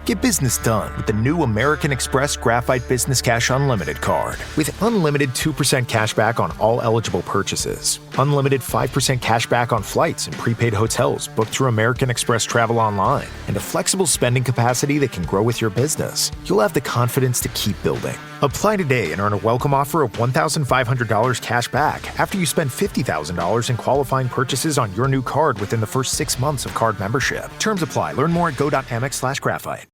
Get business done with the new American Express Graphite Business Cash Unlimited card. With unlimited 2% cash back on all eligible purchases, unlimited 5% cash back on flights and prepaid hotels booked through American Express Travel Online, and a flexible spending capacity that can grow with your business, you'll have the confidence to keep building. Apply today and earn a welcome offer of $1,500 cash back after you spend $50,000 in qualifying purchases on your new card within the first 6 months of card membership. Terms apply. Learn more at go.amex/graphite.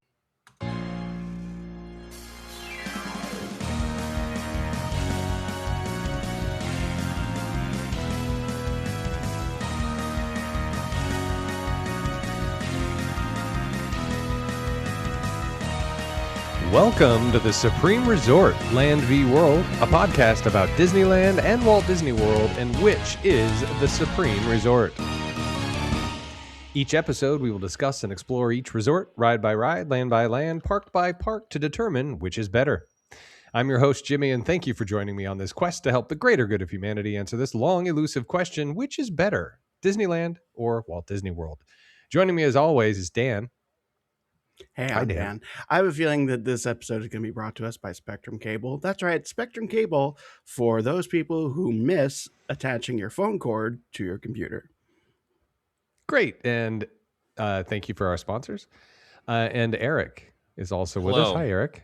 Welcome to the Supreme Resort, Land v. World, a podcast about Disneyland and Walt Disney World, and which is the Supreme Resort. Each episode, we will discuss and explore each resort, ride by ride, land by land, park by park, to determine which is better. I'm your host, Jimmy, and thank you for joining me on this quest to help the greater good of humanity answer this long, elusive question: which is better, Disneyland or Walt Disney World? Joining me, as always, is Dan. Hey, I'm Dan. I have a feeling that this episode is going to be brought to us by Spectrum Cable. That's right, Spectrum Cable for those people who miss attaching your phone cord to your computer. Great, and thank you for our sponsors. And Eric is also with us. Hi, Eric.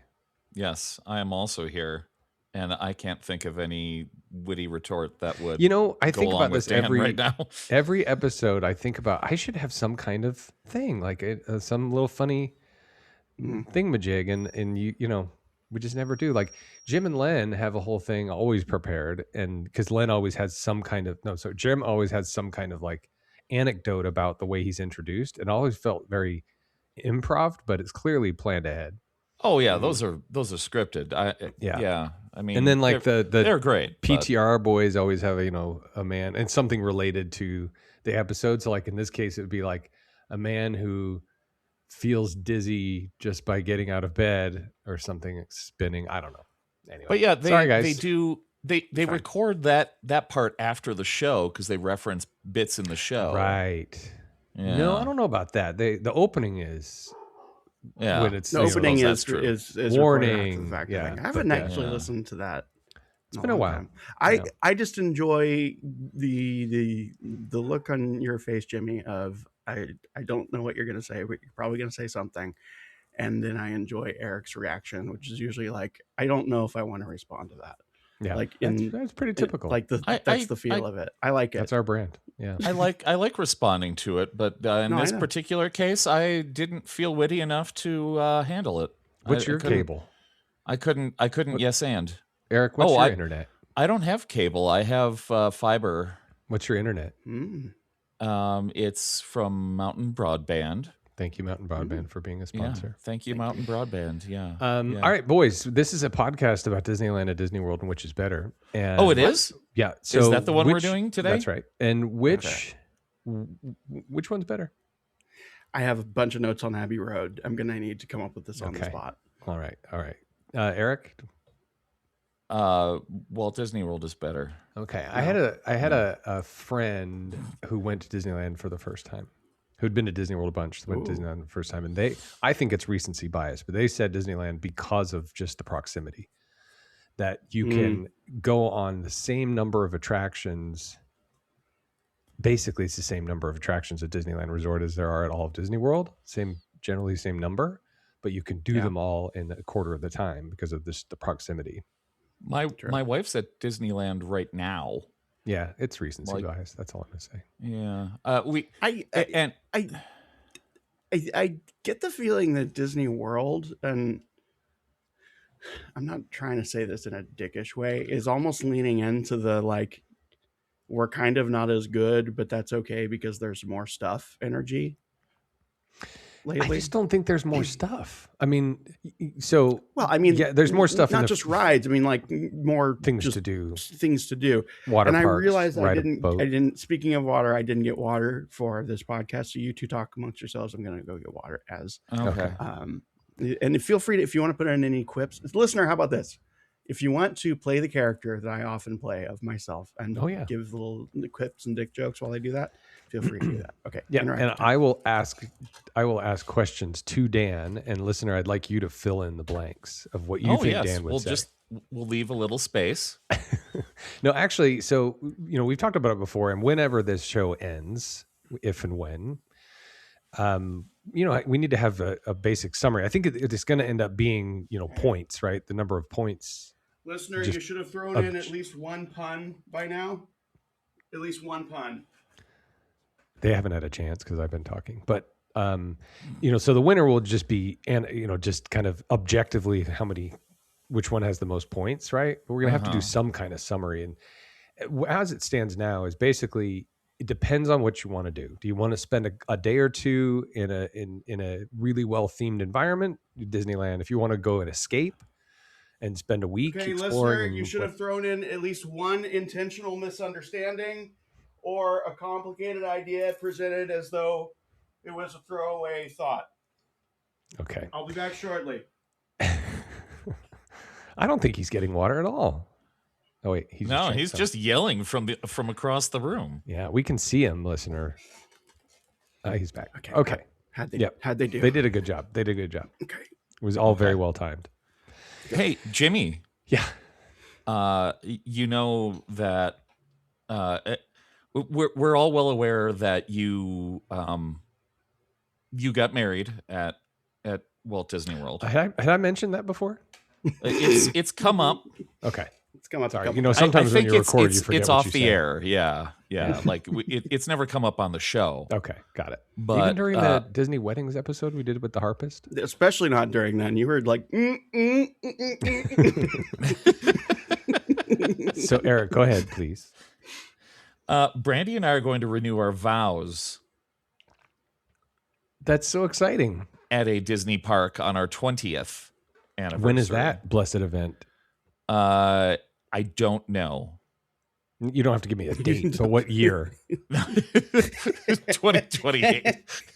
Yes, I am also here, and I can't think of any witty retort that would. I think about this right now. Every episode. I think about I should have some kind of thing, like some little funny thingamajig, and we just never do. Like Jim and Len have a whole thing always prepared, and because Len always has some kind of Jim always has some kind of like anecdote about the way he's introduced, and always felt very improv, but it's clearly planned ahead. Oh yeah, those are scripted. Yeah. I mean, and then like they're great. PTR boys always have a man and something related to the episode. So like in this case, it would be like a man who feels dizzy just by getting out of bed or something spinning. I don't know. Anyway, but yeah, sorry guys. They record that part after the show because they reference bits in the show. Right. Yeah. No, I don't know about that. The opening is. Yeah, when it's the opening is warning. I haven't actually listened to that. It's been a while. I just enjoy the look on your face, Jimmy, of I don't know what you're gonna say, but you're probably gonna say something, and then I enjoy Eric's reaction, which is usually like, I don't know if I want to respond to that. Yeah, like that's pretty typical. That's the feel of it. I like it. That's our brand. Yeah, I like responding to it, but in this particular case, I didn't feel witty enough to handle it. What's your cable? I couldn't. Yes, and Eric, what's your internet? I don't have cable. I have fiber. What's your internet? It's from Mountain Broadband. Thank you, Mountain Broadband, for being a sponsor. Yeah, thank you, Mountain Broadband. Yeah. All right, boys. This is a podcast about Disneyland and Disney World, and which is better. And it is? Yeah. So is that the one we're doing today? That's right. And which one's better? I have a bunch of notes on Abbey Road. I'm gonna need to come up with this on the spot. All right. Eric. Walt Disney World is better. Okay. I had a friend who went to Disneyland for the first time. Who'd been to Disney World a bunch, went to Disneyland the first time. And I think it's recency bias, but they said Disneyland because of just the proximity. That you can go on the same number of attractions. Basically, it's the same number of attractions at Disneyland Resort as there are at all of Disney World. Generally same number, but you can do them all in a quarter of the time because of the proximity. My wife's at Disneyland right now. Yeah, it's recency bias. That's all I'm gonna say. Yeah, I get the feeling that Disney World, and I'm not trying to say this in a dickish way, is almost leaning into the like, we're kind of not as good, but that's okay because there's more stuff energy. Lately. I just don't think there's more stuff. I mean, there's more stuff. Not just rides. I mean, like more things to do. Water and parks, I realized I didn't. Speaking of water, I didn't get water for this podcast. So you two talk amongst yourselves. I'm going to go get water Okay. And feel free to, if you want to put in any quips, listener. How about this? If you want to play the character that I often play of myself and give little quips and dick jokes while I do that, feel free to do that. Okay. Yeah, and I will ask questions to Dan, and listener, I'd like you to fill in the blanks of what you think Dan would say. We'll leave a little space. No, actually, so we've talked about it before, and whenever this show ends, if and when, we need to have a basic summary. I think it's going to end up being points, right? The number of points. Listener, you should have thrown in at least one pun by now. At least one pun. They haven't had a chance because I've been talking, but so the winner will just be, and just kind of objectively which one has the most points, right? But we're gonna have to do some kind of summary, and as it stands now is basically it depends on what you want to do. Do you want to spend a day or two in a really well themed environment, Disneyland? If you want to go and escape and spend a week exploring, listener, you should have thrown in at least one intentional misunderstanding or a complicated idea presented as though it was a throwaway thought. Okay. I'll be back shortly. I don't think he's getting water at all. Oh wait, he's just yelling from across the room. Yeah, we can see him, listener. He's back. Okay. How'd they do? They did a good job. Okay. It was all very well timed. Hey, Jimmy. Yeah. You know that we're all well aware that you got married at Walt Disney World. Had I mentioned that before? It's come up. Okay. It's come up. Sorry. Sometimes when you record, you forget it's what off you the said. air. Yeah. Like it's never come up on the show. Okay, got it. But even during the Disney weddings episode we did with the harpist, especially not during that. You heard like. So Eric, go ahead, please. Brandy and I are going to renew our vows. That's so exciting. At a Disney park on our 20th anniversary. When is that blessed event? I don't know. You don't have to give me a date. So what year? 2028.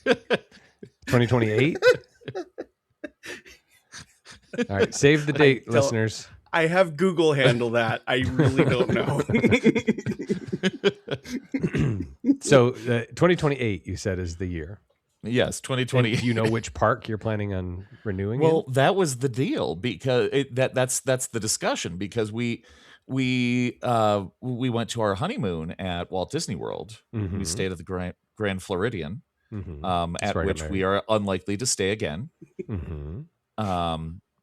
2028? All right, save the date, listeners. I have Google handle that. I really don't know. So 2028, you said, is the year. Yes, 2020. Do you know which park you're planning on renewing? Well, that was the deal because that's the discussion because we went to our honeymoon at Walt Disney World. Mm-hmm. We stayed at the Grand Floridian, at which we are unlikely to stay again. Mm-hmm.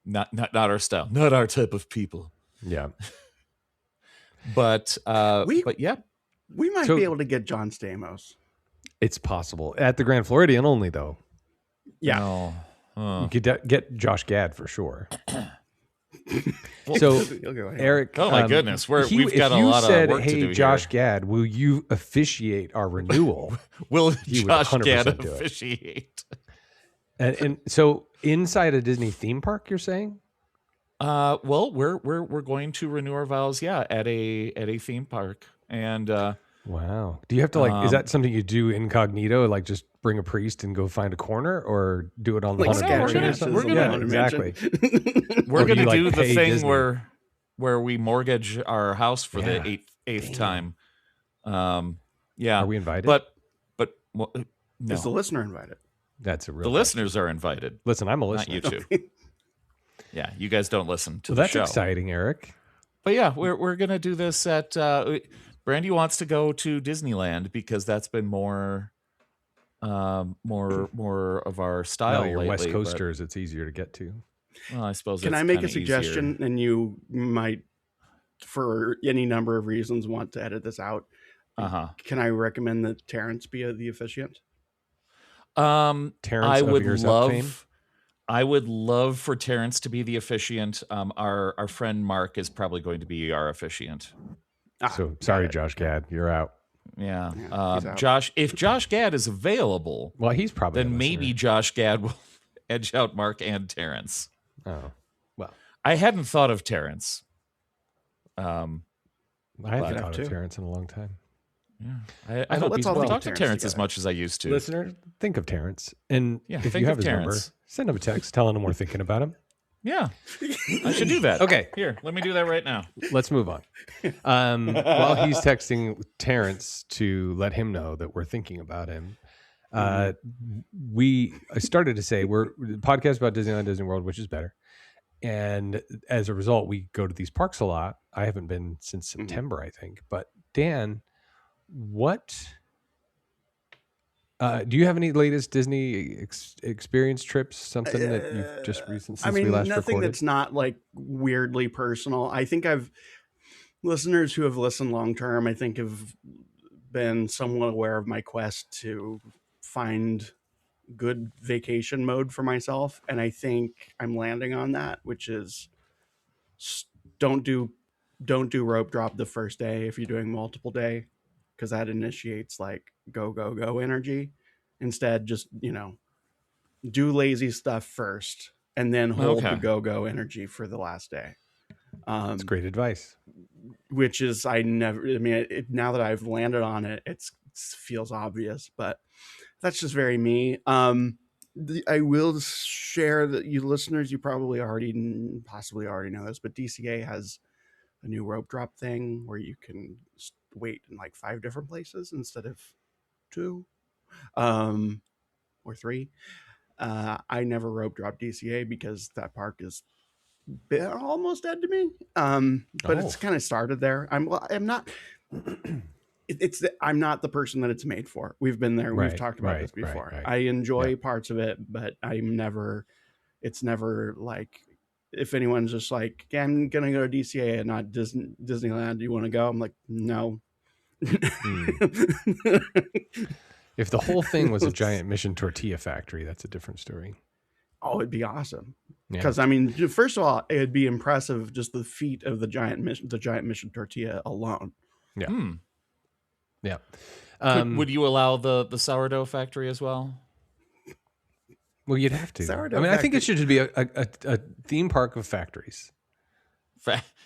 Not our style, not our type of people. Yeah, but we might be able to get John Stamos. It's possible at the Grand Floridian only, though. Yeah, you could get Josh Gad for sure. So, Eric, oh my goodness, we've got a lot of work to do here. Hey, Josh Gad, will you officiate our renewal? Will Josh Gad officiate? And so, inside a Disney theme park, you're saying? Well, we're going to renew our vows, at a theme park, and. Wow. Do you have to is that something you do incognito, like just bring a priest and go find a corner, or do it on the exactly. We're gonna do the thing Disney. where we mortgage our house for the eighth time. Are we invited? But no. Is the listener invited? That's a real. The listeners are invited. Listen, I'm a listener. Not you two. Yeah, you guys don't listen to the that's show. That's exciting, Eric. But yeah, we're gonna do this at. Brandy wants to go to Disneyland because that's been more of our style. You're lately, West Coasters. It's easier to get to. Well, I suppose. Can I make a suggestion? And you might, for any number of reasons, want to edit this out. Can I recommend that Terrence be the officiant? Terrence, I would love for Terrence to be the officiant. Our friend Mark is probably going to be our officiant. So sorry, Josh Gad, you're out. Yeah, Josh. If Josh Gad is available, well, he's probably then maybe Josh Gad will edge out Mark and Terrence. Oh, well, I hadn't thought of Terrence. I haven't thought of Terrence in a long time. Yeah, I don't talk to Terrence as much as I used to. Listener, think of Terrence, and if you have his number, send him a text telling him we're thinking about him. Yeah, I should do that. Okay. Here, let me do that right now. Let's move on. While he's texting Terrence to let him know that we're thinking about him, I started to say we're a podcast about Disneyland, Disney World, which is better. And as a result, we go to these parks a lot. I haven't been since September, I think. But Dan, what do you have any latest Disney experience trips? Something that you've just recently since we last nothing recorded? that's not like weirdly personal. I think listeners who have listened long term, I think have been somewhat aware of my quest to find good vacation mode for myself, and I think I'm landing on that, which is don't do rope drop the first day if you're doing multiple day, because that initiates like go energy. Instead, just do lazy stuff first and then hold the go energy for the last day. That's great advice. Which is now that I've landed on it, it feels obvious, but that's just very me. I will share that you listeners, you possibly already know this, but DCA has a new rope drop thing where you can wait in like 5 different places instead of 2 or 3. I never rope drop DCA because that park is almost dead to me. But it's kind of started there. I'm not I'm not the person that it's made for. We've been there. We've talked about this before. I enjoy parts of it, but it's never like, if anyone's just like, yeah, I'm going to go to DCA and not Disneyland. Do you want to go? I'm like, no. If the whole thing was a giant Mission Tortilla factory, that's a different story. Oh, it'd be awesome. Because I mean, first of all, it'd be impressive just the feat of the giant Mission Tortilla alone. Yeah. Yeah. Would you allow the sourdough factory as well? Well, you'd have to. I think it should just be a theme park of factories.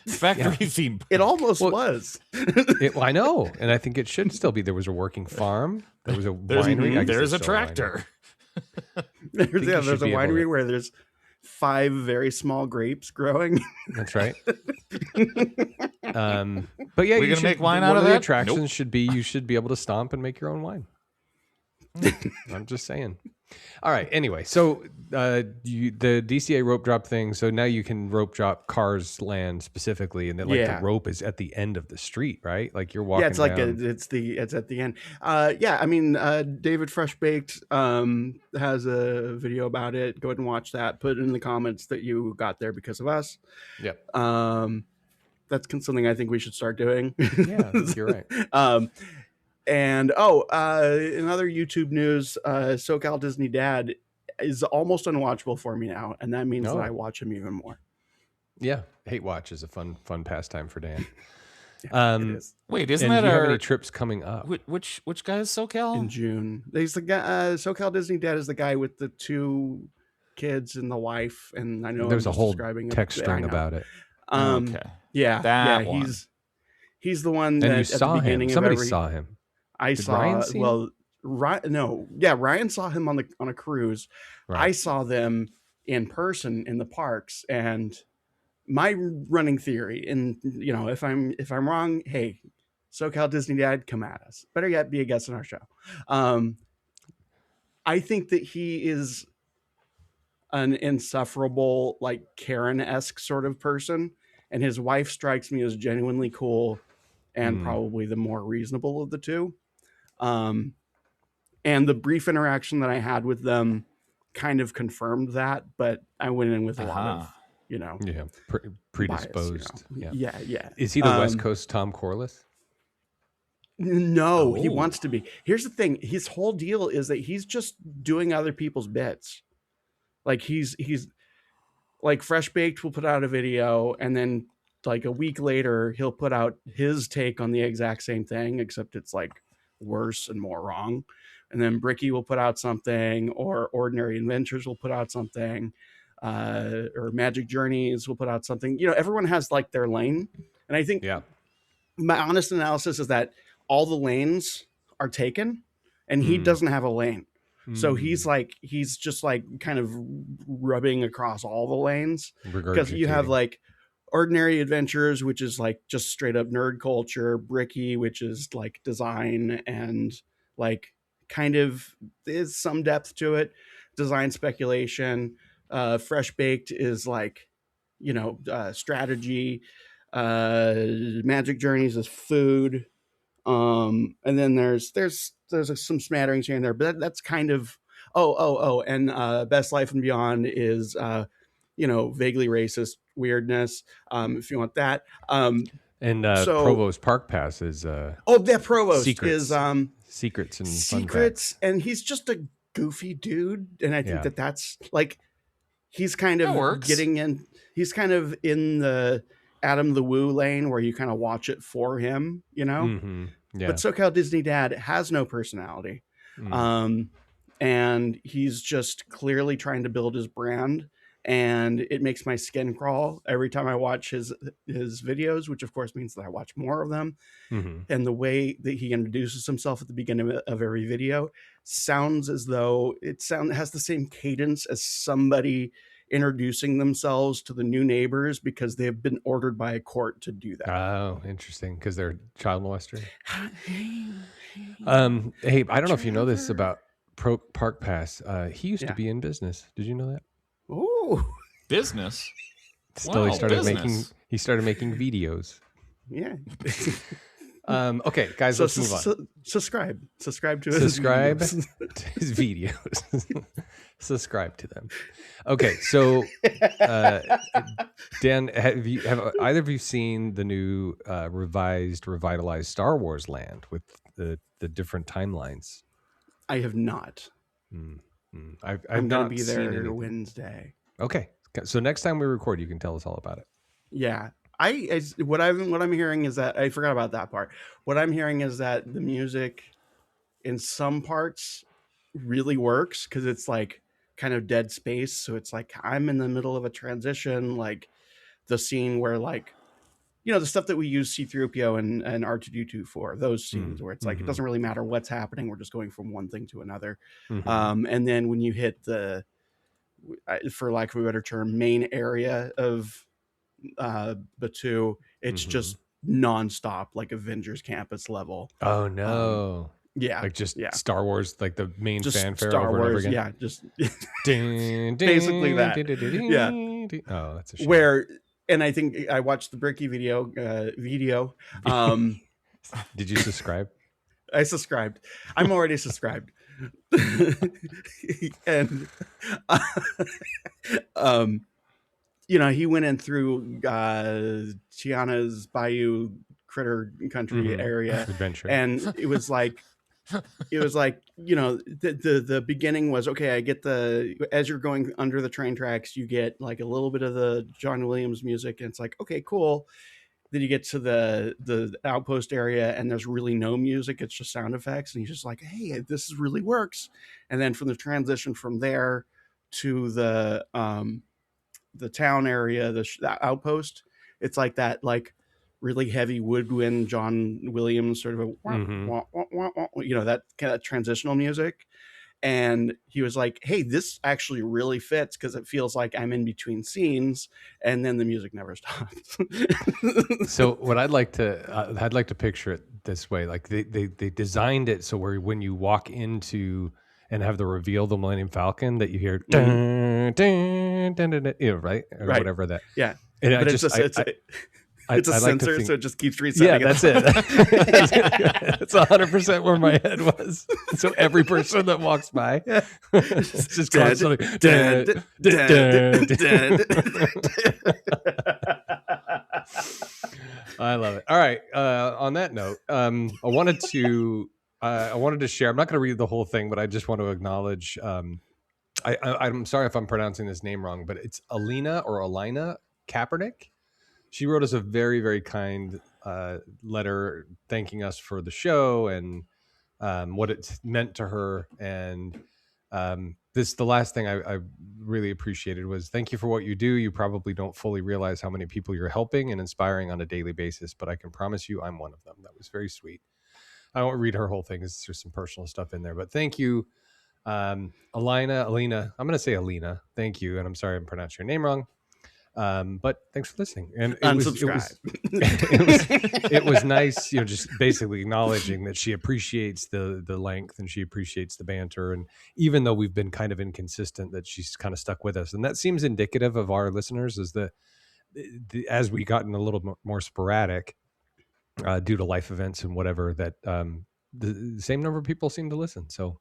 Factory theme park. It almost was. I know, and I think it should still be. There was a working farm. There was a winery. There's a tractor. There's a winery where there's 5 very small grapes growing. That's right. But yeah, we're gonna make wine out of one of that. The attractions should be you should be able to stomp and make your own wine. I'm just saying. All right. Anyway, so the DCA rope drop thing. So now you can rope drop Cars Land specifically, and then the rope is at the end of the street, right? Like you're walking. Yeah, it's like it's at the end. I mean, David Fresh Baked has a video about it. Go ahead and watch that. Put it in the comments that you got there because of us. Yep. That's something I think we should start doing. Yeah, I think you're right. And another YouTube news, SoCal Disney Dad is almost unwatchable for me now, and that means that I watch him even more. Yeah, Hate Watch is a fun pastime for Dan. It is. Wait, isn't that our any trips coming up? Which guy is SoCal? In June. He's the guy. SoCal Disney Dad is the guy with the 2 kids and the wife, and I know there's a whole text string about it. Okay. Yeah. He's the one that you saw at the beginning him. Somebody saw him. Did Ryan see him? Ryan saw him on a cruise. Right. I saw them in person in the parks, and my running theory, and if I'm wrong, hey, SoCal Disney Dad, come at us. Better yet, be a guest on our show. I think that he is an insufferable, like Karen-esque sort of person, and his wife strikes me as genuinely cool and probably the more reasonable of the 2. And the brief interaction that I had with them kind of confirmed that, but I went in with a lot of, predisposed. Bias, Yeah. Is he the West Coast Tom Corliss? No, he wants to be. Here's the thing. His whole deal is that he's just doing other people's bits. Like he's like Fresh Baked will put out a video, and then like a week later he'll put out his take on the exact same thing, except it's like worse and more wrong. And then Bricky will put out something, or Ordinary Adventures will put out something, or Magic Journeys will put out something. Everyone has like their lane. And I think my honest analysis is that all the lanes are taken and he doesn't have a lane. So he's just like kind of rubbing across all the lanes, because you have like Ordinary Adventures, which is like just straight up nerd culture, Bricky, which is like design and like kind of is some depth to it, design speculation. Fresh Baked is like, strategy. Magic Journeys is food. And then there's some smatterings here and there, but that's kind of and Best Life and Beyond is vaguely racist weirdness, if you want that. And So Provost Park Pass is that Provost secrets. is Secrets and secrets, fun facts. and he's just a goofy dude, and I think Yeah. that's like he's kind That of works. getting in. He's kind of in the Adam the Woo lane where you kind of watch it for him, Yeah. But SoCal Disney Dad has no personality. And he's just clearly trying to build his brand. And it makes my skin crawl every time I watch his videos, which of course means that I watch more of them. And the way that he introduces himself at the beginning of every video sounds as though has the same cadence as somebody introducing themselves to the new neighbors because they have been ordered by a court to do that. Oh, interesting, because they're child molester. Hey, I don't know if you know this about Park Pass. He used to be in business. Did you know that? Oh, Business. Still, Wow, he started making videos. yeah. Okay, guys, let's move on. Subscribe to Subscribe his to his videos. Subscribe to them. Okay, so Dan, have either of you seen the new revitalized Star Wars Land with the different timelines? I have not. I'm going not to be seen there anything. Wednesday. Okay, so next time we record, you can tell us all about it. Yeah. What I'm hearing is that I forgot about that part. What I'm hearing is that the music in some parts really works because it's like kind of dead space. So it's like I'm in the middle of a transition, like the scene where like, the stuff that we use C-3PO and R2-D2 for, those scenes where it's like it doesn't really matter what's happening. We're just going from one thing to another. And then when you hit the, for lack of a better term, main area of Batuu, it's just nonstop, like Avengers Campus level. Oh no. Yeah. Like just Star Wars, like the main just fanfare Star over Wars, and over again. yeah, just basically that. Yeah. Oh, that's a shame. Where, and I think I watched the Bricky video. Did you subscribe? I subscribed. I'm already subscribed. And he went in through Tiana's Bayou Critter Country area Adventure, and it was like the beginning was okay. I get as you're going under the train tracks, you get like a little bit of the John Williams music, and it's like, okay, cool. Then you get to the outpost area and there's really no music. It's just sound effects. And he's just like, hey, this really works. And then from the transition from there to the town area, the outpost, it's like that, like really heavy woodwind, John Williams sort of a, that kind of transitional music. And he was like, hey, this actually really fits because it feels like I'm in between scenes, and then the music never stops. So what I'd like to picture it this way. Like they designed it so where when you walk into and have the reveal of the Millennium Falcon that you hear dun, dun, dun, dun, dun, right? Or right. whatever that. Yeah. And but it's a sensor, so it just keeps resetting. Yeah, that's it. That's 100% where my head was. So every person that walks by, it's just constantly. I love it. All right. On that note, I wanted to share. I'm not going to read the whole thing, but I just want to acknowledge. I'm sorry if I'm pronouncing this name wrong, but it's Alina Kaepernick. She wrote us a very, very kind letter thanking us for the show and what it meant to her. And the last thing I really appreciated was thank you for what you do. You probably don't fully realize how many people you're helping and inspiring on a daily basis, but I can promise you I'm one of them. That was very sweet. I won't read her whole thing. There's some personal stuff in there, but thank you Alina, I'm going to say Alina. Thank you. And I'm sorry I'm pronouncing your name wrong. But thanks for listening. And Unsubscribe. it was nice, just basically acknowledging that she appreciates the length and she appreciates the banter. And even though we've been kind of inconsistent, that she's kind of stuck with us. And that seems indicative of our listeners, is that as we gotten a little more sporadic due to life events and whatever, that the same number of people seem to listen. So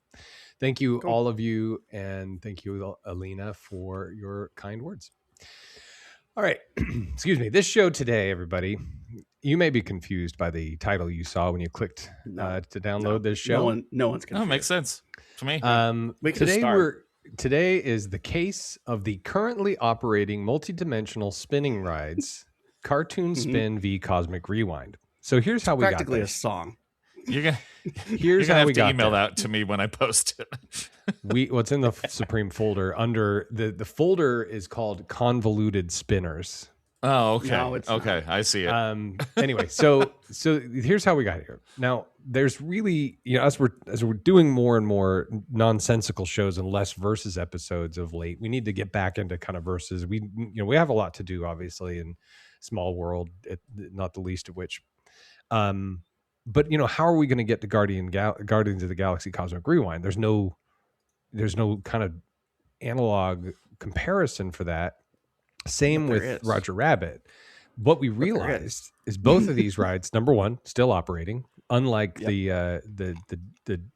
thank you, Cool. all of you. And thank you, Alina, for your kind words. All right. Excuse me. This show today, everybody, you may be confused by the title you saw when you clicked to download this show. No one's confused. No, it makes sense to me. Today is the case of the currently operating multidimensional spinning rides, CarToon Spin v Cosmic Rewind. So here's how we got practically there. a song. You're gonna Here's have to email that to me when I post it. What's in the Supreme folder under the folder is called Convoluted Spinners. Oh, okay. No, it's okay. not. I see it. Anyway, so here's how we got here. Now, there's really, as we're doing more and more nonsensical shows and less versus episodes of late, we need to get back into kind of versus. We have a lot to do, obviously, in Small World, not the least of which. But how are we going to get to Guardians of the Galaxy Cosmic Rewind? There's no kind of analog comparison for that. Same with Roger Rabbit. What we realized is both of these rides, number one, still operating, unlike the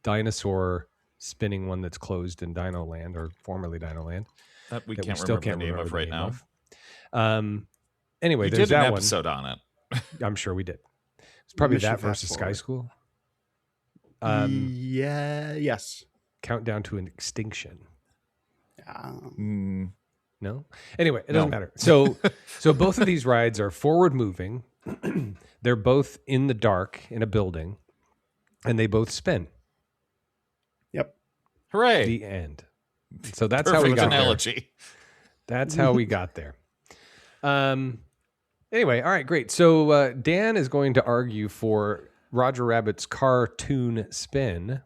dinosaur spinning one that's closed in Dino Land, or formerly Dino Land. That we can't remember the name of right now. Anyway, you there's did an that episode on it. I'm sure we did. It's probably Mission that versus Fast Sky Forward. School. Yes. Countdown to an Extinction. No. Anyway, it doesn't matter. So both of these rides are forward moving. They're both in the dark in a building, and they both spin. Yep. Hooray! The end. So that's Perfect how we got analogy. there. That's how we got there. Anyway, all right, great. So Dan is going to argue for Roger Rabbit's CarToon Spin.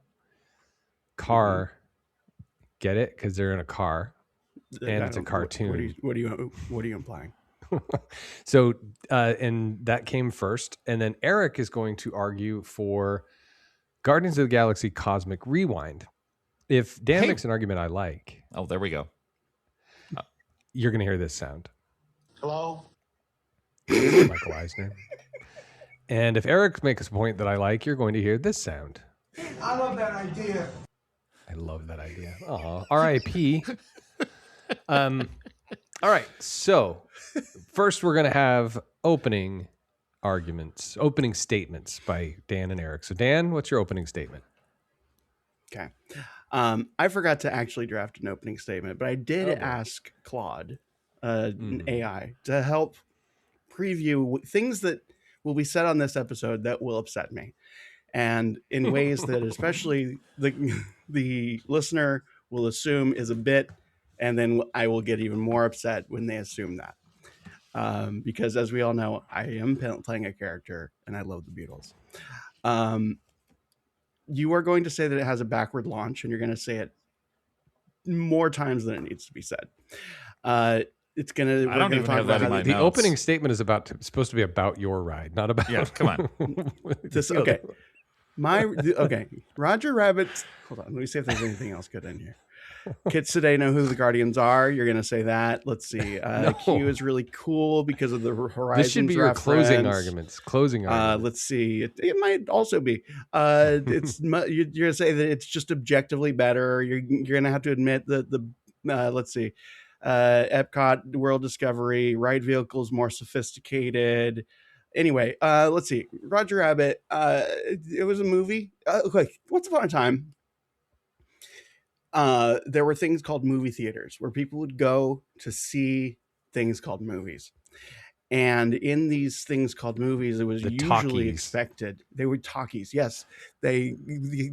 Get it? Because they're in a car. And it's a cartoon. What are you implying? So, and that came first. And then Eric is going to argue for Guardians of the Galaxy Cosmic Rewind. If Dan makes an argument I like. Oh, there we go. You're going to hear this sound. Hello? Michael Eisner. And if Eric makes a point that I like, you're going to hear this sound. I love that idea. I love that idea. Oh, R.I.P. All right. So first we're going to have opening statements by Dan and Eric. So Dan, what's your opening statement? Okay. I forgot to actually draft an opening statement, but I did ask Claude, an AI, to help preview things that will be said on this episode that will upset me. And in ways that especially the listener will assume is a bit, and then I will get even more upset when they assume that. Because as we all know, I am playing a character and I love the Beatles. You are going to say that it has a backward launch, and you're going to say it more times than it needs to be said. It's going to. I don't even have that in my The notes. opening statement is supposed to be about your ride, not about. Yeah, come on. Okay. Roger Rabbit. Hold on. Let me see if there's anything else good in here. Kids today know who the Guardians are. You're going to say that. Let's see. Q is really cool because of the Horizons. This should be your closing arguments. Let's see. It might also be. You're going to say that it's just objectively better. You're going to have to admit that let's see. Epcot World Discovery ride vehicles more sophisticated. Anyway, let's see. Roger Rabbit. It was a movie. Once upon a time, there were things called movie theaters where people would go to see things called movies. And in these things called movies, it was usually expected. They were talkies. Yes. The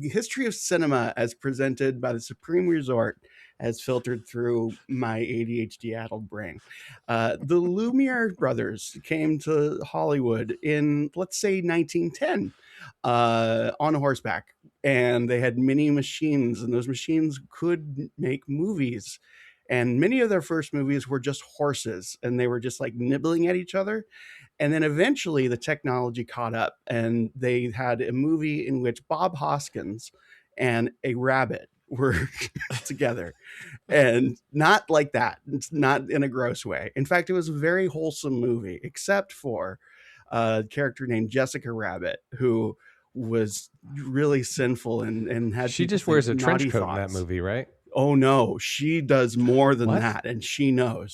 history of cinema as presented by the Supreme Resort as filtered through my ADHD-addled brain. The Lumiere brothers came to Hollywood in, let's say, 1910 on horseback. and they had mini machines, and those machines could make movies. And many of their first movies were just horses, and they were just like nibbling at each other. And then eventually the technology caught up, and they had a movie in which Bob Hoskins and a rabbit were together, and not like that. It's not in a gross way. In fact, it was a very wholesome movie, except for a character named Jessica Rabbit, who was really sinful and had She people just think wears a trench naughty coat in that thoughts. movie, right? Oh no, she does more than What? that, and she knows.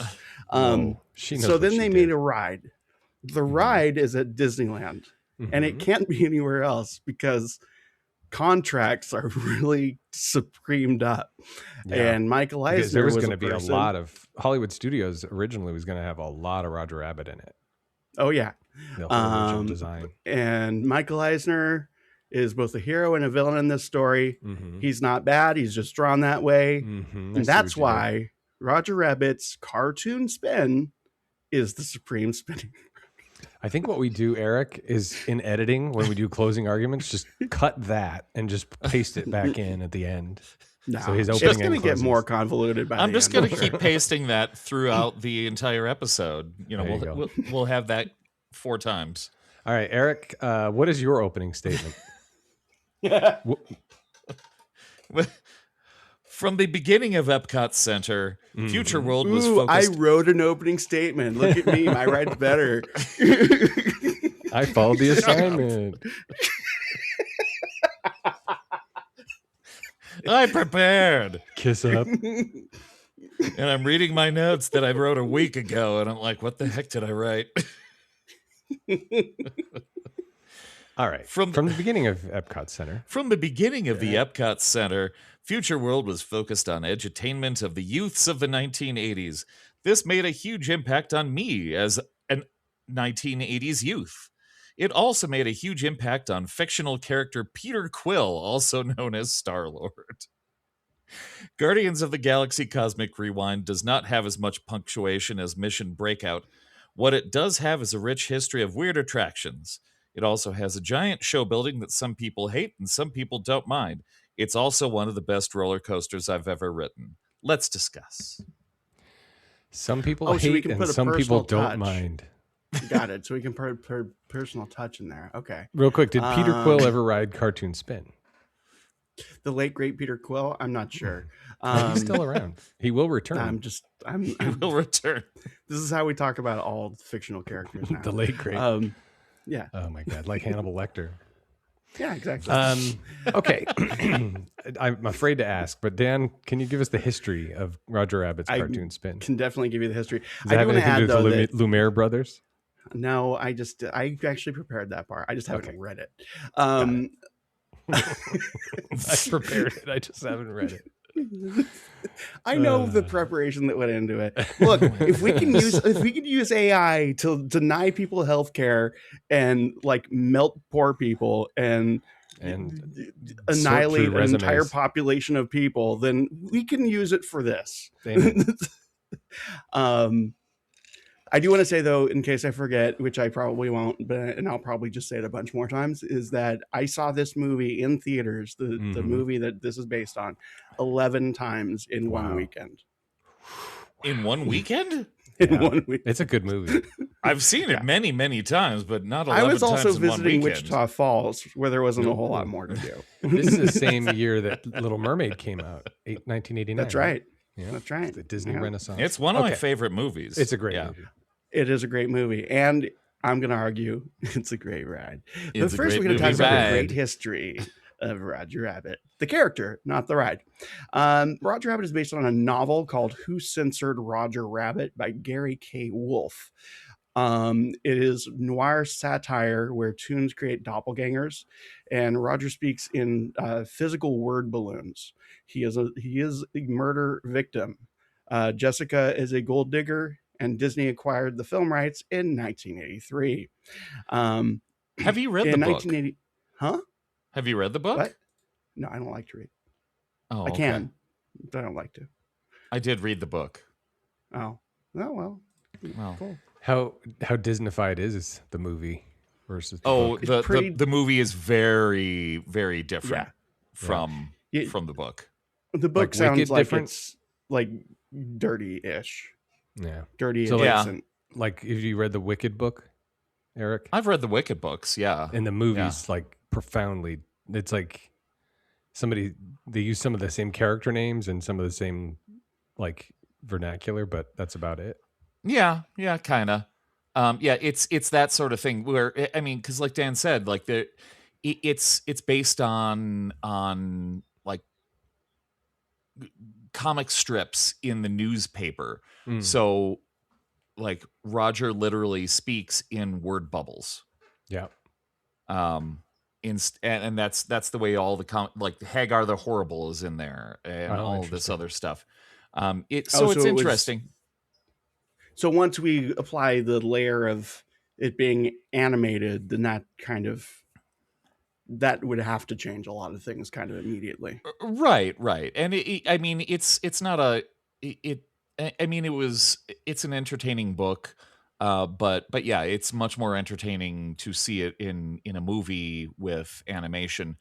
Whoa, she knows So what then she they did. made a ride. The ride is at Disneyland, and it can't be anywhere else because contracts are really supremed up. Yeah. And Michael Because there Eisner was was going to a be a person. lot of Hollywood Studios originally was going to have a lot of Roger Rabbit in it. Oh yeah, The whole original design. and Michael Eisner is both a hero and a villain in this story. He's not bad. He's just drawn that way, and that's why Roger Rabbit's cartoon spin is the supreme spinning. I think what we do, Eric, is in editing when we do closing arguments, just cut that and just paste it back in at the end. No, So his it's opening going to and get closings. more convoluted by I'm the just end. going to keep pasting that throughout the entire episode. You know, There you go. we'll have that 4 times. All right, Eric, what is your opening statement? From the beginning of Epcot Center, Future World was Ooh, I focused. wrote an opening statement. Look at me. My write's better. I followed the assignment. I prepared, Kiss up. and I'm reading my notes that I wrote a week ago, and I'm like, "What the heck did I write?" All right. From the beginning of Epcot Center. From the beginning of the Epcot Center, Future World was focused on edutainment of the youths of the 1980s. This made a huge impact on me as a 1980s youth. It also made a huge impact on fictional character Peter Quill, also known as Star-Lord. Guardians of the Galaxy Cosmic Rewind does not have as much punctuation as Mission Breakout. What it does have is a rich history of weird attractions. It also has a giant show building that some people hate and some people don't mind. It's also one of the best roller coasters I've ever ridden. Let's discuss. Some people Oh, so we hate can and put a some people personal don't touch. mind. Got it. So we can put personal touch in there. Okay. Real quick, did Peter Quill ever ride Cartoon Spin? The late great Peter Quill? I'm not sure. He's still around. He will return. I'm Will return. This is how we talk about all fictional characters now. The late great. Yeah. Oh my God, like Hannibal Lecter. Yeah, exactly. Okay. I'm afraid to ask, but Dan, can you give us the history of Roger Rabbit's Cartoon Spin? Can definitely give you the history. Does that have want to anything to add do though with that the Lumiere brothers? no, I actually prepared that part. I just haven't read it. I prepared it. I just haven't read it. I know the preparation that went into it. Look, if we can use AI to deny people health care and like melt poor people and annihilate an entire population of people, then we can use it for this. I do want to say though, in case I forget, which I probably won't, and I'll probably just say it a bunch more times, is that I saw this movie in theaters, the movie that this is based on, 11 times in one weekend. In one weekend? In 1 week. It's a good movie. I've seen it many, many times, but not 11 I was also times in one visiting weekend. Wichita Falls, where there wasn't a whole lot more to do. This is the same year that Little Mermaid came out, 1989. That's right. Yeah. That's right. The Disney Renaissance. It's one of my favorite movies. It's a great movie. It is a great movie. And I'm going to argue it's a great ride. But It's a first, great we're going to talk movie about the ride. great history of Roger Rabbit. The character, not the ride. Roger Rabbit is based on a novel called Who Censored Roger Rabbit by Gary K. Wolfe. It is noir satire where toons create doppelgangers, and Roger speaks in physical word balloons. He is a murder victim. Jessica is a gold digger, and Disney acquired the film rights in 1983. Have you read the in book? 1980, huh? Have you read the book? What? No, I don't like to read. Oh, I can, but I don't like to. I did read the book. Oh, well. Well, Cool. How Disneyfied is the movie versus the book? the movie is very, very different. from Yeah. from the book. The book Like sounds Wicked like different? it's like dirty-ish, Yeah. dirty So, adjacent. Like, if you read the Wicked book, Eric, I've read the Wicked books. Yeah, and the yeah. movie's like profoundly, it's like they use some of the same character names and some of the same like vernacular, but that's about it. Yeah, kind of. Yeah, it's that sort of thing where I mean, because like Dan said, like it's based on like comic strips in the newspaper. So like Roger literally speaks in word bubbles. Yeah. And that's the way all the like Hagar the Horrible is in there and all of this other stuff. It's interesting. So once we apply the layer of it being animated, then that would have to change a lot of things kind of immediately. Right. And I mean, it's not I mean, it's an entertaining book. But yeah, it's much more entertaining to see it in a movie with animation.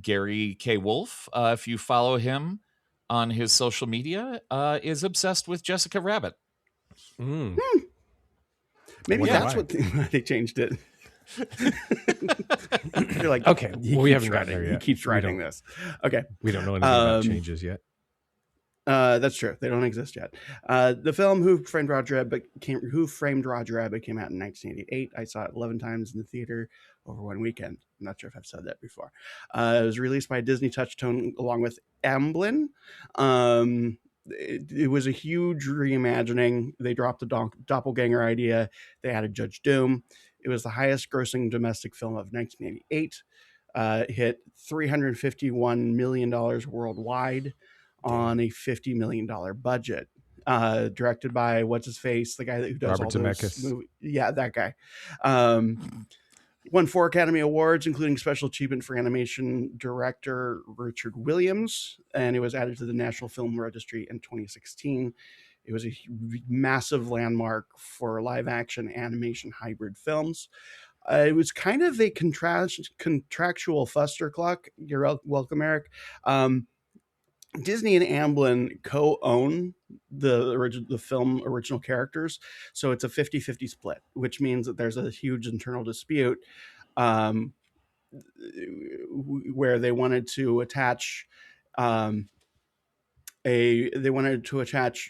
Gary K. Wolf, if you follow him on his social media, is obsessed with Jessica Rabbit. Maybe that's what they changed it. You're like, okay, we haven't gotten there he yet. keeps writing this. Okay, we don't know anything about changes yet. That's true. They don't exist yet. The film Who Framed Roger Rabbit came out in 1988. I saw it 11 times in the theater over one weekend. I'm not sure if I've said that before. It was released by Disney Touchstone along with Amblin. It was a huge reimagining. They dropped the doppelganger idea. They added Judge Doom. It was the highest grossing domestic film of 1988. Hit $351 million worldwide on a $50 million budget. Directed by what's his face, the guy who does Robert all Zemeckis. those movies. Yeah, that guy. Won 4 Academy Awards, including Special Achievement for Animation Director Richard Williams, and it was added to the National Film Registry in 2016. It was a massive landmark for live-action animation hybrid films. It was kind of a contractual fustercluck. You're welcome, Eric. Disney and Amblin co-own the film original characters, so it's a 50-50 split, which means that there's a huge internal dispute where they wanted to attach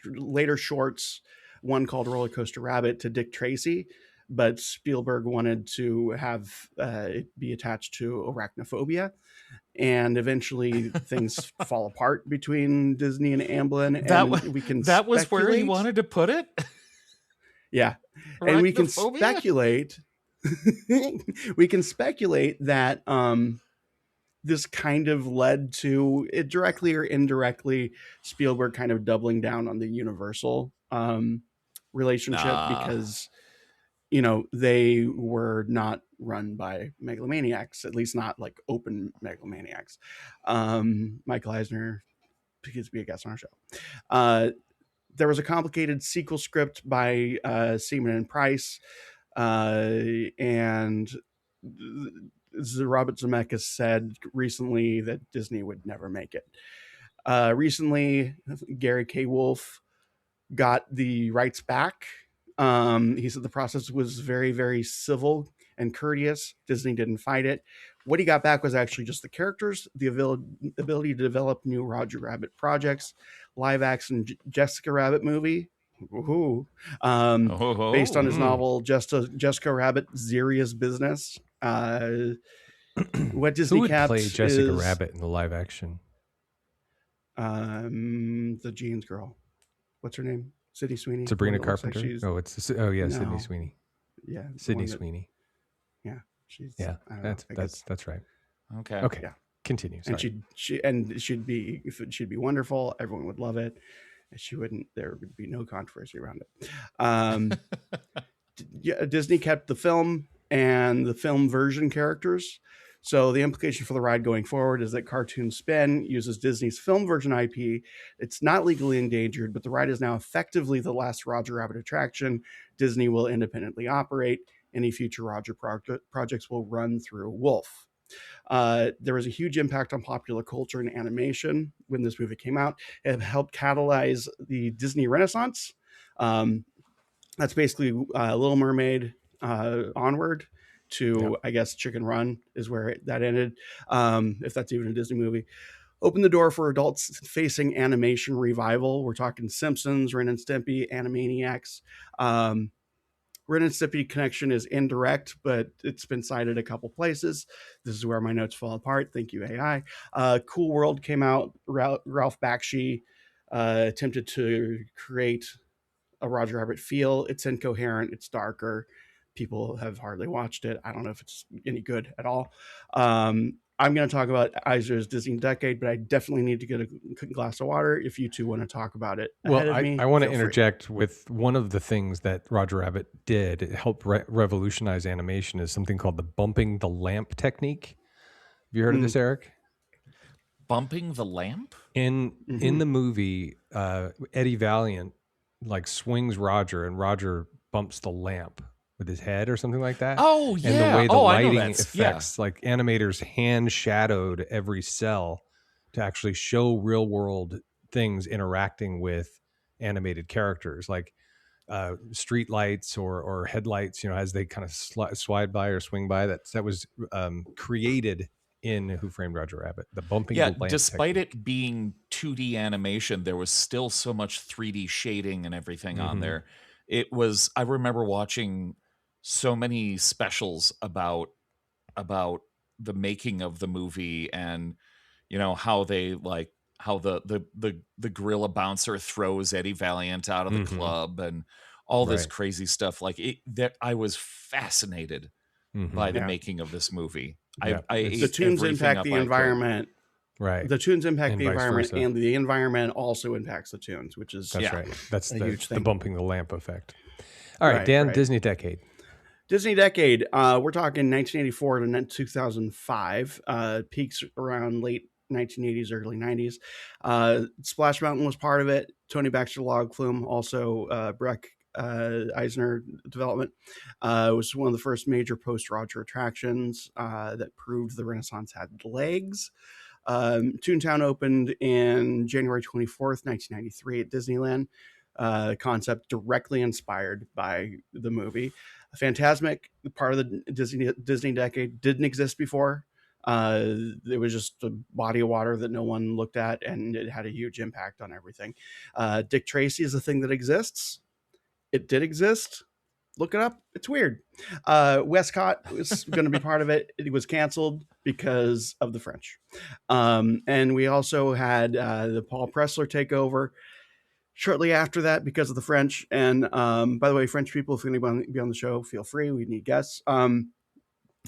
later shorts, one called Roller Coaster Rabbit, to Dick Tracy, but Spielberg wanted to have it be attached to arachnophobia. And eventually things fall apart between Disney and Amblin. That was where he wanted to put it? Yeah. And we can speculate that this kind of led to it, directly or indirectly, Spielberg kind of doubling down on the Universal relationship because they were not run by megalomaniacs, at least not like open megalomaniacs. Michael Eisner gets to be a guest on our show. There was a complicated sequel script by Seaman and Price, and Robert Zemeckis said recently that Disney would never make it. Recently, Gary K. Wolf got the rights back. He said the process was very, very civil and courteous. Disney didn't fight it. What he got back was actually just the characters, the ability to develop new Roger Rabbit projects, live action Jessica Rabbit movie, based on his novel Jessica Rabbit, Zeria's Business. What Disney Who would kept play Jessica Rabbit in the live action? The Jeans girl. What's her name? Sydney Sweeney. Sabrina Carpenter. Like Sydney Sweeney. Yeah, Sydney Sweeney. Yeah, that's right. Okay. Yeah. Continue. Sorry. And she'd be wonderful. Everyone would love it. There would be no controversy around it. Disney kept the film and the film version characters. So the implication for the ride going forward is that CarToon Spin uses Disney's film version IP. It's not legally endangered, but the ride is now effectively the last Roger Rabbit attraction Disney will independently operate. Any future Roger projects will run through Wolf. There was a huge impact on popular culture and animation when this movie came out. It helped catalyze the Disney Renaissance. That's basically Little Mermaid onward to, I guess, Chicken Run is where that ended, if that's even a Disney movie. Opened the door for adults facing animation revival. We're talking Simpsons, Ren and Stimpy, Animaniacs. Ren and Stimpy connection is indirect, but it's been cited a couple places. This is where my notes fall apart. Thank you, AI. Cool World came out. Ralph Bakshi attempted to create a Roger Rabbit feel. It's incoherent. It's darker. People have hardly watched it. I don't know if it's any good at all. I'm going to talk about Eisner's Disney Decade, but I definitely need to get a glass of water if you two want to talk about it. Well, I want to interject with one of the things that Roger Rabbit did. It helped revolutionize animation is something called the bumping the lamp technique. Have you heard of this, Eric? Bumping the lamp? In the movie, Eddie Valiant like swings Roger and Roger bumps the lamp with his head or something like that. Oh, yeah. And the way the lighting effects, like animators hand shadowed every cell to actually show real world things interacting with animated characters, like street lights or headlights, as they kind of slide by or swing by. That was created in Who Framed Roger Rabbit. The bumping the lamp despite technique. it being 2D animation, there was still so much 3D shading and everything on there. I remember watching so many specials about the making of the movie, and how they how the gorilla bouncer throws Eddie Valiant out of the club and all this crazy stuff. I was fascinated by the making of this movie. The tunes impact the environment. Right. The tunes impact the environment, and the environment also impacts the tunes, which is right. That's a huge thing. The bumping the lamp effect. All right, Dan, Disney Decade. Disney Decade. We're talking 1984 to 2005. Peaks around late 1980s, early 90s. Splash Mountain was part of it. Tony Baxter Log Flume, also Breck Eisner development. It was one of the first major post-Roger attractions that proved the Renaissance had legs. Toontown opened in January 24th, 1993 at Disneyland. Concept directly inspired by the movie. Fantasmic, part of the Disney Decade, didn't exist before. It was just a body of water that no one looked at, and it had a huge impact on everything. Dick Tracy is a thing that exists. It did exist. Look it up. It's weird. Westcott was going to be part of it. It was canceled because of the French. And we also had the Paul Pressler takeover shortly after that because of the French. And by the way, French people, if anyone want to be on the show, feel free. We need guests. And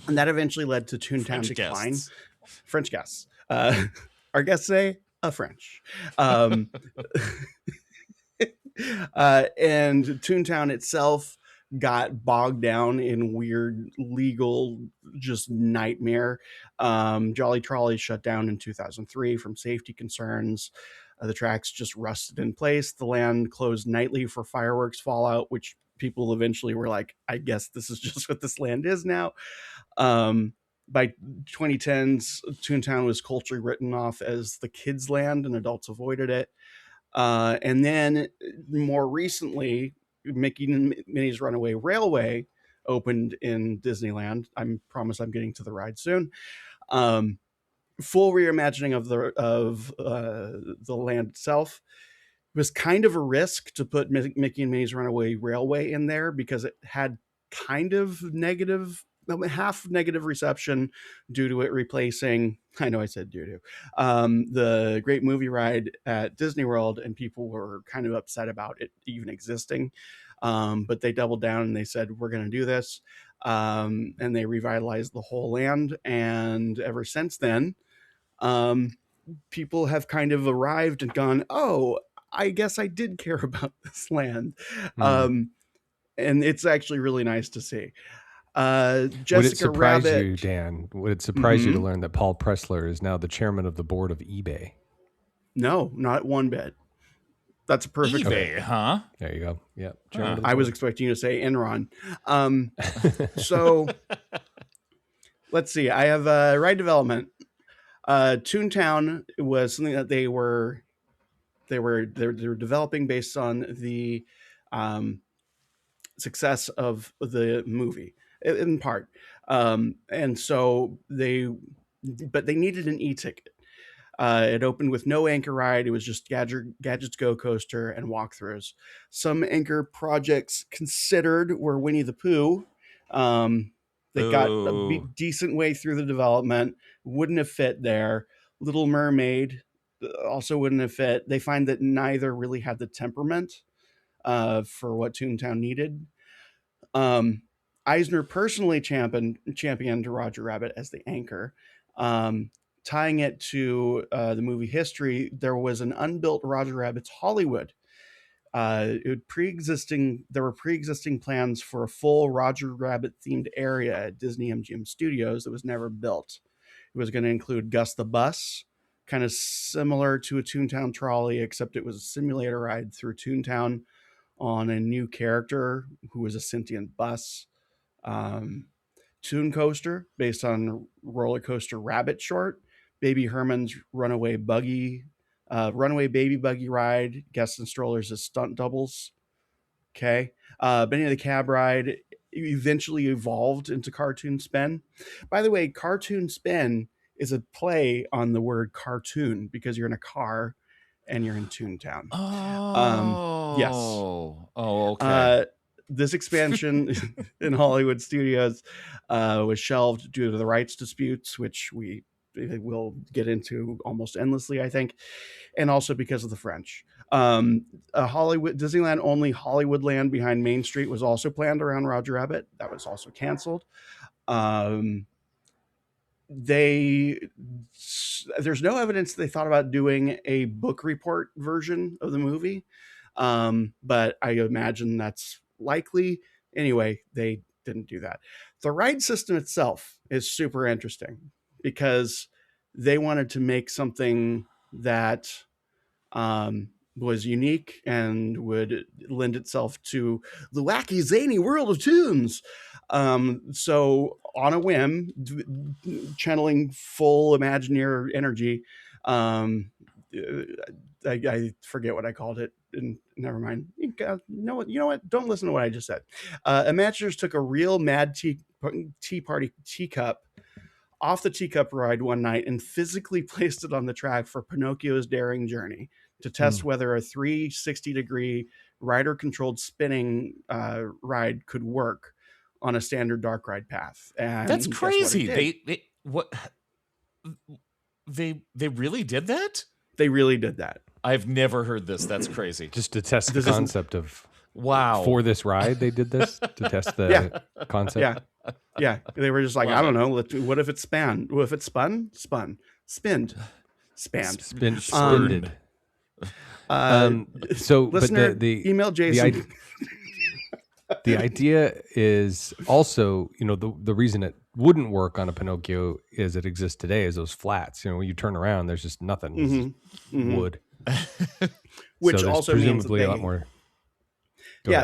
that eventually led to Toontown decline. Guests. French guests. Our guests say a French. And Toontown itself got bogged down in weird legal just nightmare. Jolly Trolley shut down in 2003 from safety concerns. The tracks just rusted in place. The land closed nightly for fireworks fallout, which people eventually were like, I guess this is just what this land is now. By 2010s, Toontown was culturally written off as the kids' land, and adults avoided it. And then more recently, Mickey and Minnie's Runaway Railway opened in Disneyland. I promise I'm getting to the ride soon. Full reimagining of the land itself. It was kind of a risk to put Mickey and Minnie's Runaway Railway in there because it had kind of half negative reception due to it replacing, I know I said due to, the Great Movie Ride at Disney World, and people were kind of upset about it even existing. But they doubled down and they said, we're going to do this. And they revitalized the whole land. And ever since then, people have kind of arrived and gone, oh, I guess I did care about this land. And it's actually really nice to see. Jessica Would it surprise Rabbit, you, Dan? Would it surprise you to learn that Paul Pressler is now the chairman of the board of eBay? No, not one bit. That's a perfect eBay, fit. huh? There you go. Yeah. I was expecting you to say Enron. So let's see. I have ride development. Toontown was something that they were developing based on the success of the movie in part, and so they needed an e-ticket. It opened with no anchor ride. It was just Gadgets Go Coaster and walkthroughs. Some anchor projects considered were Winnie the Pooh. They got a decent way through the development. Wouldn't have fit there. Little Mermaid also wouldn't have fit. They find that neither really had the temperament for what Toontown needed. Eisner personally championed Roger Rabbit as the anchor. Tying it to the movie history, there was an unbuilt Roger Rabbit's Hollywood. There were pre-existing plans for a full Roger Rabbit themed area at Disney MGM Studios that was never built. It was going to include Gus the Bus, kind of similar to a Toontown trolley, except it was a simulator ride through Toontown on a new character who was a sentient bus. Toon Coaster, based on Roller Coaster Rabbit short. Baby Herman's Runaway Baby Buggy ride. Guests and strollers as stunt doubles. Okay. Benny the Cab ride eventually evolved into Cartoon Spin. By the way, Cartoon Spin is a play on the word cartoon because you're in a car and you're in Toontown. Yes. Oh, okay. This expansion in Hollywood studios was shelved due to the rights disputes, which we will get into almost endlessly, I think, and also because of the French. Disneyland only Hollywoodland behind Main Street was also planned around Roger Rabbit. That was also canceled. There's no evidence they thought about doing a book report version of the movie, but I imagine that's likely. Anyway, they didn't do that. The ride system itself is super interesting because they wanted to make something that was unique and would lend itself to the wacky, zany world of tunes. So on a whim, channeling full Imagineer energy, I forget what I called it, and never mind. You know what? Don't listen to what I just said. Imagineers took a real Mad Tea Party teacup off the teacup ride one night and physically placed it on the track for Pinocchio's daring journey to test whether a 360-degree rider-controlled spinning ride could work on a standard dark ride path. And that's crazy. They really did that? They really did that. I've never heard this. That's crazy. Just to test the concept of wow. For this ride, they did this to test the concept. Yeah. They were just like, I don't know. What if it span? What if it spun? Spun. Spinned. Spanned. Spinded. So, listener, but the email Jason. The idea is also, the reason it wouldn't work on a Pinocchio as it exists today is those flats. When you turn around, there's just nothing. Wood. Which so also presumably means a lot more.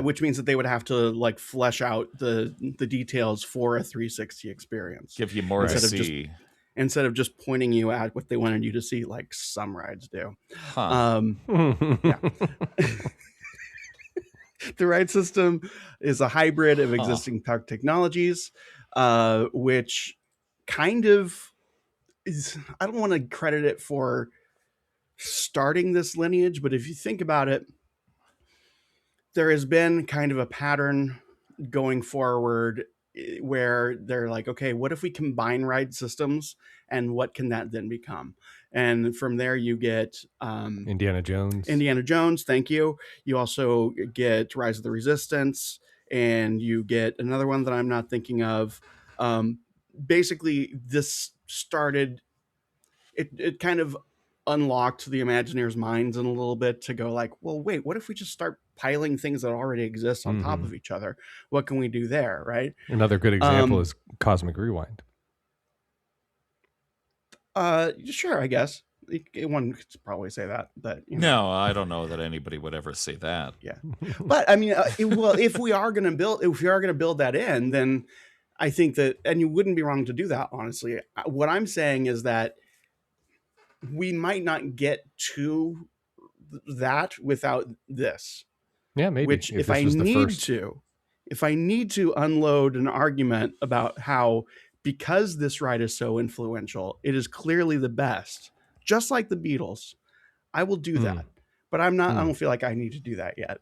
Which means that they would have to flesh out the details for a 360 experience. Give you more to see. Instead of just pointing you at what they wanted you to see, like some rides do. Huh. The ride system is a hybrid of existing park technologies, which kind of is, I don't want to credit it for starting this lineage, but if you think about it, there has been kind of a pattern going forward where they're like, okay, what if we combine ride systems and what can that then become? And from there you get Indiana Jones. Thank you. You also get Rise of the Resistance, and you get another one that I'm not thinking of. Basically this started, it kind of unlocked the Imagineers' minds in a little bit to go like, well, wait, what if we just start piling things that already exist on top of each other? What can we do there, right? Another good example is Cosmic Rewind. Sure, I guess one could probably say that, but no, I don't know that anybody would ever say that. Yeah, but I mean, if we are going to build that in, then I think that, and you wouldn't be wrong to do that, honestly. What I'm saying is that we might not get to that without this. Yeah, maybe. Which, if if this I was the need first. to unload an argument about how, because this ride is so influential, it is clearly the best, just like the Beatles, I will do that. But I don't feel like I need to do that yet.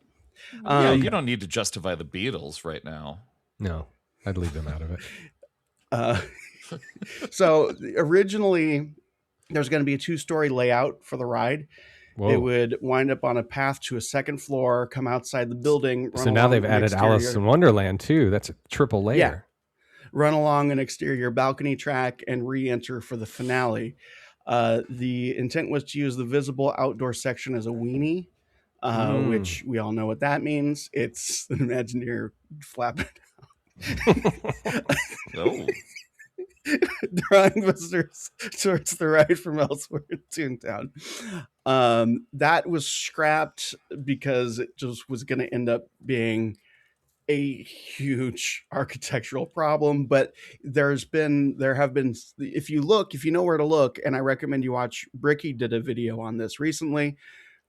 Yeah, you don't need to justify the Beatles right now. No, I'd leave them out of it. So originally, there's going to be a 2-story layout for the ride. Whoa. It would wind up on a path to a second floor, come outside the building. So now they've added Alice in Wonderland too. That's a triple layer. Yeah. Run along an exterior balcony track and re-enter for the finale. The intent was to use the visible outdoor section as a weenie, which we all know what that means. It's an Imagineer flapping Oh. drawing visitors towards the ride from elsewhere in Toontown. That was scrapped because it just was going to end up being a huge architectural problem. But there have been, if you know where to look, and I recommend you watch, Bricky did a video on this recently.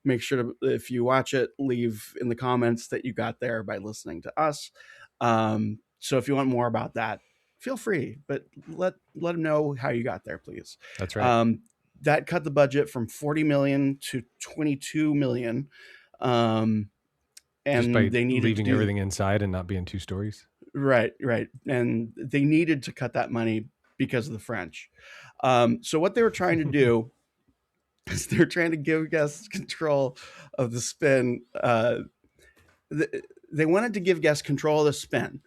Make sure to, if you watch it, leave in the comments that you got there by listening to us. So if you want more about that, feel free, but let them know how you got there, please. That's right. That cut the budget from 40 million to 22 million. And just by they needed leaving everything inside and not being 2 stories. Right. And they needed to cut that money because of the French. So what they were trying to do is they're trying to give guests control of the spin. They wanted to give guests control of the spin.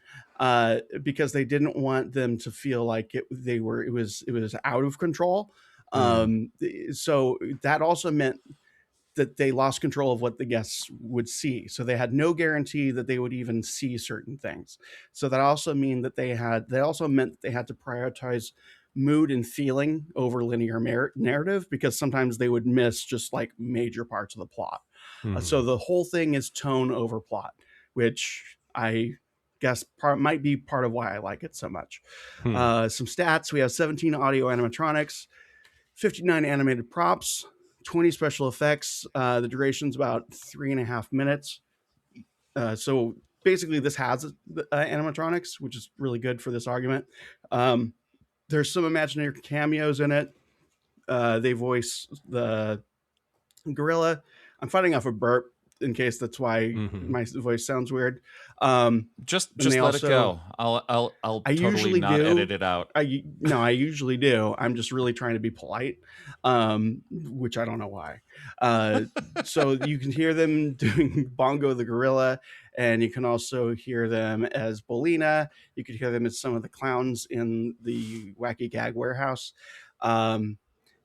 Because they didn't want them to feel like it was out of control. So that also meant that they lost control of what the guests would see. So they had no guarantee that they would even see certain things. So that also meant that they had to prioritize mood and feeling over linear narrative, because sometimes they would miss just like major parts of the plot. So the whole thing is tone over plot, which I guess might be part of why I like it so much. Some stats: we have 17 audio animatronics, 59 animated props, 20 special effects. The duration's about 3.5 minutes. So basically this has animatronics, which is really good for this argument. There's some Imagineer cameos in it. They voice the gorilla. I'm fighting off a burp in case that's why my voice sounds weird. Just let it go. I'll totally not edit it out. I usually do. I'm just really trying to be polite, which I don't know why. So you can hear them doing Bongo the gorilla, and you can also hear them as Bolina. You could hear them as some of the clowns in the Wacky Gag Warehouse.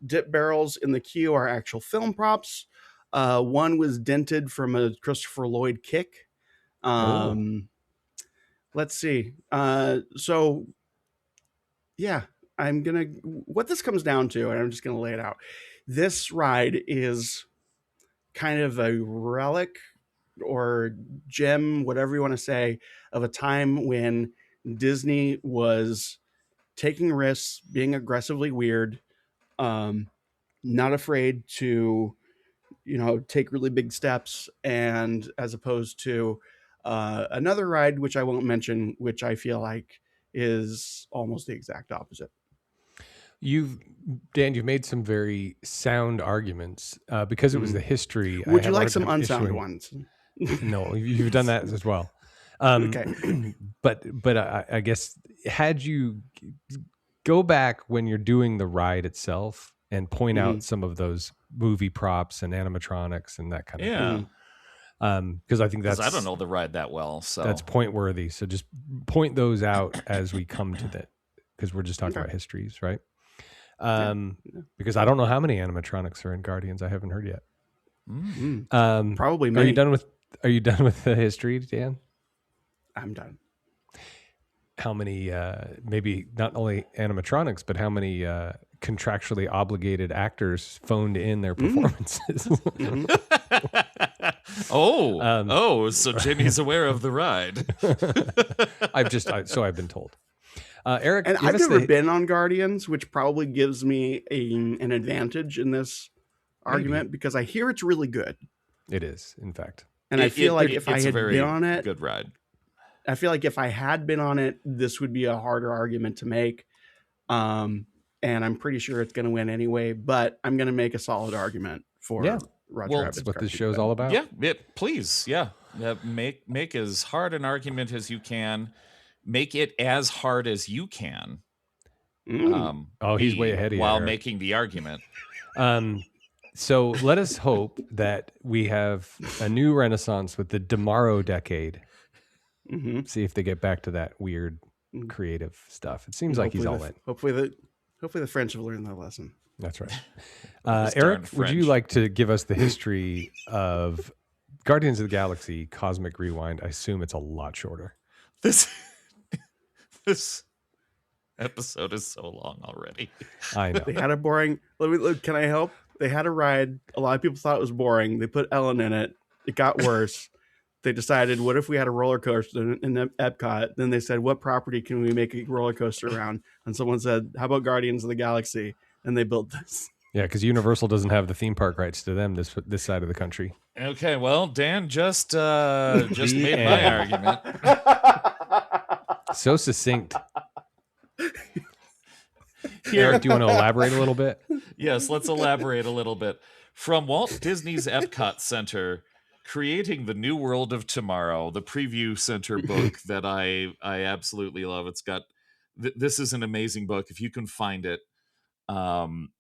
Dip barrels in the queue are actual film props. One was dented from a Christopher Lloyd kick. Let's see. So yeah, what this comes down to, and I'm just going to lay it out. This ride is kind of a relic or gem, whatever you want to say, of a time when Disney was taking risks, being aggressively weird, not afraid to, take really big steps, and as opposed to another ride, which I won't mention, which I feel like is almost the exact opposite. Dan, you've made some very sound arguments because it was the history. Would you like some unsound ones? No, you've done that as well. Okay. But I guess, had you go back when you're doing the ride itself and point out some of those movie props and animatronics and that kind of thing. Because I think I don't know the ride that well, so that's point worthy. So just point those out as we come to that, because we're just talking about histories, right? Because I don't know how many animatronics are in Guardians. I haven't heard yet. Probably many. Are you done with the history, Dan? I'm done. How many, maybe not only animatronics, but how many contractually obligated actors phoned in their performances? So Jimmy's aware of the ride. So I've been told. Eric, And I've never been on Guardians, which probably gives me an advantage in this argument because I hear it's really good. It is, in fact. And I feel like if I had been on it, good ride. I feel like if I had been on it, this would be a harder argument to make. And I'm pretty sure it's going to win anyway, but I'm going to make a solid argument for Roger Rabbit's that's what this Cartoon show's Bed. all about. Yeah, please. Yeah. Make as hard an argument as you can. Make it as hard as you can. He's way ahead of you. While making the argument. So let us hope that we have a new renaissance with the Tomorrow decade. See if they get back to that weird creative stuff. It seems like he's all in. Hopefully the French have learned their lesson. That's right. Eric, would you like to give us the history of Guardians of the Galaxy Cosmic Rewind? I assume it's a lot shorter. This episode is so long already. I know. They had a boring. Can I help? They had a ride. A lot of people thought it was boring. They put Ellen in it. It got worse. They decided, what if we had a roller coaster in Epcot? Then they said, what property can we make a roller coaster around? And someone said, how about Guardians of the Galaxy? And they built this. Yeah, because Universal doesn't have the theme park rights to them this side of the country. Okay, well, Dan just made my argument. So succinct. Eric, do you want to elaborate a little bit? Yes, let's elaborate a little bit. From Walt Disney's Epcot Center, Creating the New World of Tomorrow, the preview center book that I absolutely love. It's got this is an amazing book if you can find it.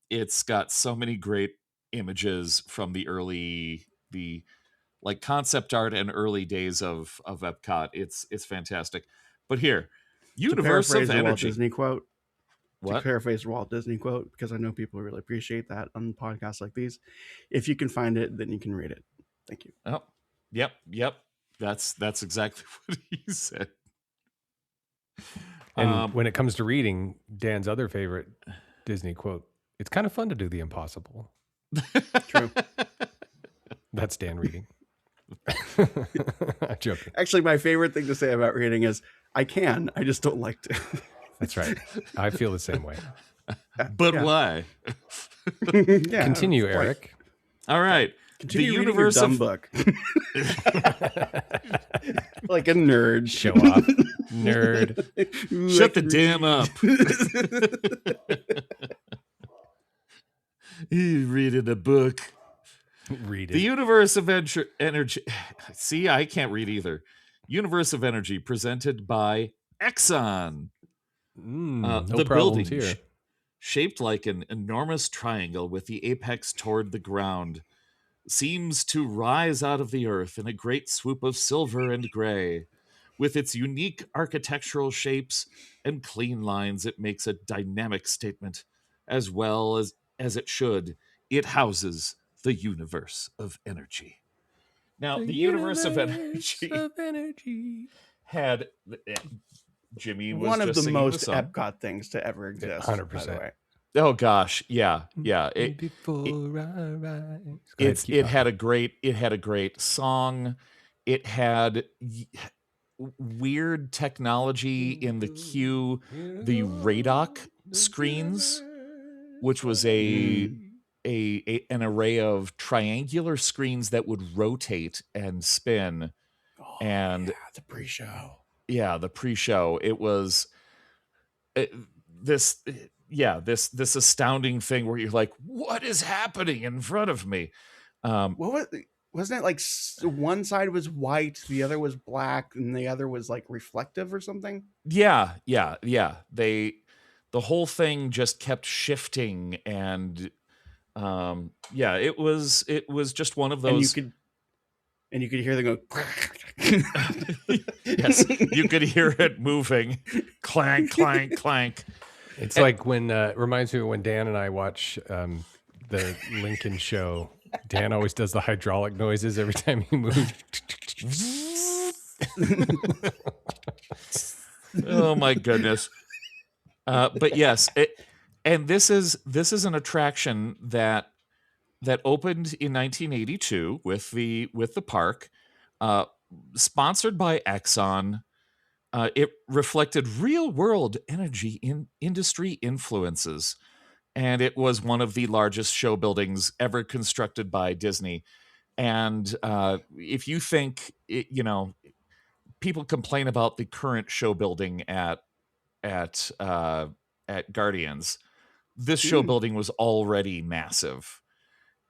It's got so many great images from the concept art and early days of Epcot. It's fantastic. But here, Universe of Energy. Walt Disney quote. What? To paraphrase a Walt Disney quote, because I know people really appreciate that on podcasts like these. If you can find it, then you can read it. Thank you. Oh, yep. That's exactly what he said. And when it comes to reading, Dan's other favorite Disney quote, it's kind of fun to do the impossible. True. That's Dan reading. I'm joking. Actually, my favorite thing to say about reading is, I just don't like to. That's right. I feel the same way. But why? Yeah, continue, Eric. All right. Continue the reading universe your dumb of book. Like a nerd. Show off. Nerd. Shut the damn up. You reading a book. Read it. The Universe of Energy. See, I can't read either. Universe of Energy, presented by Exxon. No the problems building, here. shaped like an enormous triangle with the apex toward the ground, seems to rise out of the earth in a great swoop of silver and gray. With its unique architectural shapes and clean lines, it makes a dynamic statement, as well as it should. It houses the Universe of Energy. Now, the Universe of Energy had... Jimmy was one of just the most the Epcot things to ever exist. 100%. By the way. Oh gosh, yeah. It had a great song. It had weird technology in the queue, the Radoc screens, which was an array of triangular screens that would rotate and spin. And the pre-show. Yeah, the pre-show. It was this astounding thing where you're like, what is happening in front of me? Wasn't it like one side was white, the other was black, and the other was like reflective or something? Yeah. The whole thing just kept shifting, and it was just one of those. And you could hear them go. Yes, you could hear it moving, clank, clank, clank. It's like when reminds me of when Dan and I watch the Lincoln show. Dan always does the hydraulic noises every time he moves. Oh my goodness! But yes, this is an attraction that opened in 1982 with the park, sponsored by Exxon. It reflected real world energy industry influences. And it was one of the largest show buildings ever constructed by Disney. And if you think, people complain about the current show building at Guardians. This show building was already massive.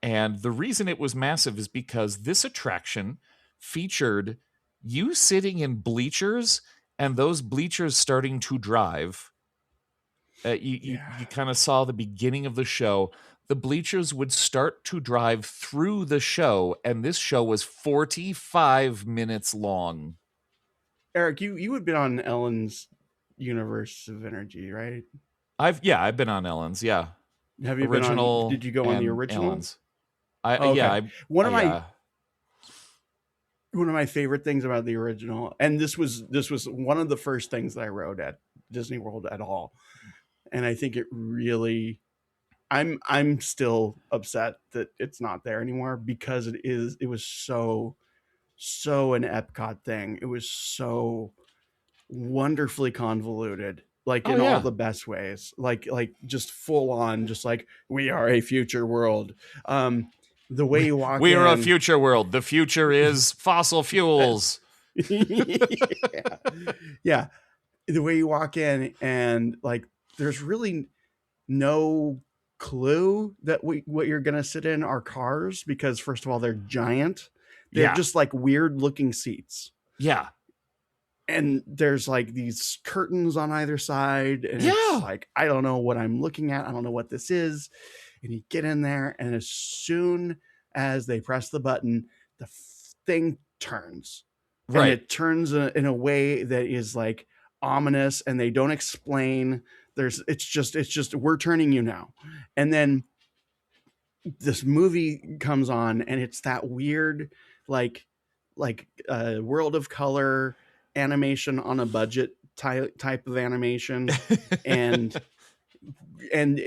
And the reason it was massive is because this attraction featured you sitting in bleachers and those bleachers starting to drive. You kind of saw the beginning of the show. The bleachers would start to drive through the show, and this show was 45 minutes long. Eric, you had been on Ellen's Universe of Energy, right? I've been on Ellen's, yeah. Have you Original been on? Did you go on the and original? Ellen's. Okay. One of my favorite things about the original, and this was one of the first things that I wrote at Disney World at all, and I think it really, I'm still upset that it's not there anymore because it was so an Epcot thing. It was so wonderfully convoluted, like in all the best ways, like just full on, just like we are a future world. The way you walk we in, are a future world. The future is fossil fuels. yeah. The way you walk in and like there's really no clue that what you're gonna sit in are cars, because first of all they're giant. They're just like weird looking seats. Yeah. And there's like these curtains on either side. And it's like, I don't know what I'm looking at. I don't know what this is. And you get in there, and as soon as they press the button, the thing turns. Right. And it turns in a way that is like ominous, and they don't explain. It's just we're turning you now. And then this movie comes on, and it's that weird like World of Color animation on a budget type of animation. and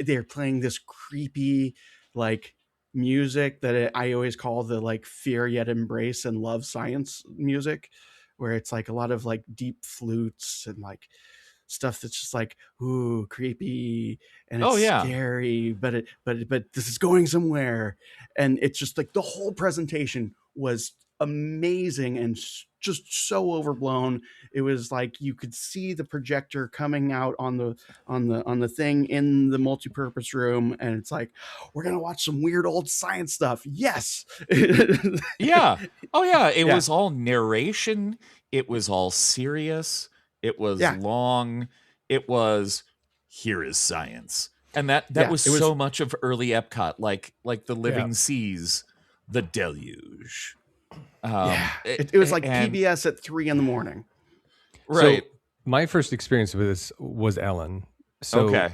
they're playing this creepy like music that I always call the like fear yet embrace and love science music, where it's like a lot of like deep flutes and like stuff that's just like, ooh, creepy, and it's scary, but this is going somewhere. And it's just like the whole presentation was amazing and just so overblown. It was like you could see the projector coming out on the thing in the multi-purpose room, and it's like, we're gonna watch some weird old science stuff. Yes. Yeah. Oh yeah. It was all narration. It was all serious. It was long. It was, here is science. And that was so much of early Epcot, like the living seas, the deluge. It was like PBS at 3 a.m. Right. So my first experience with this was Ellen. So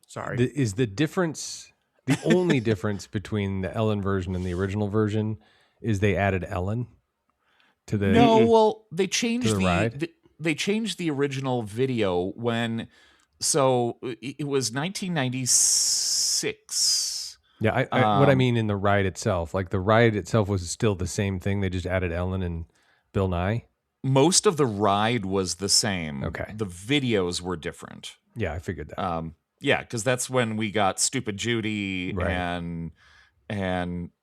sorry. Is the difference, the only difference between the Ellen version and the original version is they added Ellen to the they changed they changed the original video when, so it was 1996. Yeah, what I mean in the ride itself, like the ride itself was still the same thing. They just added Ellen and Bill Nye. Most of the ride was the same. Okay. The videos were different. Yeah, I figured that. Yeah, because that's when we got Stupid Judy and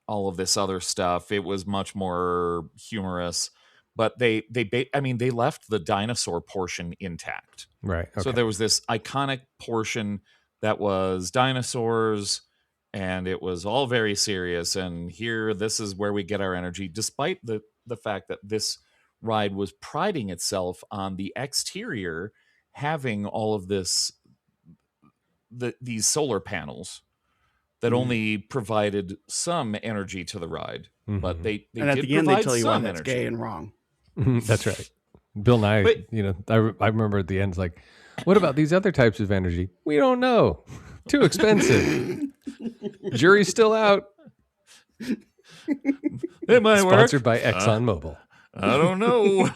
all of this other stuff. It was much more humorous, but they left the dinosaur portion intact. Right. Okay. So there was this iconic portion that was dinosaurs, and it was all very serious. And here, this is where we get our energy, despite the fact that this ride was priding itself on the exterior having all of these solar panels that only provided some energy to the ride. But they and at did the end they provide tell you some why that's energy. gay and wrong. That's right. Bill Nye, I remember at the end, it's like, what about these other types of energy? We don't know. Too expensive. Jury's still out. It might Sponsored work. by ExxonMobil. I don't know.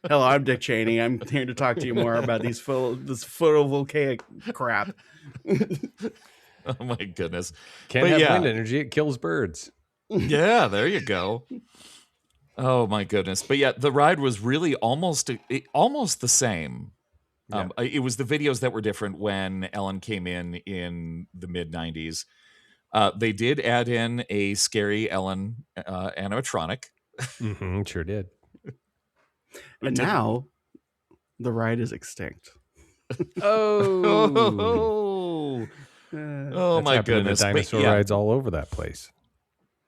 Hello, I'm Dick Cheney. I'm here to talk to you more about this photovoltaic crap. Oh my goodness. Can't have wind energy. It kills birds. Yeah, there you go. Oh my goodness! But yeah, the ride was really almost the same. It was the videos that were different when Ellen came in the mid '90s. They did add in a scary Ellen animatronic. Mm-hmm, sure did. And now the ride is extinct. Oh, oh my goodness! Dinosaur rides all over that place.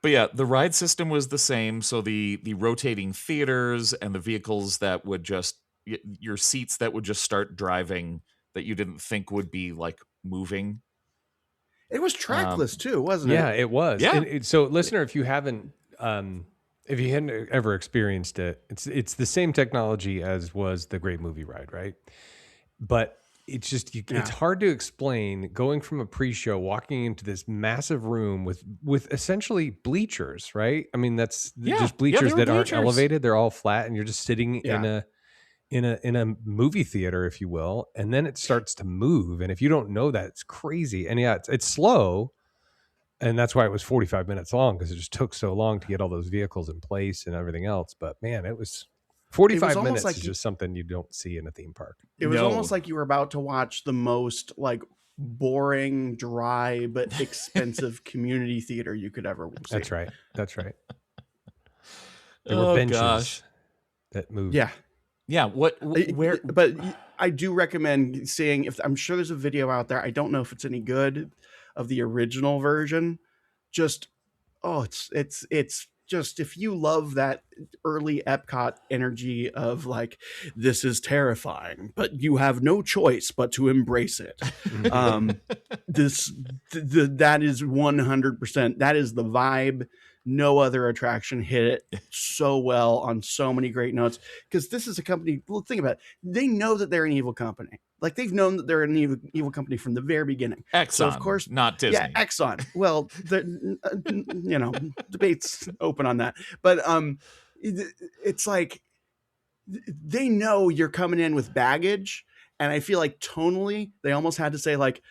But yeah, the ride system was the same. So the rotating theaters and the vehicles that would just your seats that would just start driving that you didn't think would be like moving. It was trackless too, wasn't it? Yeah, it was. Yeah. And so, listener, if you hadn't ever experienced it, it's the same technology as was the Great Movie Ride, right? But it's just it's hard to explain going from a pre-show walking into this massive room with essentially bleachers, right? I mean, that's just bleachers that aren't elevated; they're all flat, and you're just sitting in a movie theater, if you will, and then it starts to move. And if you don't know that, it's crazy. And yeah, it's slow, and that's why it was 45 minutes long, because it just took so long to get all those vehicles in place and everything else. But man, it was 45 minutes is just something you don't see in a theme park. It was almost like you were about to watch the most like boring, dry, but expensive community theater you could ever see. That's right. There were benches that moved. Yeah. But I do recommend seeing, if I'm sure there's a video out there. I don't know if it's any good, of the original version. Just, it's just, if you love that early Epcot energy of like, this is terrifying, but you have no choice but to embrace it. That is 100%. That is the vibe. No other attraction hit it so well on so many great notes, because this is a company. Well, think about it. They know that they're an evil company. Like, they've known that they're an evil company from the very beginning. Exxon, so of course, not Disney. Yeah, Exxon. Well, debates open on that. But it's like they know you're coming in with baggage, and I feel like tonally they almost had to say like,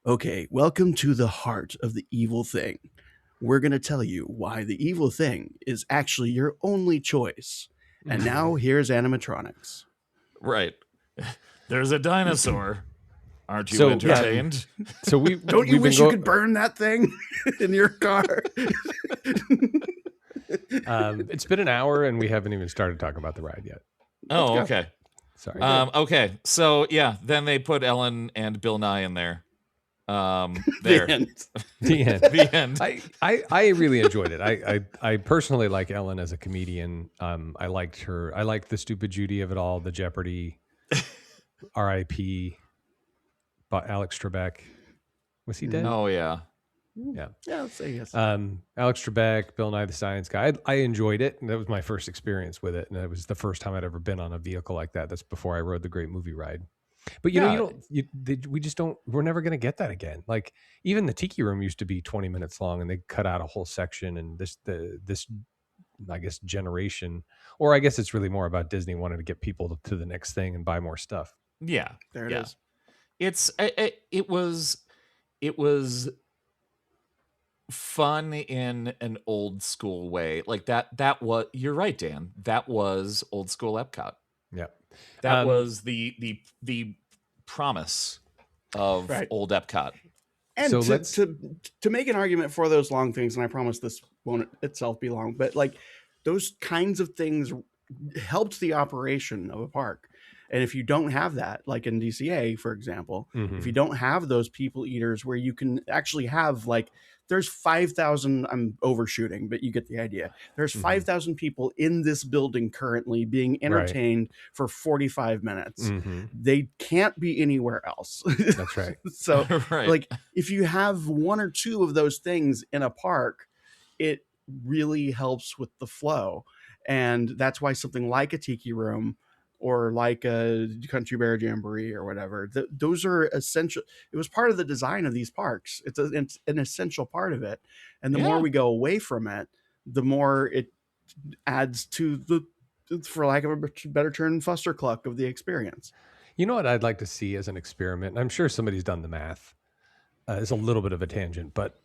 "Okay, welcome to the heart of the evil thing. We're going to tell you why the evil thing is actually your only choice. And now here's animatronics." Right. There's a dinosaur. Aren't you entertained? Yeah. So don't you wish you could burn that thing in your car? It's been an hour and we haven't even started talking about the ride yet. Oh, okay. Sorry. Okay. So yeah, then they put Ellen and Bill Nye in there. There. The end. I really enjoyed it. I personally like Ellen as a comedian. I liked her. I liked the Stupid Judy of it all, the Jeopardy, R.I.P. But Alex Trebek. Was he dead? Oh yeah. Yeah, let's say yes. Alex Trebek, Bill Nye the Science Guy. I enjoyed it, and that was my first experience with it, and it was the first time I'd ever been on a vehicle like that. That's before I rode the Great Movie Ride. But we just don't. We're never going to get that again. Like, even the Tiki Room used to be 20 minutes long, and they cut out a whole section. And this I guess generation, or I guess it's really more about Disney wanting to get people to the next thing and buy more stuff. Yeah, there it is. It was fun in an old school way, like that was, you're right, Dan, that was old school Epcot. Yeah, that was the promise of old Epcot. And so to make an argument for those long things, and I promise this won't itself be long, but like those kinds of things helped the operation of a park. And if you don't have that, like in DCA, for example, if you don't have those people eaters where you can actually have like, there's 5,000, I'm overshooting, but you get the idea. There's 5,000 people in this building currently being entertained for 45 minutes. They can't be anywhere else. That's right. So like, if you have one or two of those things in a park, it really helps with the flow. And that's why something like a Tiki Room or like a Country Bear Jamboree or whatever, those are essential. It was part of the design of these parks. It's an essential part of it. And the more we go away from it, the more it adds to the, for lack of a better term, fustercluck of the experience. You know what I'd like to see as an experiment? I'm sure somebody's done the math. It's a little bit of a tangent, but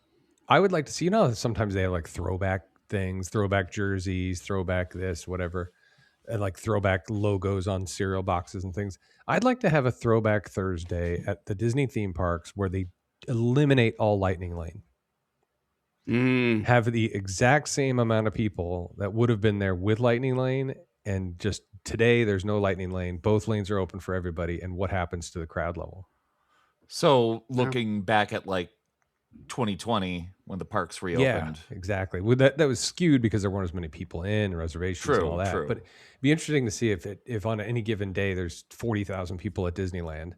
I would like to see, sometimes they have like throwback things, throwback jerseys, throwback this, whatever, and like throwback logos on cereal boxes and things. I'd like to have a throwback Thursday at the Disney theme parks where they eliminate all Lightning Lane. Have the exact same amount of people that would have been there with Lightning Lane, and just today there's no Lightning Lane. Both lanes are open for everybody. And what happens to the crowd level? So looking back at like 2020 when the parks reopened. Yeah, exactly. Well, that was skewed because there weren't as many people in, reservations and all that. But it'd be interesting to see if on any given day there's 40,000 people at Disneyland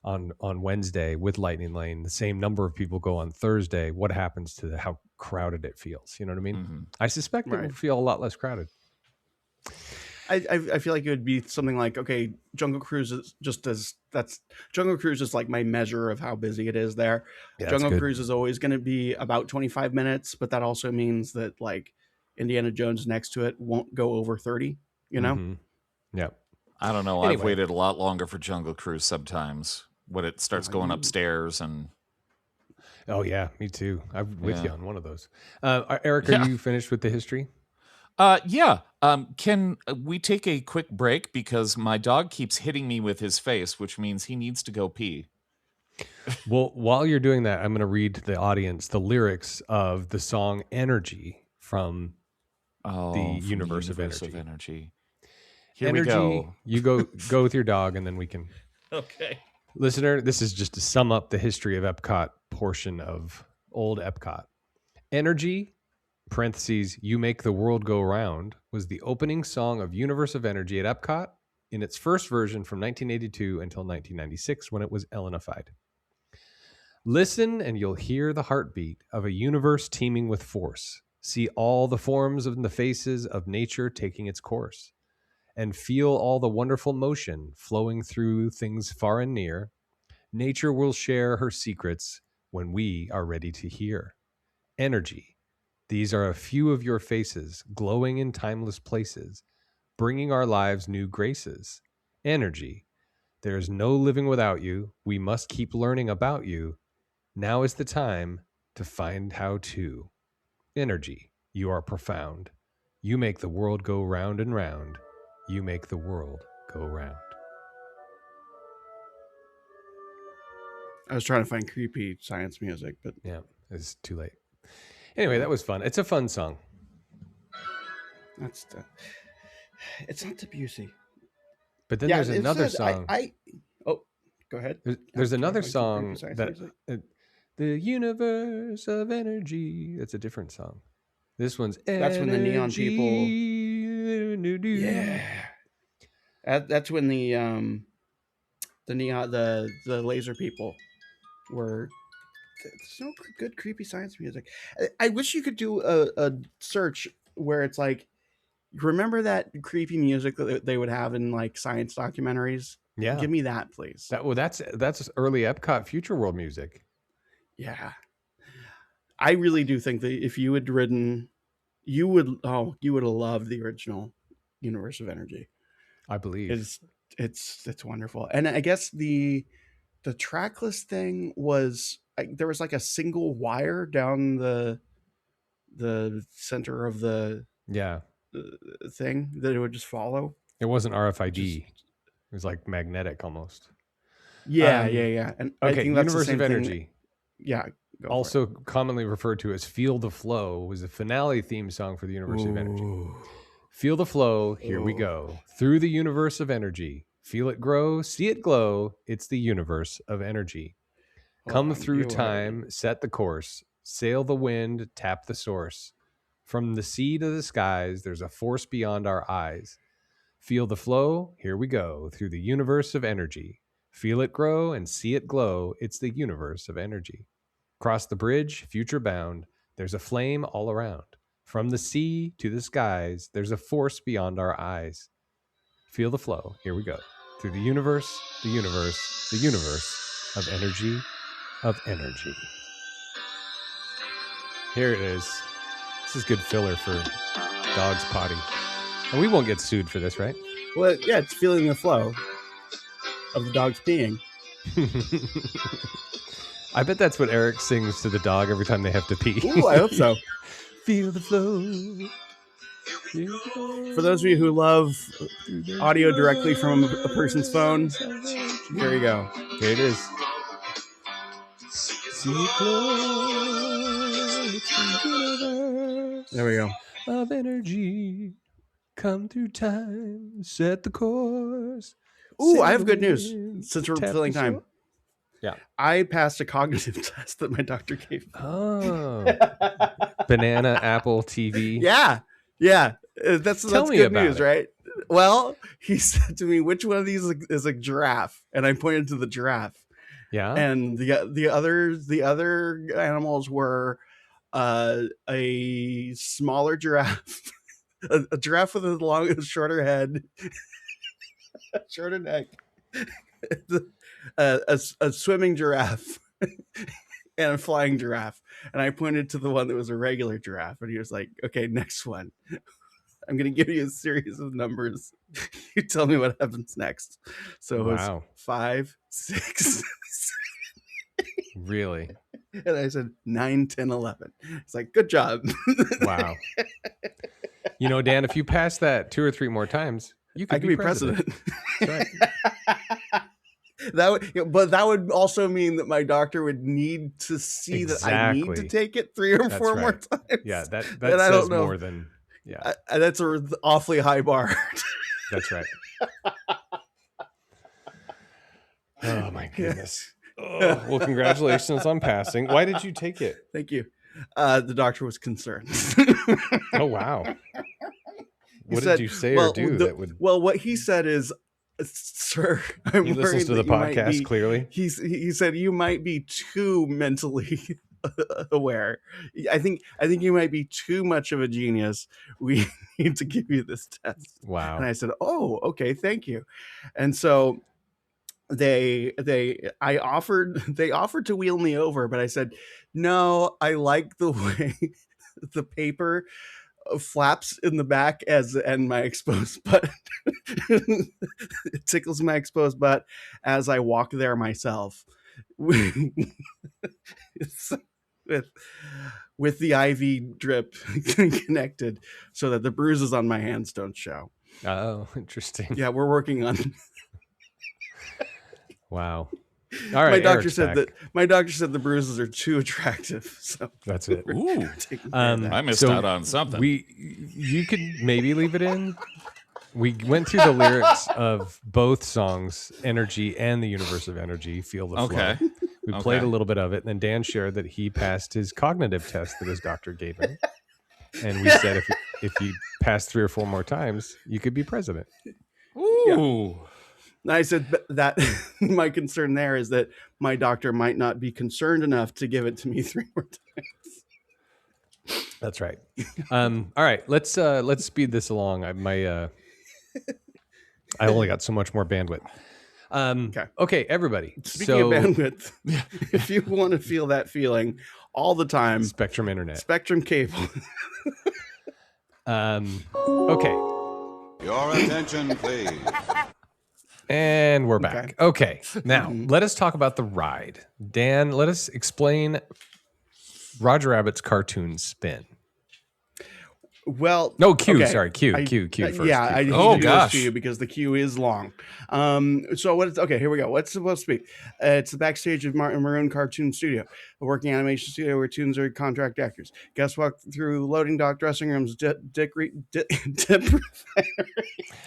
on Wednesday with Lightning Lane, the same number of people go on Thursday. What happens to how crowded it feels? You know what I mean? Mm-hmm. I suspect it will feel a lot less crowded. I feel like it would be something like, okay, Jungle Cruise is Jungle Cruise is like my measure of how busy it is there. Yeah, Jungle Cruise is always going to be about 25 minutes, but that also means that like Indiana Jones next to it won't go over 30, you know? Mm-hmm. Yeah. I don't know. Anyway. I've waited a lot longer for Jungle Cruise sometimes when it starts going upstairs and. Oh yeah, me too. I'm with you on one of those. Eric, are you finished with the history? Yeah. Can we take a quick break because my dog keeps hitting me with his face, which means he needs to go pee. Well, while you're doing that, I'm going to read to the audience the lyrics of the song "Energy" from the Universe of Energy. Here we go. You go with your dog, and then we can. Okay. Listener, this is just to sum up the history of Epcot portion of old Epcot. Energy. Parentheses, You Make the World Go Round, was the opening song of Universe of Energy at Epcot in its first version from 1982 until 1996 when it was Ellenified. Listen and you'll hear the heartbeat of a universe teeming with force. See all the forms of the faces of nature taking its course. And feel all the wonderful motion flowing through things far and near. Nature will share her secrets when we are ready to hear. Energy. These are a few of your faces, glowing in timeless places, bringing our lives new graces. Energy. There is no living without you. We must keep learning about you. Now is the time to find how to. Energy. You are profound. You make the world go round and round. You make the world go round. I was trying to find creepy science music, but yeah, it's too late. Anyway, that was fun. It's a fun song. It's not Debussy. But then there's another song. Go ahead. There's another song that the Universe of Energy. That's a different song. This one's That's when the neon people. Yeah. That's when the neon the laser people were. There's no good creepy science music. I wish you could do a search where it's like, remember that creepy music that they would have in like science documentaries? Yeah. Give me that, please. That's early Epcot Future World music. Yeah. I really do think that if you had ridden, you would have loved the original Universe of Energy. I believe. It's wonderful. And I guess the trackless thing was there was like a single wire down the center of the thing that it would just follow. It wasn't RFID. It was like magnetic almost. Yeah. And okay, I think that's Universe the same of Energy. Thing. Yeah. Also commonly referred to as Feel the Flow was the finale theme song for the Universe of Energy. Feel the flow, here we go. Through the Universe of Energy. Feel it grow, see it glow. It's the Universe of Energy. Come through time, set the course. Sail the wind, tap the source. From the sea to the skies, there's a force beyond our eyes. Feel the flow, here we go. Through the Universe of Energy. Feel it grow and see it glow. It's the Universe of Energy. Cross the bridge, future bound. There's a flame all around. From the sea to the skies, there's a force beyond our eyes. Feel the flow. Here we go. Through the universe, the universe, the universe of energy, of energy. Here it is. This is good filler for Dog's Potty. And we won't get sued for this, right? Well, yeah, it's feeling the flow of the dog's peeing. I bet that's what Eric sings to the dog every time they have to pee. Ooh, I hope so. Feel the flow. For those of you who love audio directly from a person's phone, here you go. Here it is. See it glow. It's the universe. There we go. Of energy. Come through time. Set the course. Ooh, I Sail have good news in, since we're tap filling the time. shore. Yeah. I passed a cognitive test that my doctor gave me. Oh. Banana, apple, TV. Yeah. That's Tell me good about news, it. right? Well, he said to me, which one of these is a giraffe? And I pointed to the giraffe. Yeah. And the other animals were a smaller giraffe, a giraffe with a shorter head, a shorter neck, a swimming giraffe, and a flying giraffe. And I pointed to the one that was a regular giraffe, and he was like, "Okay, next one. I'm going to give you a series of numbers. You tell me what happens next." So it was 5, 6. Really? And I said 9, 10, 11. It's like, good job. Wow. You know, Dan, if you pass that 2 or 3 more times, you could be president. That's right. But that would also mean that my doctor would need to see that I need to take it 3 or 4 more times. Yeah, that and I says don't know, more than that's an awfully high bar. That's right. Oh my goodness. Oh, well, congratulations on passing. Why did you take it? Thank you. The doctor was concerned. Oh wow. What did you say or do that would? Well, what he said is, "Sir, I'm He worried listens to that the you might podcast be," clearly. He said you might be too mentally aware. I think you might be too much of a genius. We need to give you this test. Wow. And I said, "Oh, okay, thank you." And so they offered to wheel me over, but I said, "No, I like the way the paper flaps in the back and my exposed butt it tickles my exposed butt as I walk there myself with the IV drip connected so that the bruises on my hands don't show." Oh, interesting. Yeah, we're working on. Wow. All right. My doctor said the bruises are too attractive. So that's it. Ooh. I missed out on something. You could maybe leave it in. We went through the lyrics of both songs, Energy and the Universe of Energy, Feel the Flow. We played a little bit of it, and then Dan shared that he passed his cognitive test that his doctor gave him. And we said if you pass 3 or 4 more times, you could be president. Ooh. Yeah. And I said that my concern there is that my doctor might not be concerned enough to give it to me 3 more times. That's right. All right, let's speed this along. I only got so much more bandwidth. Okay, everybody. Speaking of bandwidth, if you want to feel that feeling all the time, Spectrum Internet, Spectrum cable. Okay. Your attention, please. And we're back. Okay. Now, let us talk about the ride. Dan, let us explain Roger Rabbit's cartoon spin. Well, no, Q. Okay. Sorry, Q first. Yeah, I need to do this to you because the queue is long. So okay, here we go. What's supposed to be? It's the backstage of Maroon Cartoon Studio, a working animation studio where tunes are contract actors. Guests walk through loading dock dressing rooms.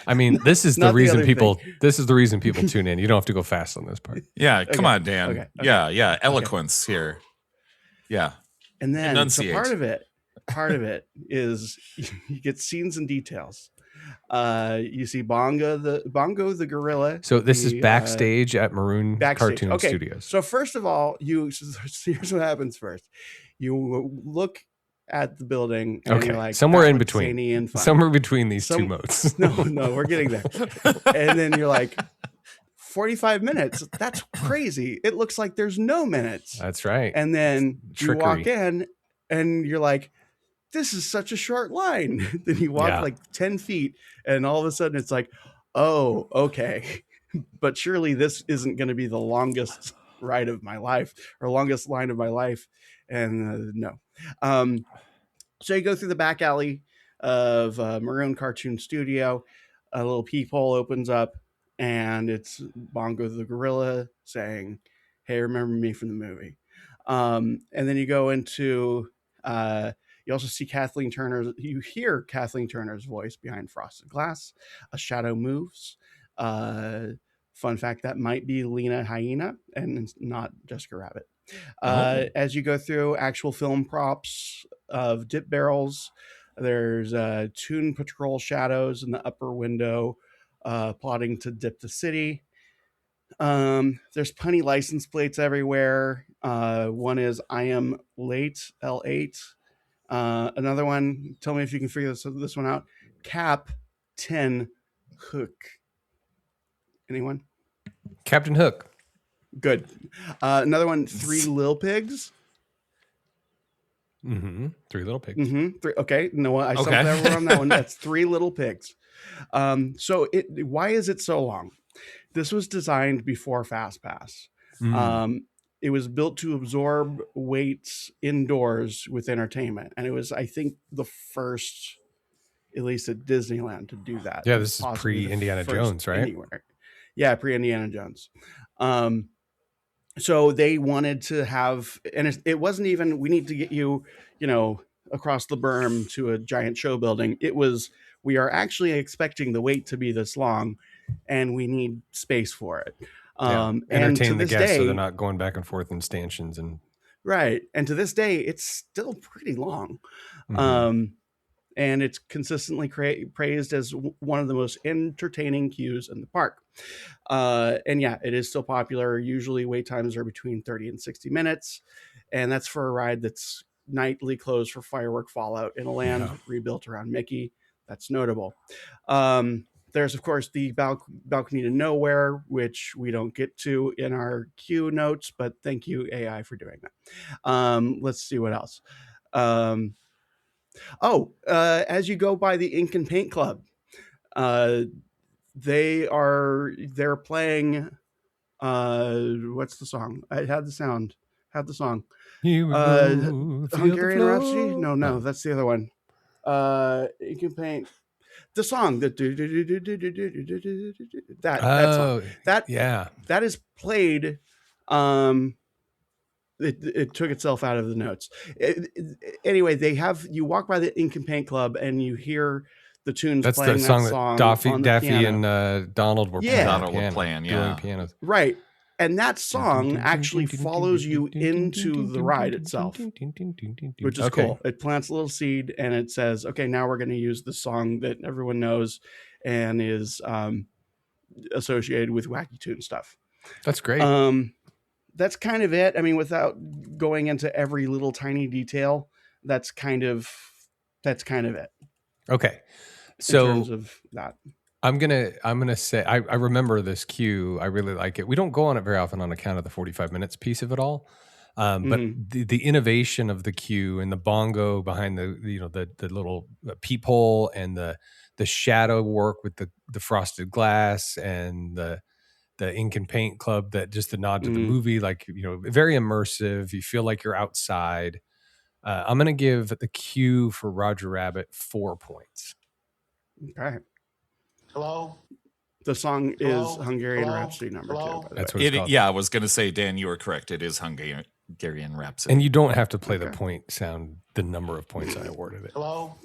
I mean, this is the reason people. This is the reason people tune in. You don't have to go fast on this part. Yeah, come on, Dan. Okay. Yeah, eloquence here. Yeah, and then so part of it is you get scenes and details. You see Bongo the gorilla. So this is backstage at Maroon Cartoon Studios. So first of all, here's what happens first. You look at the building and you're like, somewhere in between. Somewhere between these two modes. No, we're getting there. And then you're like, 45 minutes. That's crazy. It looks like there's no minutes. That's right. And then you walk in and you're like, this is such a short line. Then you walk like 10 feet and all of a sudden it's like, oh, okay. But surely this isn't going to be the longest ride of my life or longest line of my life. And no. So you go through the back alley of Maroon Cartoon Studio. A little peephole opens up, and it's Bongo the gorilla saying, "Hey, remember me from the movie." And then you go into. You also see Kathleen Turner's. You hear Kathleen Turner's voice behind frosted glass. A shadow moves. Fun fact: that might be Lena Hyena, and it's not Jessica Rabbit. As you go through actual film props of dip barrels, there's Toon Patrol shadows in the upper window, plotting to dip the city. There's punny license plates everywhere. One is I am late L8. Another one, tell me if you can figure this one out. Cap 10 Hook. Anyone? Captain Hook. Good. Another one, 3 Lil Pigs. Mm-hmm. 3 Little Pigs. Mm-hmm. Okay. No, I stumped everyone on that one. That's 3 Little Pigs. Why is it so long? This was designed before FastPass. It was built to absorb weights indoors with entertainment. And it was, I think, the first, at least at Disneyland, to do that. Yeah, this is pre-Indiana Jones, right? Anywhere. Yeah, pre-Indiana Jones. So they wanted to have, and it wasn't even, we need to get you, across the berm to a giant show building. It was, we are actually expecting the wait to be this long, and we need space for it. Entertain the guests so they're not going back and forth in stanchions. And right. And to this day, it's still pretty long. And it's consistently praised as one of the most entertaining queues in the park. And yeah, it is still popular. Usually wait times are between 30 and 60 minutes. And that's for a ride that's nightly closed for firework fallout in a land rebuilt around Mickey. That's notable. There's, of course, the balcony to nowhere, which we don't get to in our queue notes, but thank you, AI, for doing that. Let's see what else. As you go by the Ink and Paint Club, they're playing what's the song? I had the sound. Had the song. Hungarian Rhapsody? No, that's the other one. Ink and Paint. The song that that is played. It took itself out of the notes. Anyway, you walk by the Ink and Paint Club and you hear the tunes. That's playing the song that Daffy and Donald were playing. Donald were playing, doing pianos. Right. And that song actually follows you into the ride itself, which is cool. It plants a little seed and it says, okay, now we're going to use the song that everyone knows and is associated with Wacky Toon stuff. That's great. That's kind of it. I mean, without going into every little tiny detail, that's kind of it. Okay. So in terms of that. I'm gonna say I remember this queue. I really like it. We don't go on it very often on account of the 45 minutes piece of it all. But the innovation of the queue and the bongo behind the little peephole and the shadow work with the frosted glass and the Ink and Paint Club, that just the nod to the movie, like, very immersive. You feel like you're outside. I'm gonna give the queue for Roger Rabbit 4 points. Okay. Hello? The song is Hungarian Rhapsody number 2. That's what it's called. Yeah, I was going to say, Dan, you were correct. It is Hungarian Rhapsody. And you don't have to play the point sound, the number of points I awarded it. Hello?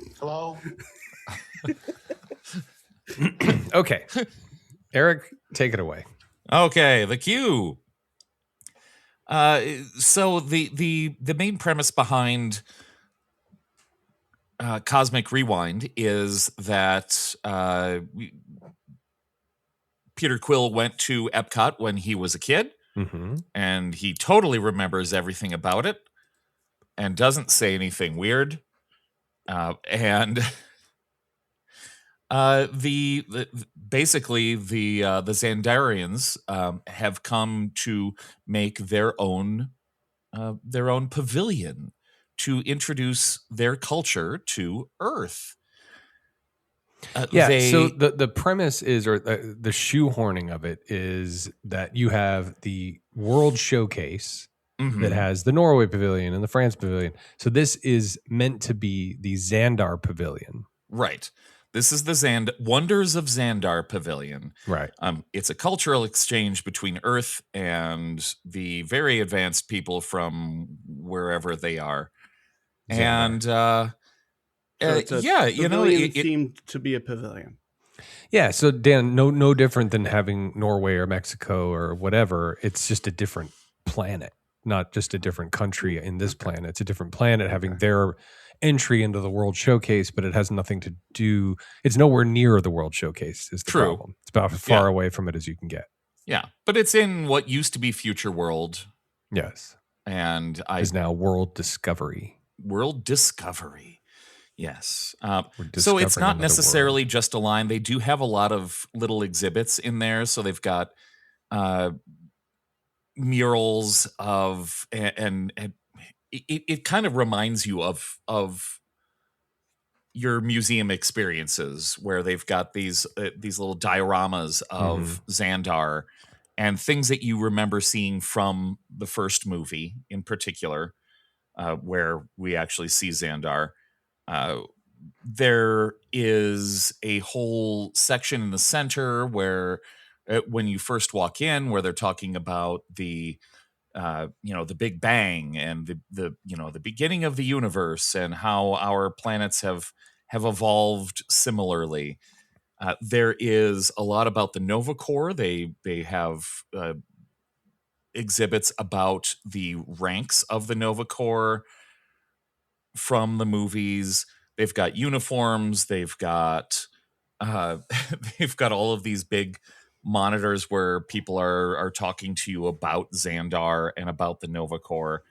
Okay. Eric, take it away. Okay, the queue. So the main premise behind Cosmic Rewind is that Peter Quill went to Epcot when he was a kid, and he totally remembers everything about it and doesn't say anything weird. And basically the Xandarians have come to make their own pavilion to introduce their culture to Earth. So the premise is, or the shoehorning of it is, that you have the World Showcase, that has the Norway Pavilion and the France Pavilion. So this is meant to be the Xandar Pavilion. Right. This is the Wonders of Xandar Pavilion. Right. It's a cultural exchange between Earth and the very advanced people from wherever they are. Xandar. And So it's a pavilion seemed to be a pavilion. Yeah. So Dan, no different than having Norway or Mexico or whatever. It's just a different planet, not just a different country in this planet. It's a different planet having their entry into the World Showcase, but it has nothing to do. It's nowhere near the World Showcase is the problem. It's about as far away from it as you can get. Yeah. But it's in what used to be Future World. Yes. And is now World Discovery. World Discovery. Yes. So it's not necessarily just a line. They do have a lot of little exhibits in there. So they've got murals of, and it kind of reminds you of your museum experiences where they've got these little dioramas of Xandar and things that you remember seeing from the first movie in particular, where we actually see Xandar. There is a whole section in the center where when you first walk in, where they're talking about the the Big Bang and the beginning of the universe and how our planets have evolved similarly. There is a lot about the Nova Corps. They have exhibits about the ranks of the Nova Corps from the movies. They've got uniforms. They've got they've got all of these big monitors where people are talking to you about Xandar and about the Nova Corps.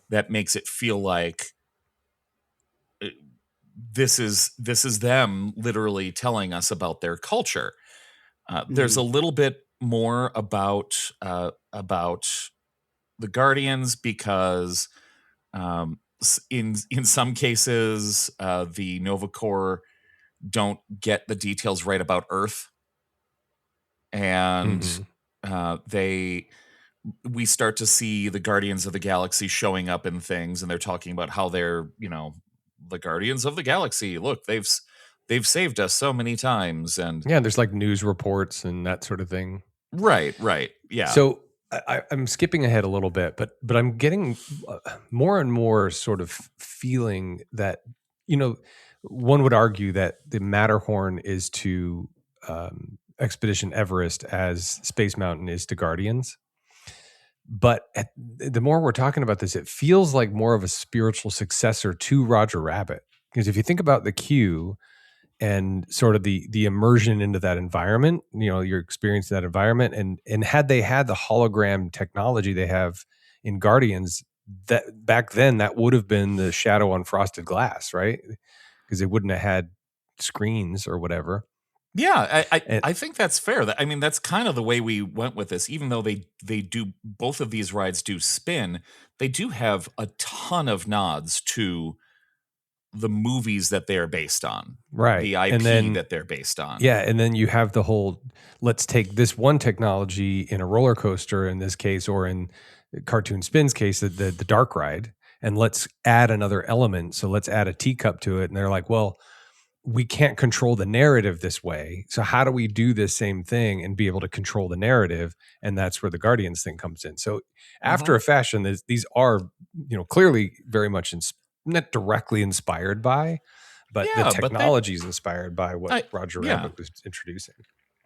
That makes it feel like this is them literally telling us about their culture. There's a little bit more about the Guardians because in some cases the Nova Corps don't get the details right about Earth, and we start to see the Guardians of the Galaxy showing up in things, and they're talking about how they're the Guardians of the Galaxy. Look, they've saved us so many times, and there's like news reports and that sort of thing. Right, yeah. So I'm skipping ahead a little bit, but I'm getting more and more sort of feeling that one would argue that the Matterhorn is to Expedition Everest as Space Mountain is to Guardians. But the more we're talking about this, it feels like more of a spiritual successor to Roger Rabbit. Because if you think about the queue and sort of the immersion into that environment, your experience in that environment, and had they had the hologram technology they have in Guardians, that back then that would have been the shadow on frosted glass, right? Because they wouldn't have had screens or whatever. Yeah, I think that's fair. I mean, that's kind of the way we went with this. Even though they do, both of these rides do spin, they do have a ton of nods to the movies that they're based on, right? The IP that they're based on. Yeah, and then you have the whole, let's take this one technology in a roller coaster in this case, or in Cartoon Spin's case, the dark ride, and let's add another element. So let's add a teacup to it. And they're like, well, we can't control the narrative this way. So how do we do this same thing and be able to control the narrative? And that's where the Guardians thing comes in. So after a fashion, these are, clearly very much not directly inspired by, but the technology is inspired by what Roger Rabbit was introducing.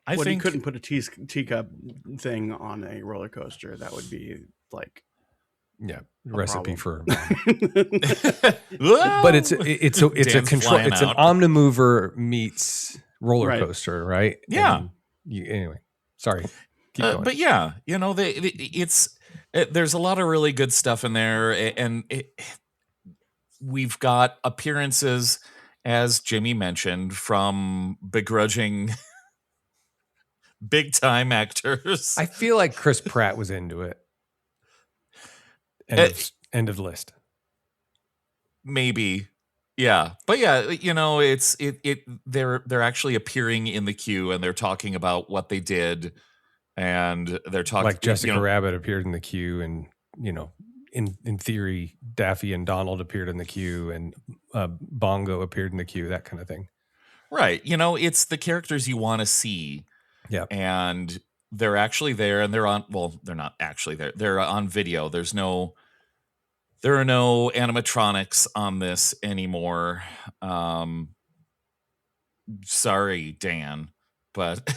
I think you couldn't put a teacup thing on a roller coaster. That would be like recipe for Well, but it's a control, it's an omnimover meets roller coaster, right? Yeah. Anyway, sorry, keep going. But yeah, there's a lot of really good stuff in there, and we've got appearances, as Jimmy mentioned, from begrudging big time actors. I feel like Chris Pratt was into it. End of list. Maybe. Yeah. But yeah, they're actually appearing in the queue, and they're talking about what they did, and they're talking like Jessica Rabbit appeared in the queue and in theory, Daffy and Donald appeared in the queue, and Bongo appeared in the queue, that kind of thing. Right. You know, it's the characters you want to see. Yeah. And they're actually there, and they're on, well, they're not actually there. They're on video. There are no animatronics on this anymore. Sorry, Dan, but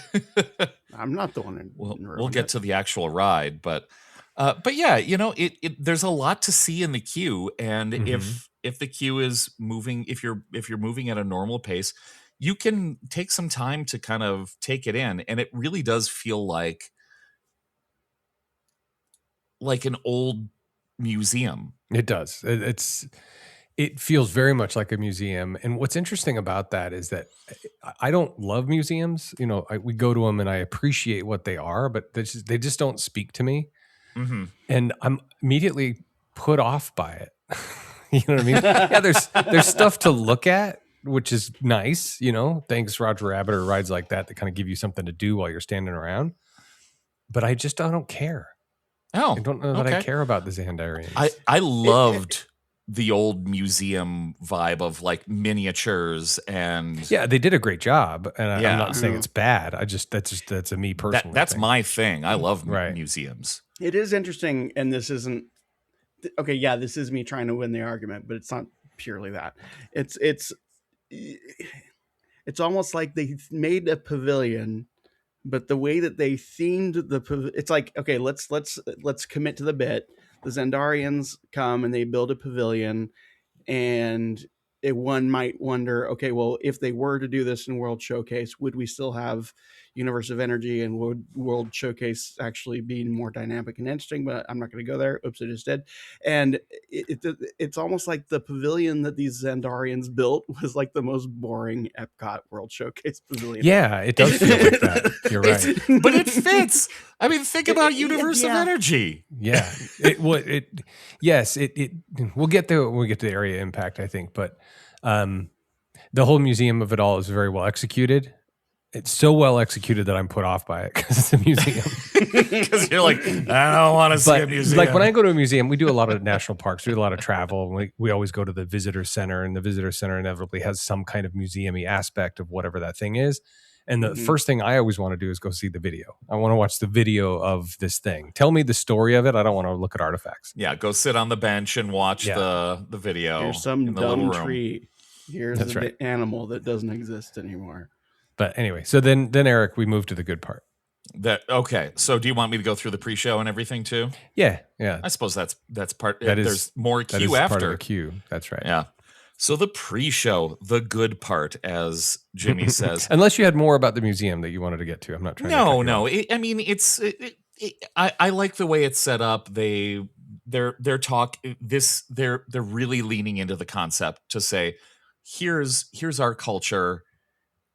I'm not the one. we'll get to the actual ride, but yeah, you know, there's a lot to see in the queue, and if the queue is moving, if you're moving at a normal pace, you can take some time to kind of take it in, and it really does feel like an old museum. It does. It feels very much like a museum. And what's interesting about that is that I don't love museums. You know, we go to them and I appreciate what they are, but they just don't speak to me. And I'm immediately put off by it. You know what I mean? Yeah, there's stuff to look at, which is nice. You know, thanks Roger Rabbit or rides like that kind of give you something to do while you're standing around. But I don't care. Oh, I don't know that I care about the Xandarians. I loved the old museum vibe of like miniatures, and yeah, they did a great job. And I'm not saying it's bad. That's a me personally. That's my thing. I love museums. It is interesting, and this isn't okay. Yeah, this is me trying to win the argument, but it's not purely that. It's almost like they made a pavilion. But the way that they themed it's like, okay, let's commit to the bit. The Xandarians come and they build a pavilion, and one might wonder, okay, well, if they were to do this in World Showcase, would we still have Universe of Energy, and would World Showcase actually be more dynamic and interesting? But I'm not going to go there. Oops, I just did. And it's almost like the pavilion that these Xandarians built was like the most boring Epcot World Showcase pavilion. Yeah, it does feel like that. You're right. But it fits. I mean, think about Universe of Energy. Yeah. Yes, we'll get to the area impact, I think, but the whole museum of it all is very well executed. It's so well executed that I'm put off by it because it's a museum. Because you're like, I don't want to see a museum. Like when I go to a museum, we do a lot of national parks. We do a lot of travel. And we always go to the visitor center, and the visitor center inevitably has some kind of museum-y aspect of whatever that thing is. And the first thing I always want to do is go see the video. I want to watch the video of this thing. Tell me the story of it. I don't want to look at artifacts. Yeah, go sit on the bench and watch the video. Here's some dumb tree. Here's the animal that doesn't exist anymore. But anyway, so then Eric, we move to the good part. Okay. So do you want me to go through the pre-show and everything too? Yeah. I suppose that's part. There's more queue that is after part of the queue. That's right. Yeah. So the pre-show, the good part, as Jimmy says. Unless you had more about the museum that you wanted to get to, I'm not trying. No. I like the way it's set up. They're really leaning into the concept to say, here's our culture.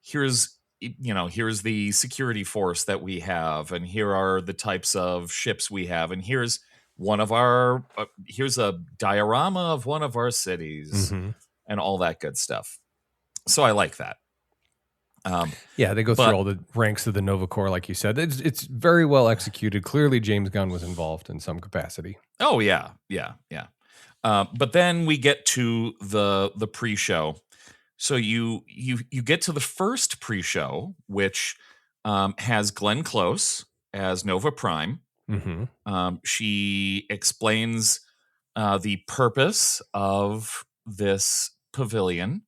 Here's the security force that we have, and here are the types of ships we have, and here's here's a diorama of one of our cities, and all that good stuff. So I like that. They go through all the ranks of the Nova Corps, like you said. It's very well executed. Clearly, James Gunn was involved in some capacity. Oh yeah. But then we get to the pre-show. So you get to the first pre-show, which has Glenn Close as Nova Prime. She explains the purpose of this pavilion.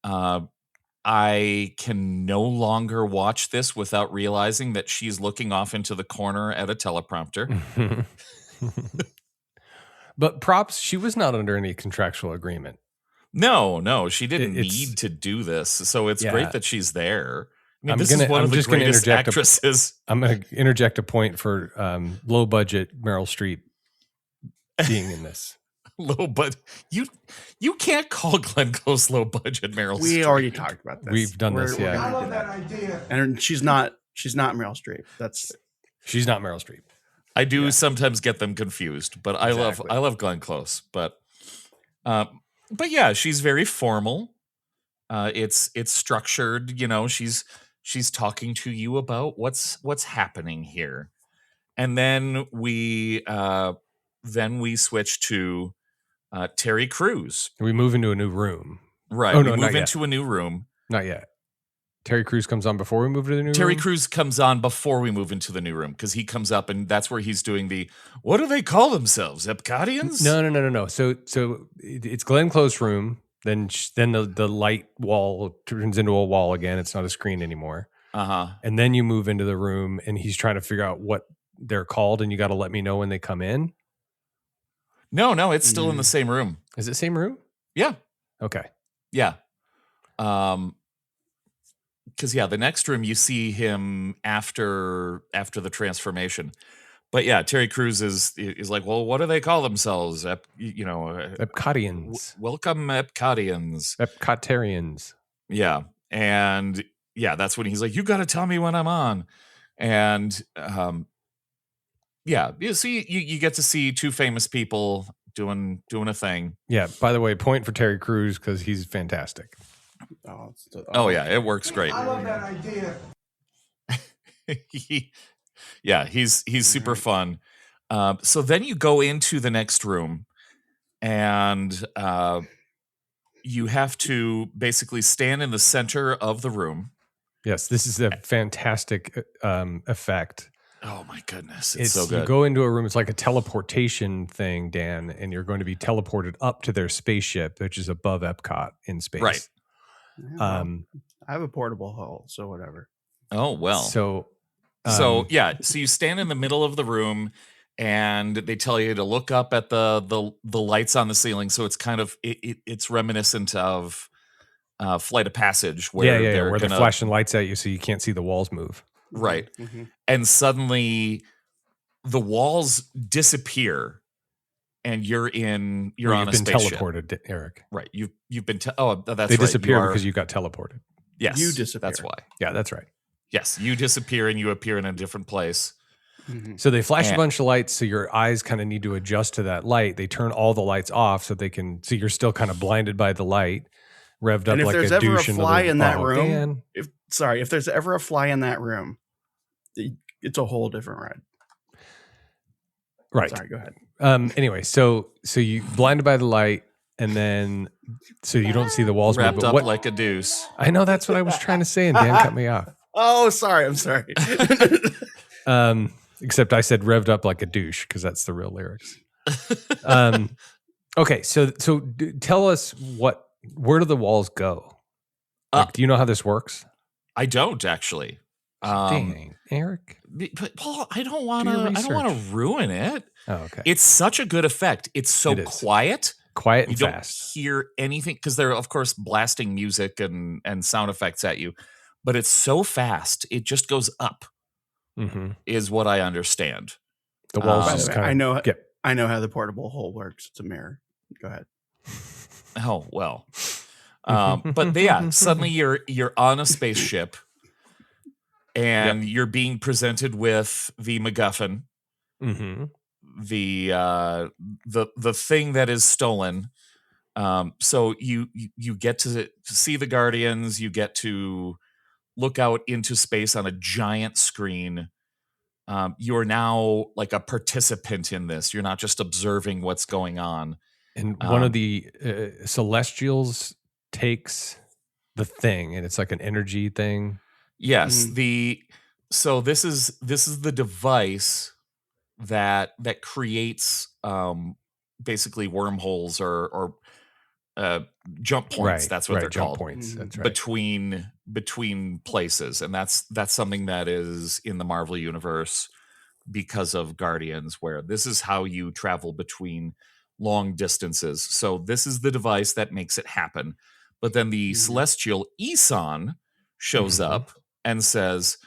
I can no longer watch this without realizing that she's looking off into the corner at a teleprompter. But props, she was not under any contractual agreement. No, she didn't need to do this. So it's great that she's there. I mean, this is one of the greatest actresses. I'm going to interject a point for low budget Meryl Streep being in this. Low budget. You can't call Glenn Close low budget Meryl Streep. We already talked about this. We've done this, yeah. I love that idea. And she's not Meryl Streep. She's not Meryl Streep. I do sometimes get them confused, but I love Glenn Close. But yeah, she's very formal. It's structured. You know, she's talking to you about what's happening here, and then then we switch to Terry Crews. We move into a new room. Right. Oh, we no, move not yet. into a new room. Not yet. Terry Crews comes on before we move to the new room? Terry Crews comes on before we move into the new room because he comes up and that's where he's doing the, what do they call themselves? Epcottians? No. So it's Glenn Close's room. Then the light wall turns into a wall again. It's not a screen anymore. Uh-huh. And then you move into the room and he's trying to figure out what they're called and you got to let me know when they come in. No, it's still in the same room. Is it same room? Yeah. Okay. Yeah. Because the next room you see him after the transformation, but yeah, Terry Crews is like, well, what do they call themselves? Epcottians. Welcome, Epcottians. Epcotarians. Yeah, and that's when he's like, you got to tell me when I'm on, and you see, you get to see two famous people doing a thing. Yeah. By the way, point for Terry Crews because he's fantastic. Oh yeah, it works great. I love that idea. He's super fun. So then you go into the next room and you have to basically stand in the center of the room. Yes, this is a fantastic effect. Oh my goodness, it's so good. You go into a room, it's like a teleportation thing, Dan, and you're going to be teleported up to their spaceship, which is above Epcot in space. Right. Yeah, well, I have a portable hull, so whatever. Oh well. So you stand in the middle of the room, and they tell you to look up at the lights on the ceiling. So it's kind of it's reminiscent of Flight of Passage, where where they're flashing lights at you, so you can't see the walls move. Right, Mm-hmm. and suddenly the walls disappear. And you're on a spaceship. Teleported, Eric. Right. You've been. That's right. They disappear because you got teleported. Yes, you disappear. That's why. Yeah, that's right. Yes, you disappear and you appear in a different place. Mm-hmm. So they flash a bunch of lights, so your eyes kind of need to adjust to that light. They turn all the lights off so you're still kind of blinded by the light, revved up like a douche. And if there's ever a fly in that room, Dan. if there's ever a fly in that room, it's a whole different ride. Right. Sorry, go ahead. Anyway, so you blinded by the light, and then so you don't see the walls wrapped move. Up like a deuce. I know that's what I was trying to say, and Dan cut me off. Oh, sorry. I'm sorry. Except I said revved up like a douche because that's the real lyrics. Okay, so tell us where do the walls go? Do you know how this works? I don't actually. Dang, Eric. But Paul, I don't want to ruin it. Oh, okay. It's such a good effect. It's so quiet. Quiet and you fast. Don't hear anything because they're of course blasting music and sound effects at you, but it's so fast. It just goes up. Mm-hmm. Is what I understand. The walls just kind of. I know how the portable hole works. It's a mirror. Go ahead. Oh well. But suddenly you're on a spaceship. And you're being presented with the MacGuffin, the thing that is stolen. So you get to see the Guardians. You get to look out into space on a giant screen. You are now like a participant in this. You're not just observing what's going on. And one of the Celestials takes the thing, and it's like an energy thing. Yes, so this is the device that creates basically wormholes or jump points. Right, that's what they're jump called. Points. That's right. Between places, and that's something that is in the Marvel universe because of Guardians, where this is how you travel between long distances. So this is the device that makes it happen. But then the Celestial Eson shows up and says,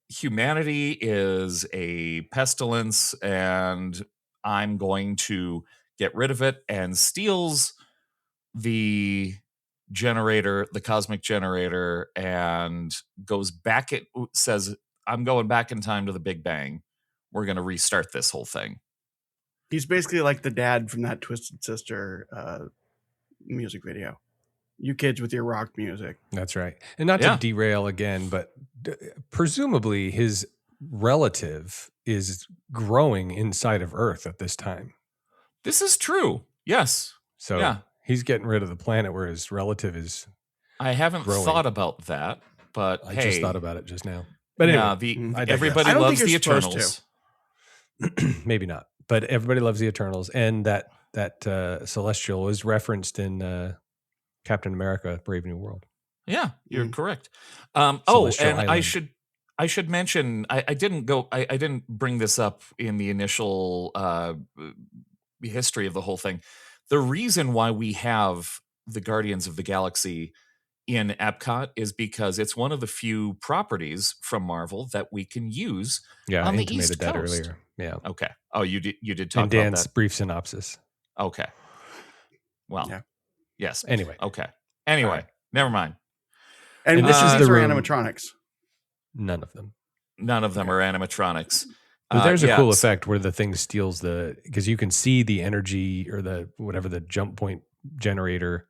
humanity is a pestilence and I'm going to get rid of it, and steals the generator, the cosmic generator, and says, I'm going back in time to the Big Bang. We're going to restart this whole thing. He's basically like the dad from that Twisted Sister music video. You kids with your rock music. That's right. And not to derail again, but presumably his relative is growing inside of Earth at this time. This is true. Yes. So yeah. he's getting rid of the planet where his relative is. I haven't growing. thought about that, but I hey, just thought about it just now. But anyway, everybody loves the Eternals. Maybe not, but everybody loves the Eternals, and that Celestial is referenced in Captain America: Brave New World. Yeah, you're correct. Celestial and Island. I should mention I didn't bring this up in the initial history of the whole thing. The reason why we have the Guardians of the Galaxy in Epcot is because it's one of the few properties from Marvel that we can use on the East Coast. Earlier. Yeah. Okay. Oh, you did talk in Dan's about that. Brief synopsis. Okay. Well. Yes. Anyway. Okay. Anyway, never mind. And this is the animatronics. None of them. None of them are animatronics. But there's a cool effect where the thing steals because you can see the energy or the jump point generator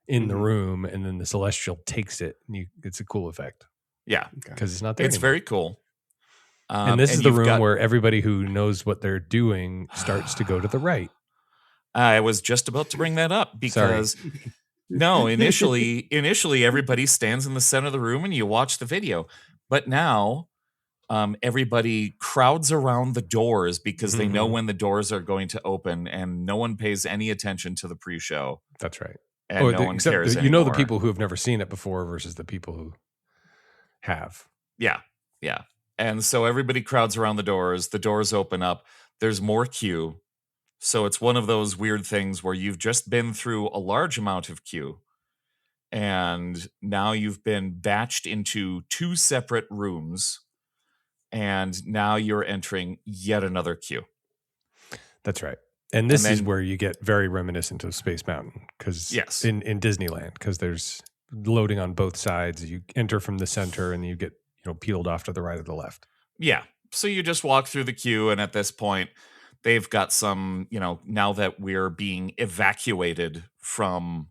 in the room, and then the Celestial takes it. And it's a cool effect. Yeah, because it's not there. It's anymore. Very cool. And this is the room where everybody who knows what they're doing starts to go to the right. I was just about to bring that up because initially everybody stands in the center of the room and you watch the video, but now everybody crowds around the doors because they know when the doors are going to open, and no one pays any attention to the pre-show. That's right. And no one cares anymore. You know the people who have never seen it before versus the people who have. Yeah. Yeah. And so everybody crowds around the doors open up, there's more queue. So it's one of those weird things where you've just been through a large amount of queue, and now you've been batched into 2 separate rooms, and now you're entering yet another queue. That's right. And this is where you get very reminiscent of Space Mountain, because in Disneyland, because there's loading on both sides. You enter from the center and you get peeled off to the right or the left. Yeah. So you just walk through the queue, and at this point, they've got some, now that we're being evacuated from,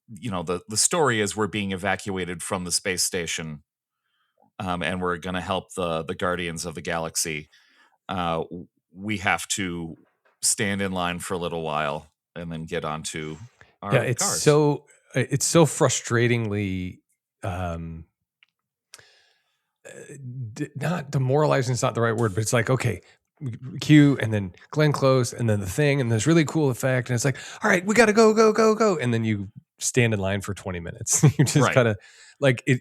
the story is we're being evacuated from the space station, and we're going to help the Guardians of the Galaxy. We have to stand in line for a little while and then get onto our cars. It's so frustratingly not demoralizing. It's not the right word, but it's like, okay, cue, and then Glenn Close, and then the thing, and this really cool effect, and it's like, all right, we got to go, and then you stand in line for 20 minutes. You just kind of like it.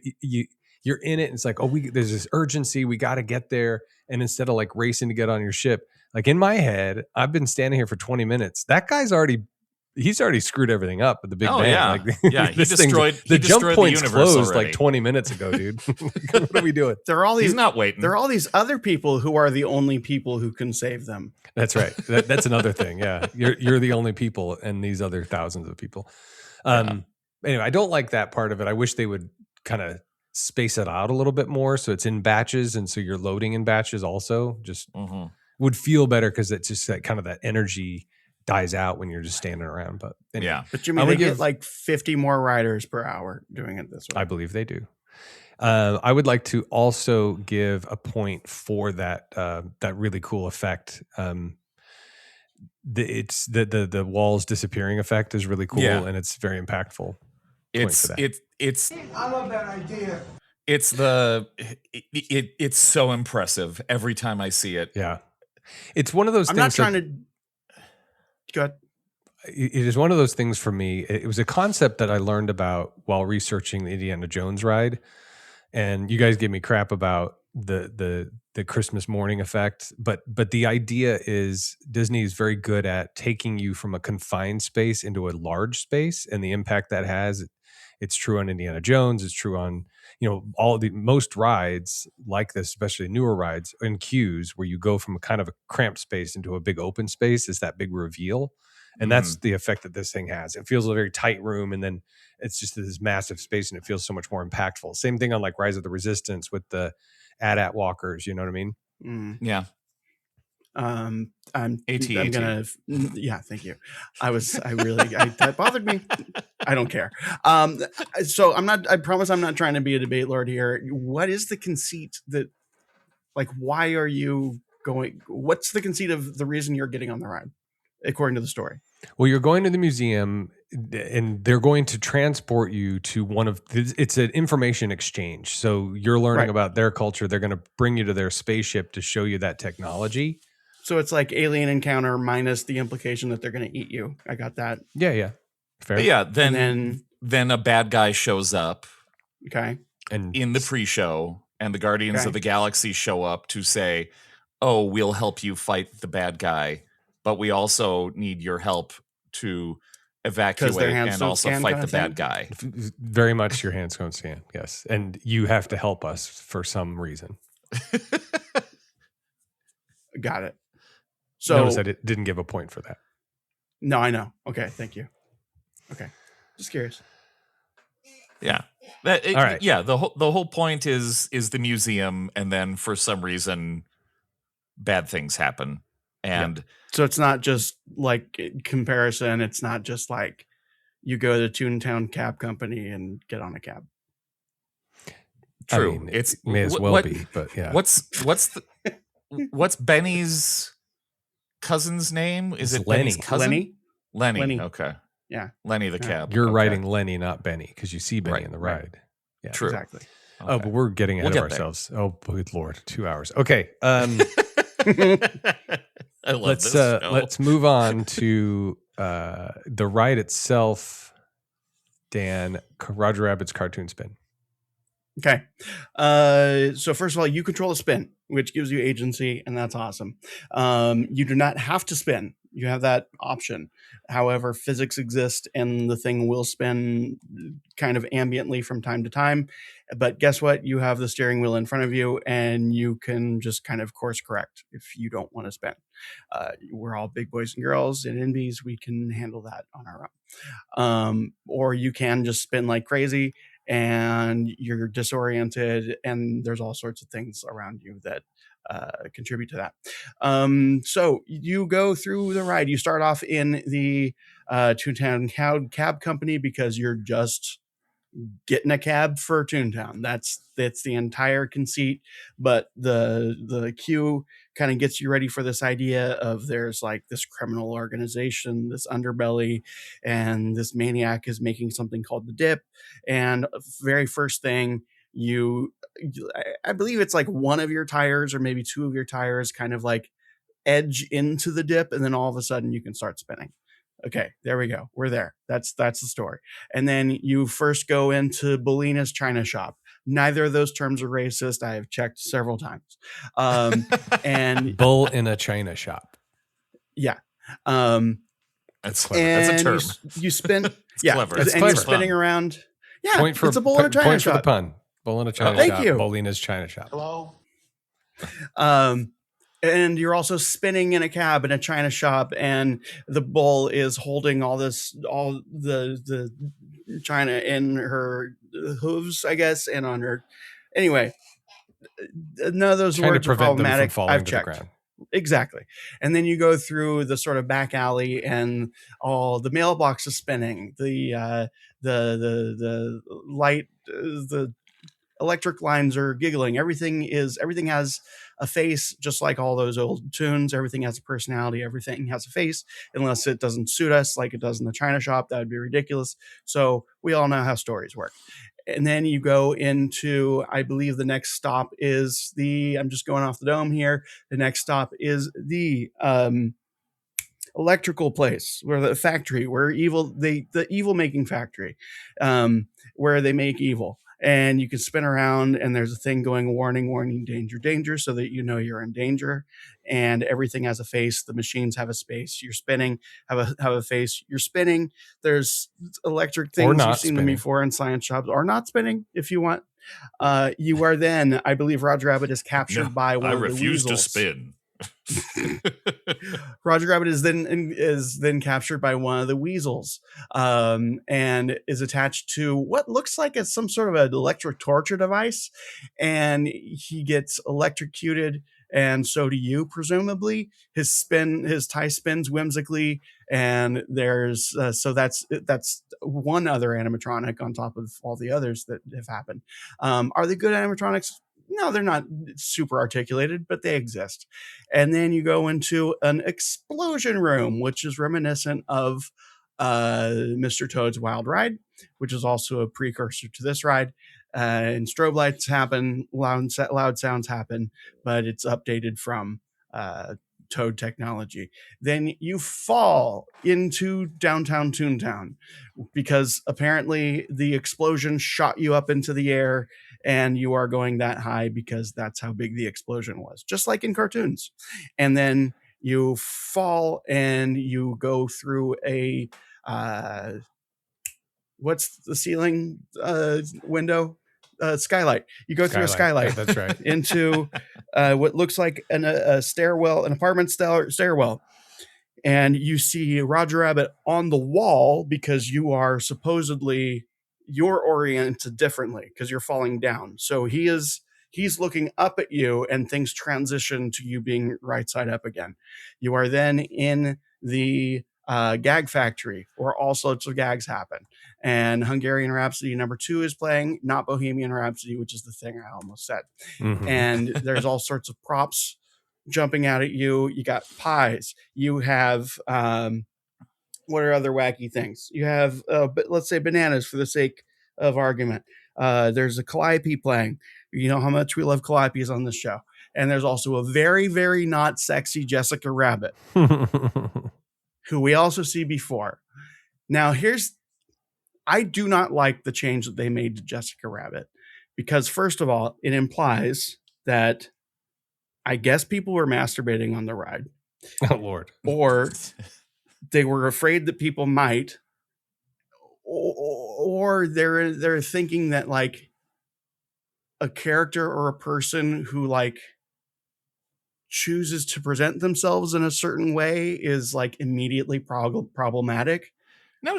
You're in it, and it's like, there's this urgency, we got to get there, and instead of like racing to get on your ship, like in my head, I've been standing here for 20 minutes. That guy's already screwed everything up with the Big Bang. He destroyed the jump points the closed already. like 20 minutes ago, dude. What are we doing? He's not waiting. There are all these other people who are the only people who can save them. That's right. That's another thing. Yeah, you're the only people, and these other thousands of people. Anyway, I don't like that part of it. I wish they would kind of space it out a little bit more, so it's in batches, and so you're loading in batches. Also, just would feel better, because it's just that kind of that energy dies out when you're just standing around. But anyway, but you mean they get like 50 more riders per hour doing it this way? I believe they do. I would like to also give a point for that really cool effect. It's the walls disappearing effect is really cool, and it's very impactful. It's I love that idea. It's it's so impressive every time I see it. Yeah, it's one of those. I'm things not trying to. Go ahead. It is one of those things for me. It was a concept that I learned about while researching the Indiana Jones ride, and you guys gave me crap about the Christmas morning effect, but the idea is Disney is very good at taking you from a confined space into a large space, and the impact that has. It's true on Indiana Jones. It's true on most rides like this, especially newer rides in queues where you go from a kind of a cramped space into a big open space. Is that big reveal, and that's the effect that this thing has. It feels a very tight room, and then it's just this massive space, and it feels so much more impactful. Same thing on like Rise of the Resistance with the AT-AT walkers. You know what I mean? Yeah. I'm AT-AT. gonna. Yeah, thank you. That bothered me. I don't care. So I promise I'm not trying to be a debate lord here. What is the conceit that Like, why are you going? What's the conceit of the reason you're getting on the ride, according to the story? Well, you're going to the museum and they're going to transport you to it's an information exchange. So you're learning Right. about their culture. They're going to bring you to their spaceship to show you that technology. So it's like alien encounter minus the implication that they're going to eat you. I got that. Yeah. Fair. But yeah, And then a bad guy shows up okay. And in the pre-show, and the Guardians Okay. of the Galaxy show up to say, "Oh, we'll help you fight the bad guy, but we also need your help to evacuate hands and don't also scan fight kinda the bad thing? guy." very much your hands don't stand. Yes. And you have to help us for some reason. Got it. So Notice I didn't give a point for that. no, I know. Okay, thank you. Okay, just curious. Yeah. All right. Yeah, the whole point is the museum, and then for some reason bad things happen. And So it's not just like comparison. It's not just like you go to Toontown Cab Company and get on a cab. true. I mean, It's it may as well be, but yeah. What's Benny's cousin's name? Is It's it Benny's Lenny. cousin? Lenny. Lenny. Okay. Yeah. Lenny the Yeah. cab. You're Okay. writing Lenny, not Benny, because you see Benny Right, in the right. ride. Yeah. True. Exactly. Oh, but we're getting ahead We'll of get there. ourselves. Oh, good Lord. 2 hours. Okay. I love this show. Let's move on to the ride itself. Dan, Roger Rabbit's cartoon spin. Okay. So first of all, you control the spin, which gives you agency, and that's awesome. You do not have to spin. You have that option. However, physics exist and the thing will spin kind of ambiently from time to time. But guess what? You have the steering wheel in front of you and you can just kind of course correct if you don't want to spin. We're all big boys and girls and NBs. We can handle that on our own. Or you can just spin like crazy and you're disoriented and there's all sorts of things around you that contribute to that. So you go through the ride. You start off in the Toontown Cab Company because you're just getting a cab for Toontown. That's the entire conceit. But the queue kind of gets you ready for this idea of there's like this criminal organization, this underbelly, and this maniac is making something called the dip. And very first thing I believe it's like one of your tires or maybe two of your tires kind of like edge into the dip, and then all of a sudden you can start spinning. Okay, there we go. We're there. That's the story. And then you first go into Bellina's China Shop. Neither of those terms are racist. I have checked several times. And Bull in a China shop. yeah. That's clever. That's a term. You spin. It's Yeah. clever. And It's you're clever. spinning around. Yeah. Point for it's a bull in a China point shop. for the pun. Bull in a China Thank shop. you. Bellina's China shop. Hello? And you're also spinning in a cab in a China shop, and the bull is holding all the China in her hooves, I guess, and on her. Anyway, none of those Trying to words are prevent them from problematic. falling I've to checked. the ground. Exactly. And then you go through the sort of back alley and all the mailbox is spinning, the light, the electric lines are giggling. Everything has a face, just like all those old tunes. Everything has a personality. Everything has a face, unless it doesn't suit us like it does in the China shop. That would be ridiculous. So we all know how stories work. And then you go into, I believe the next stop is I'm just going off the dome here. The next stop is the electrical place, where the factory, where the evil making factory, where they make evil. And you can spin around and there's a thing going, warning, warning, danger, danger, so that you know you're in danger. And everything has a face. The machines have a space. You're spinning, have a face. You're spinning. There's electric things not you've seen them spinning. before in science shops, or not spinning if you want. You are then, I believe Roger Rabbit is captured by one I of the refuse to weasels. spin. Roger Rabbit is then captured by one of the weasels, and is attached to what looks like it's some sort of an electric torture device, and he gets electrocuted, and so do you, presumably. His tie spins whimsically, and there's so that's one other animatronic on top of all the others that have happened. Are they good animatronics? No, they're not super articulated, but they exist. And then you go into an explosion room, which is reminiscent of Mr. Toad's Wild Ride, which is also a precursor to this ride. And strobe lights happen, loud sounds happen, but it's updated from Toad technology. Then you fall into downtown Toontown because apparently the explosion shot you up into the air and you are going that high because that's how big the explosion was, just like in cartoons. And then you fall and you go through a what's the ceiling window? Skylight. You go through a skylight. Yeah, that's right. Into what looks like a stairwell, an apartment stairwell. And you see Roger Rabbit on the wall because you're oriented differently because you're falling down. So he's looking up at you and things transition to you being right side up again. You are then in the gag factory where all sorts of gags happen. And Hungarian Rhapsody #2 is playing, not Bohemian Rhapsody, which is the thing I almost said. Mm-hmm. And there's all sorts of props jumping out at you. You got pies. You have what are other wacky things? You have let's say bananas for the sake of argument. There's a calliope playing. You know how much we love calliopes on this show. And there's also a very, very not sexy Jessica Rabbit, who we also see before. Now, I do not like the change that they made to Jessica Rabbit because, first of all, it implies that I guess people were masturbating on the ride. Oh, Lord. Or they were afraid that people might, or they're thinking that like a character or a person who like chooses to present themselves in a certain way is like immediately problematic,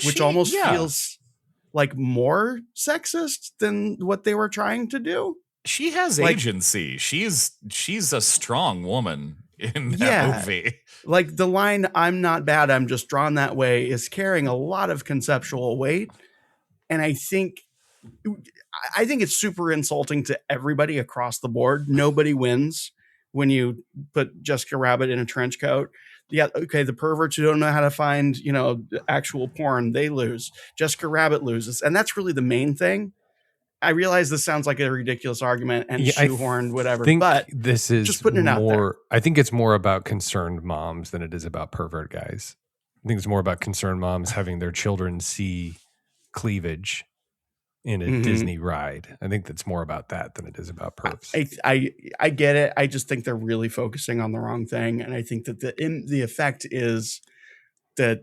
which almost feels like more sexist than what they were trying to do. She has agency. She's a strong woman in that movie. Like the line, "I'm not bad, I'm just drawn that way," is carrying a lot of conceptual weight. And I think it's super insulting to everybody across the board. Nobody wins when you put Jessica Rabbit in a trench coat. Yeah, okay, the perverts who don't know how to find, actual porn, they lose. Jessica Rabbit loses. And that's really the main thing. I realize this sounds like a ridiculous argument and shoehorned, whatever, but this is just putting it out there. I think it's more about concerned moms than it is about pervert guys. I think it's more about concerned moms having their children see cleavage in a Disney ride. I think that's more about that than it is about pervs. I get it. I just think they're really focusing on the wrong thing. And I think that the effect is that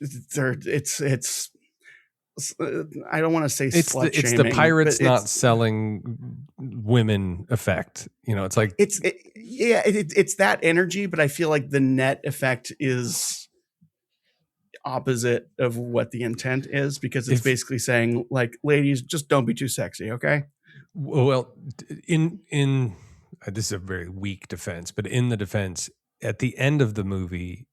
it's I don't want to say slut it's shaming, the pirates not selling women effect. It's like it's that energy, but I feel like the net effect is opposite of what the intent is because it's basically saying like, ladies, just don't be too sexy, okay? Well, in this is a very weak defense, but in the defense, at the end of the movie,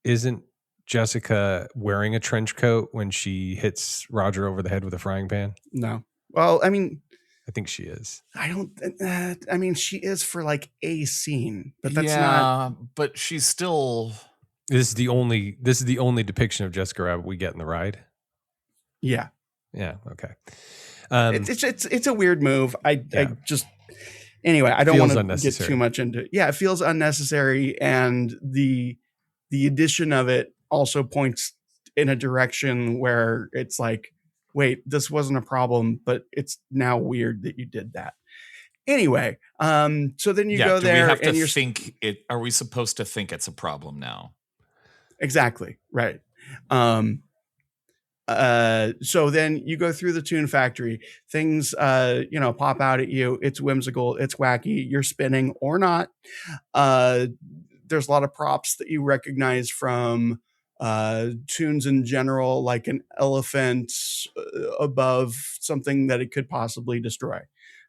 isn't Jessica wearing a trench coat when she hits Roger over the head with a frying pan? No. Well, I mean, I think she is. I don't. I mean, she is for like a scene, but that's not. But she's still. This is the only depiction of Jessica Rabbit we get in the ride. Yeah. Yeah. Okay. It's a weird move. I just anyway. I don't want to get too much into it. Yeah, it feels unnecessary, and the addition of it also points in a direction where it's like, wait, this wasn't a problem, but it's now weird that you did that. Anyway, so then you go there, we have to and think it. Are we supposed to think it's a problem now? Exactly. Right. So then you go through the Toon Factory, things, pop out at you. It's whimsical. It's wacky. You're spinning or not. There's a lot of props that you recognize from tunes in general, like an elephant above something that it could possibly destroy.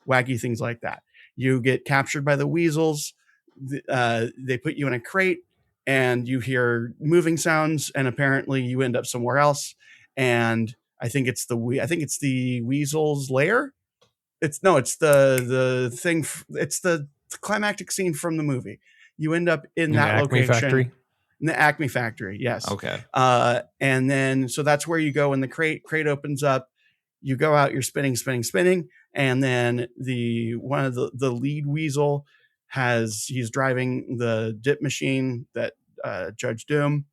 Wacky things like that. You get captured by the weasels. They put you in a crate. And you hear moving sounds, and apparently you end up somewhere else. And I think it's the weasel's lair. It's the thing. It's the climactic scene from the movie. You end up in that Acme location. Factory? In the Acme Factory, yes. Okay. And then, so that's where you go when the crate opens up. You go out, you're spinning, and then one of the lead weasel he's driving the dip machine that Judge Doom,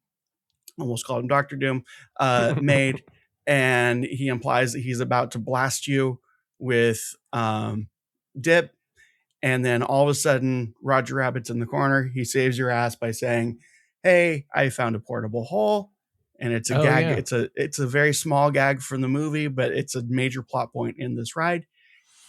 almost called him Dr. Doom, made, and he implies that he's about to blast you with dip. And then all of a sudden, Roger Rabbit's in the corner. He saves your ass by saying, "Hey, I found a portable hole." And it's a gag. Yeah. It's a very small gag from the movie, but it's a major plot point in this ride.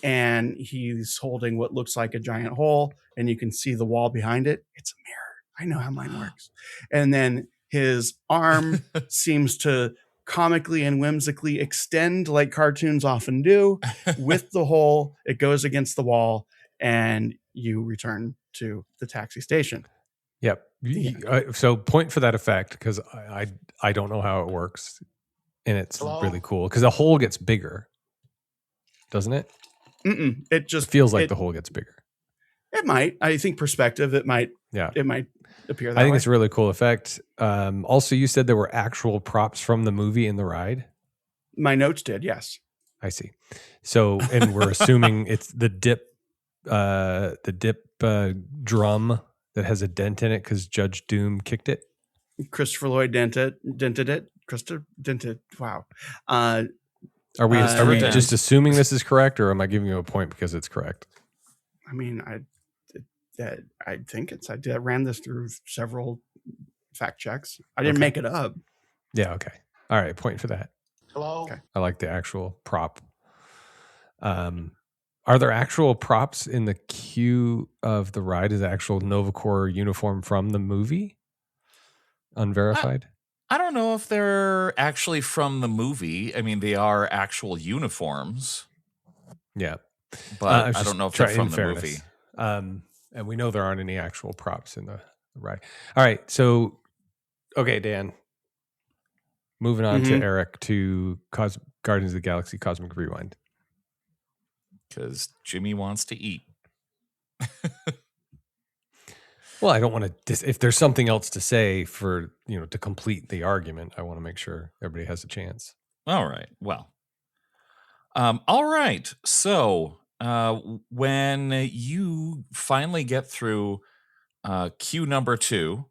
And he's holding what looks like a giant hole, and you can see the wall behind it. It's a mirror. I know how mine works. And then his arm seems to comically and whimsically extend like cartoons often do with the hole. It goes against the wall, and you return to the taxi station. Yep. So point for that effect, because I don't know how it works, and it's really cool because the hole gets bigger, doesn't it? It just feels like the hole gets bigger. It might. I think perspective. It might. Yeah. It might appear that way. I think it's a really cool effect. Also, you said there were actual props from the movie in the ride. My notes did. Yes. I see. So, and we're assuming it's the dip drum that has a dent in it because Judge Doom kicked it. Christopher Lloyd dented it. Christopher dented. Wow. Are we just assuming this is correct, or am I giving you a point because it's correct? I mean, I think it's. I ran this through several fact checks. I didn't make it up. Yeah. Okay. All right. Point for that. Hello. Okay. I like the actual prop. Are there actual props in the queue of the ride? Is the actual Nova Corps uniform from the movie unverified? I don't know if they're actually from the movie. I mean, they are actual uniforms. Yeah. But I don't know if they're from the movie. And we know there aren't any actual props in the ride. All right. So, okay, Dan. Moving on to Eric to Guardians of the Galaxy Cosmic Rewind. Because Jimmy wants to eat. Well, I don't want to. If there's something else to say to complete the argument, I want to make sure everybody has a chance. All right. Well. All right. So when you finally get through queue number 2,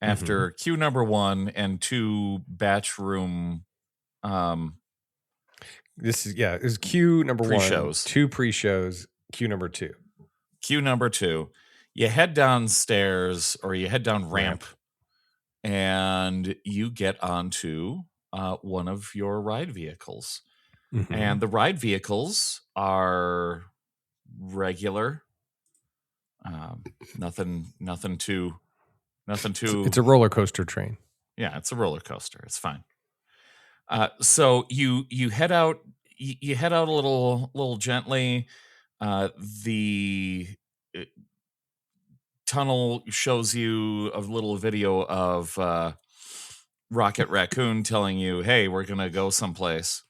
after queue number 1 and 2 batch room. This is queue number pre-shows. 1, 2 pre-shows, queue number 2. Queue number 2. You head downstairs or you head down ramp and you get onto one of your ride vehicles. And the ride vehicles are regular. Nothing too. It's a roller coaster train. Yeah, it's a roller coaster. It's fine. So you head out. You head out a little gently. The tunnel shows you a little video of Rocket Raccoon telling you, "Hey, we're gonna go someplace."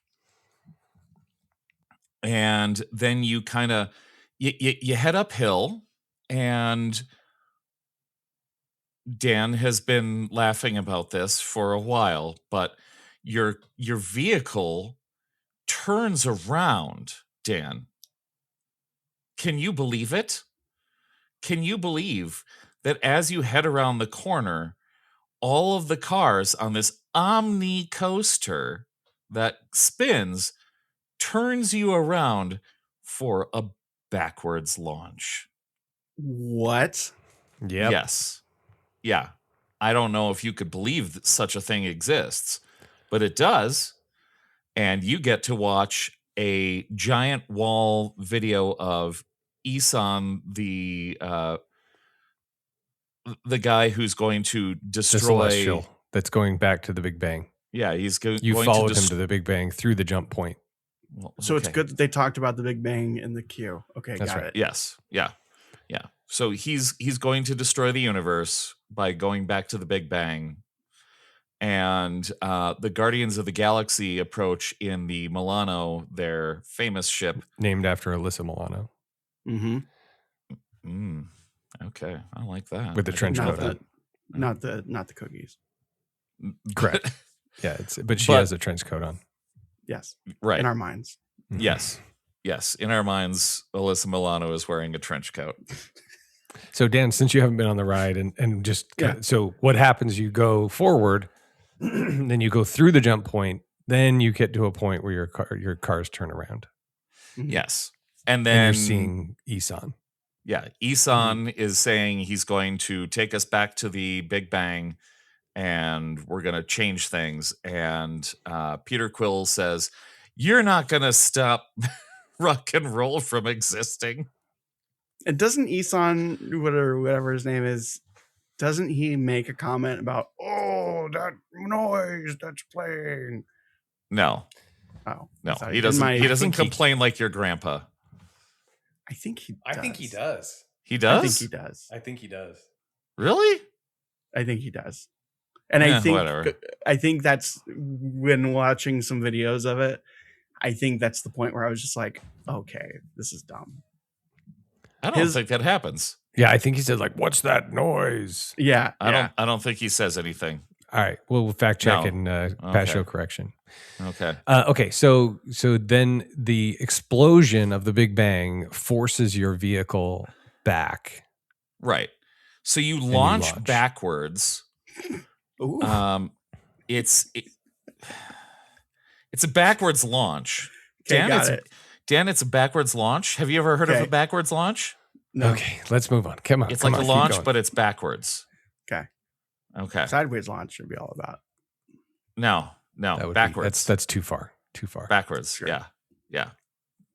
And then you kind of you head uphill, and Dan has been laughing about this for a while, but your vehicle turns around, Dan. Can you believe it? Can you believe that as you head around the corner, all of the cars on this Omni coaster that spins turns you around for a backwards launch? What? Yeah. Yes. Yeah. I don't know if you could believe that such a thing exists, but it does. And you get to watch a giant wall video of Isan, the guy who's going to destroy the Celestial that's going back to the Big Bang. Yeah, he's going. You followed him to the Big Bang through the jump point. Well, so it's good that they talked about the Big Bang in the queue. Okay, that's got right. it. Yes, yeah. So he's going to destroy the universe by going back to the Big Bang, and the Guardians of the Galaxy approach in the Milano, their famous ship. Named after Alyssa Milano. Mm-hmm. Okay, I like that. With the trench coat on. Not the cookies. Correct. Yeah, but she has a trench coat on. Yes. Right. In our minds. Yes. Yes. In our minds, Alyssa Milano is wearing a trench coat. So Dan, since you haven't been on the ride and just so what happens? You go forward, then you go through the jump point, then you get to a point where your cars turn around. Mm-hmm. Yes. And then you're seeing Isan. Yeah. Isan is saying he's going to take us back to the Big Bang and we're going to change things. And Peter Quill says, "You're not going to stop rock and roll from existing." And doesn't Isan, whatever his name is, doesn't he make a comment about, oh, that noise that's playing? No. Oh. No, he doesn't. He doesn't complain like your grandpa. I think he does. I think he does. He does? I think he does. I think he does. Really? I think he does. And I think that's when watching some videos of it, I think that's the point where I was just like, okay, this is dumb. I don't think that happens. Yeah, I think he said like, "What's that noise?" Yeah. I don't think he says anything. All right, we'll fact check and pass show correction. Okay. Okay. So then the explosion of the Big Bang forces your vehicle back. Right. So you launch backwards. Ooh. It's a backwards launch. Okay, Dan, it's a backwards launch. Have you ever heard of a backwards launch? No. Okay, let's move on. Come on. It's like a launch, but it's backwards. Okay. Sideways launch should be all about. No, backwards. That's too far. Too far. Backwards. Sure. Yeah.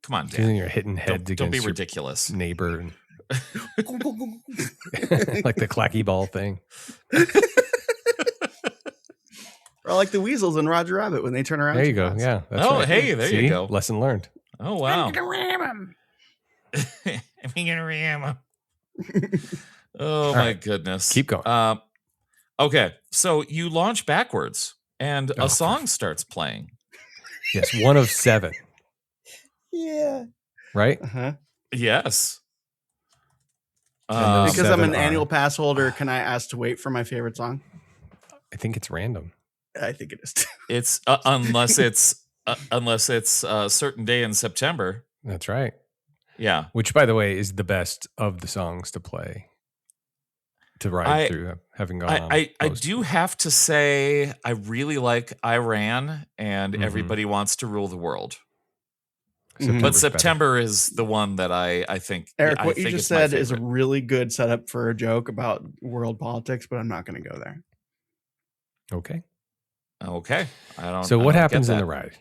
Come on, Dan. You're hitting heads against don't be ridiculous. Neighbor. Like the clacky ball thing. Or like the weasels in Roger Rabbit when they turn around. There you go. Yeah. That's right. Hey, there you go. Lesson learned. Oh, wow. I'm gonna ram him. I'm gonna ram him. Oh, my goodness. Keep going. Okay. So you launch backwards and a song starts playing. Yes. 1 of 7. Yeah. Right? Uh-huh. Yes. Because I'm an annual pass holder, can I ask to wait for my favorite song? I think it's random. I think it is too. It's unless it's a certain day in September. That's right. Yeah. Which, by the way, is the best of the songs to play to ride through. Having gone on. I do have to say I really like Iran and Everybody Wants to Rule the World. But September is the one that I think. Eric, what you just said is a really good setup for a joke about world politics, but I'm not going to go there. Okay. I don't. So what happens in the ride?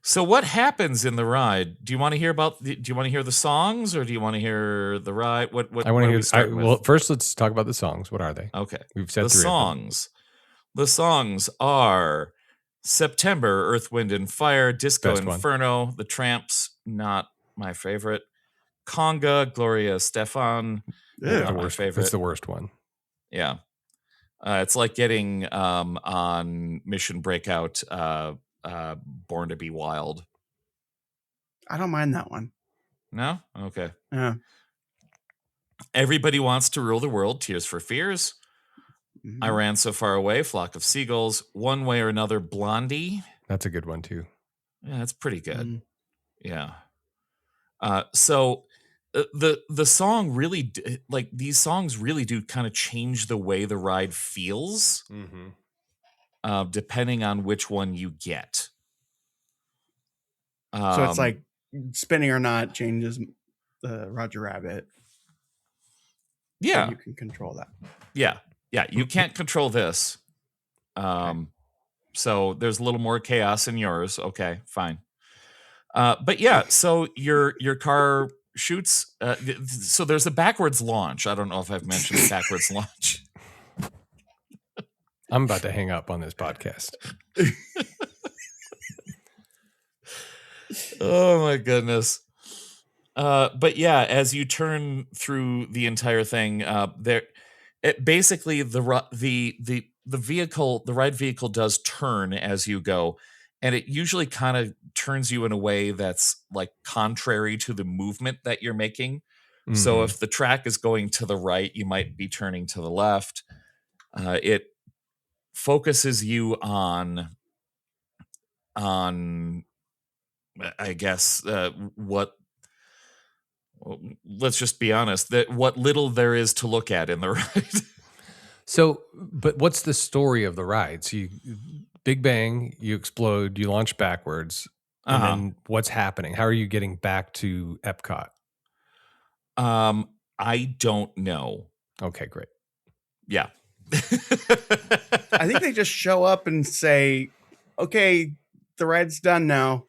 So what happens in the ride? Do you want to hear the songs, or do you want to hear the ride? What I want to hear. Well, first let's talk about the songs. What are they? Okay, we've said the songs. The songs are September, Earth, Wind, and Fire, Disco Best Inferno, one. The Tramps, not my favorite. Conga, Gloria Estefan, not my favorite. It's the worst one. Yeah. It's like getting on Mission Breakout, Born to Be Wild. I don't mind that one. No? Okay. Yeah. Everybody Wants to Rule the World, Tears for Fears. I Ran So Far Away, Flock of Seagulls. One Way or Another, Blondie. That's a good one too. Yeah, that's pretty good. Yeah. So the song really, like these songs really do kind of change the way the ride feels, depending on which one you get. So it's like spinning or not changes the Roger Rabbit. Yeah. So you can control that. Yeah. You can't control this. So there's a little more chaos in yours. Okay, fine. But yeah, so your car shoots. So there's a backwards launch. I don't know if I've mentioned the backwards launch. I'm about to hang up on this podcast. Oh my goodness. But yeah, as you turn through the entire thing, basically the the ride vehicle does turn as you go, and it usually kind of turns you in a way that's like contrary to the movement that you're making. So if the track is going to the right, you might be turning to the left. It focuses you on I guess what let's just be honest, that what little there is to look at in the ride. So, but what's the story of the ride? So you Big Bang, you explode, you launch backwards, and then what's happening? How are you getting back to Epcot? I don't know. Okay, great. Yeah. I think they just show up and say, okay, the ride's done now.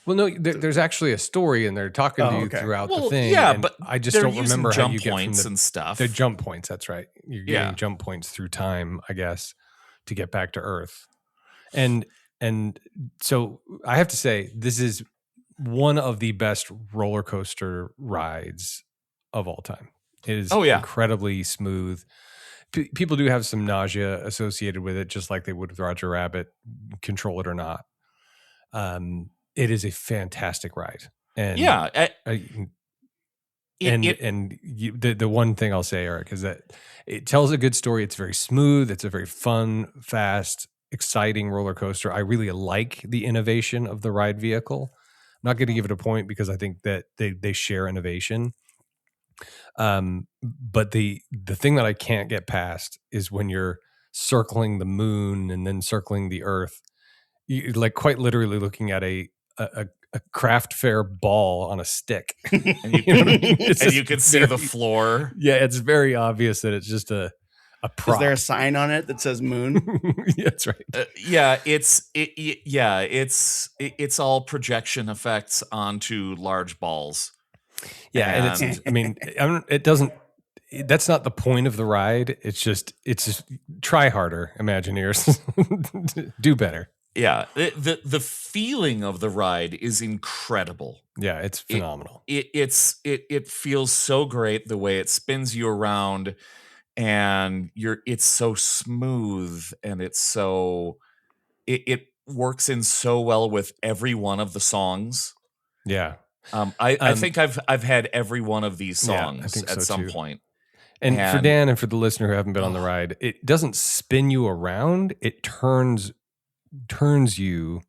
Well, no, there's actually a story, and they're talking to you throughout the thing. Yeah, and but I just they're don't using remember how jump you get from points and stuff. They're jump points. That's right. You're getting jump points through time, I guess, to get back to Earth. And so I have to say, this is one of the best roller coaster rides of all time. It is incredibly smooth. People do have some nausea associated with it, just like they would with Roger Rabbit, control it or not. It is a fantastic ride. And the one thing I'll say, Eric, is that it tells a good story. It's very smooth. It's a very fun, fast, exciting roller coaster. I really like the innovation of the ride vehicle. I'm not going to give it a point because I think that they share innovation. But the thing that I can't get past is when you're circling the moon and then circling the Earth, you like quite literally looking at a craft fair ball on a stick. And you can see the floor. Yeah, it's very obvious that it's just a prop. Is there a sign on it that says moon? Yeah, that's right. It's all projection effects onto large balls. Yeah, and it's it doesn't. That's not the point of the ride. It's just try harder, Imagineers. Do better. Yeah, the feeling of the ride is incredible. Yeah, it's phenomenal. It feels so great the way it spins you around, and it's so smooth, and it works in so well with every one of the songs. Yeah. I think I've had every one of these songs at some point. And for Dan and for the listener who haven't been on the ride, it doesn't spin you around. It turns you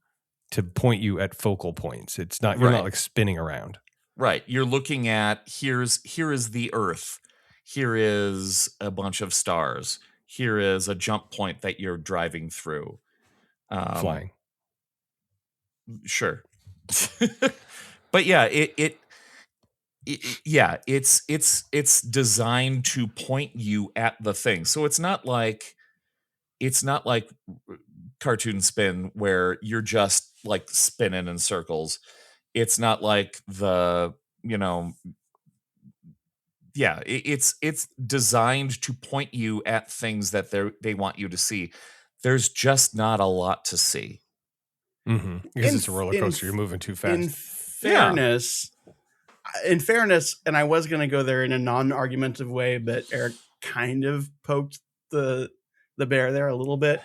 to point you at focal points. It's not, you're not like spinning around. Right. You're looking at, here is the Earth. Here is a bunch of stars. Here is a jump point that you're driving through. Flying. Sure. But yeah, it's designed to point you at the thing. So it's not like Cartoon Spin where you're just like spinning in circles. It's not like it's designed to point you at things that they want you to see. There's just not a lot to see. Mm-hmm. Because it's a roller coaster. You're moving too fast. In fairness, and I was going to go there in a non-argumentative way, but Eric kind of poked the bear there a little bit.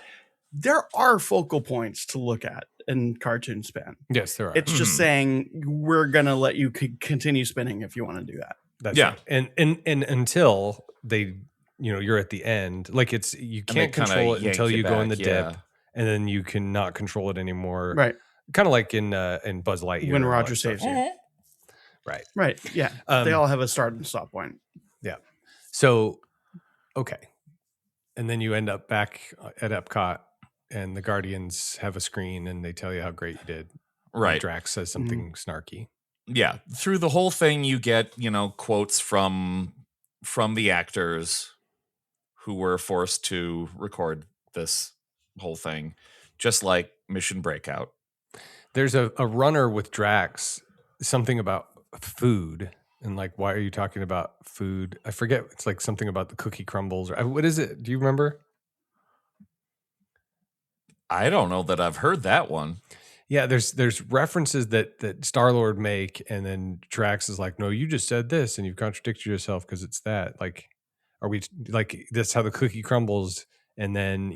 There are focal points to look at in Cartoon Spin. Yes, there are. It's just saying we're going to let you continue spinning if you want to do that. That's right. And until they, you're at the end, like you can't control it until you go in the dip, and then you cannot control it anymore. Right. Kind of like in Buzz Lightyear. When Roger saves you. Right. Right. Yeah. They all have a start and stop point. Yeah. So, okay. And then you end up back at Epcot, and the Guardians have a screen, and they tell you how great you did. Right. And Drax says something snarky. Yeah. Through the whole thing, you get, quotes from the actors who were forced to record this whole thing, just like Mission Breakout. There's a runner with Drax, something about food, and like, why are you talking about food? I forget. It's like something about the cookie crumbles. Or what is it? Do you remember? I don't know that I've heard that one. Yeah, there's references that Star-Lord make, and then Drax is like, no, you just said this, and you've contradicted yourself because it's that. Like, are we like that's how the cookie crumbles? and then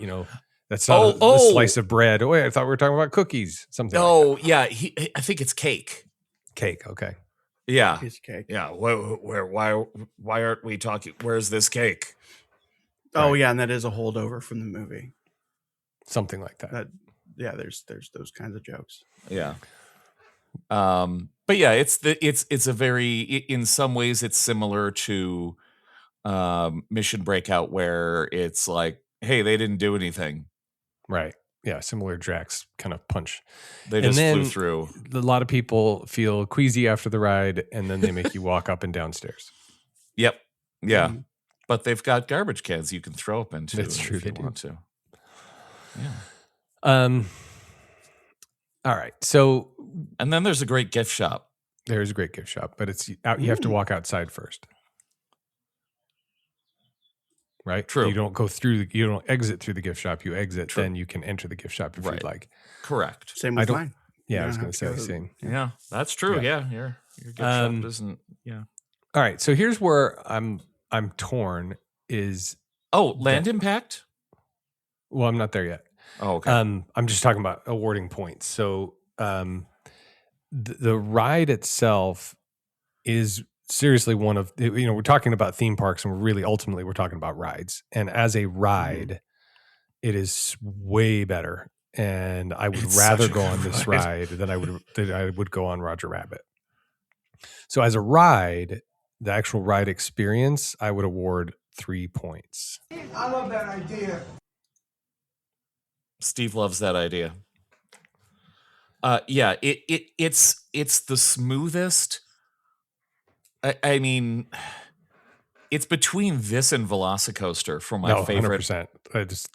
that's not a slice of bread. Oh wait, I thought we were talking about cookies. Something. Oh like that. yeah, I think it's cake. Cake. Okay. Yeah, piece of cake. Yeah. Why aren't we talking? Where's this cake? Oh yeah, and that is a holdover from the movie. Something like that. There's those kinds of jokes. Yeah. But yeah, it's a very, in some ways it's similar to Mission Breakout, where it's like, hey, they didn't do anything. Right. Yeah, similar Drax kind of punch. They just flew through. A lot of people feel queasy after the ride, and then they make you walk up and downstairs. Yep. Yeah. But they've got garbage cans you can throw up into. That's true. If you want to. Yeah. All right. So, and then there's a great gift shop. There's a great gift shop, but it's out. You have to walk outside first. Right? True. You don't go through. You don't exit through the gift shop. You exit, then you can enter the gift shop if you'd like. Correct. Same with mine. Yeah, I was going to say same. Yeah, that's true. Yeah, your gift shop isn't. Yeah. All right. So here's where I'm torn. Is Land Impact? Well, I'm not there yet. Oh, okay. I'm just talking about awarding points. So the ride itself is seriously one of, we're talking about theme parks, and ultimately we're talking about rides. And as a ride, it is way better. And I would rather go on this ride than I would go on Roger Rabbit. So as a ride, the actual ride experience, I would award 3 points. I love that idea. Steve loves that idea. Yeah, it's the smoothest. I mean, it's between this and Velocicoaster for my favorite 100%.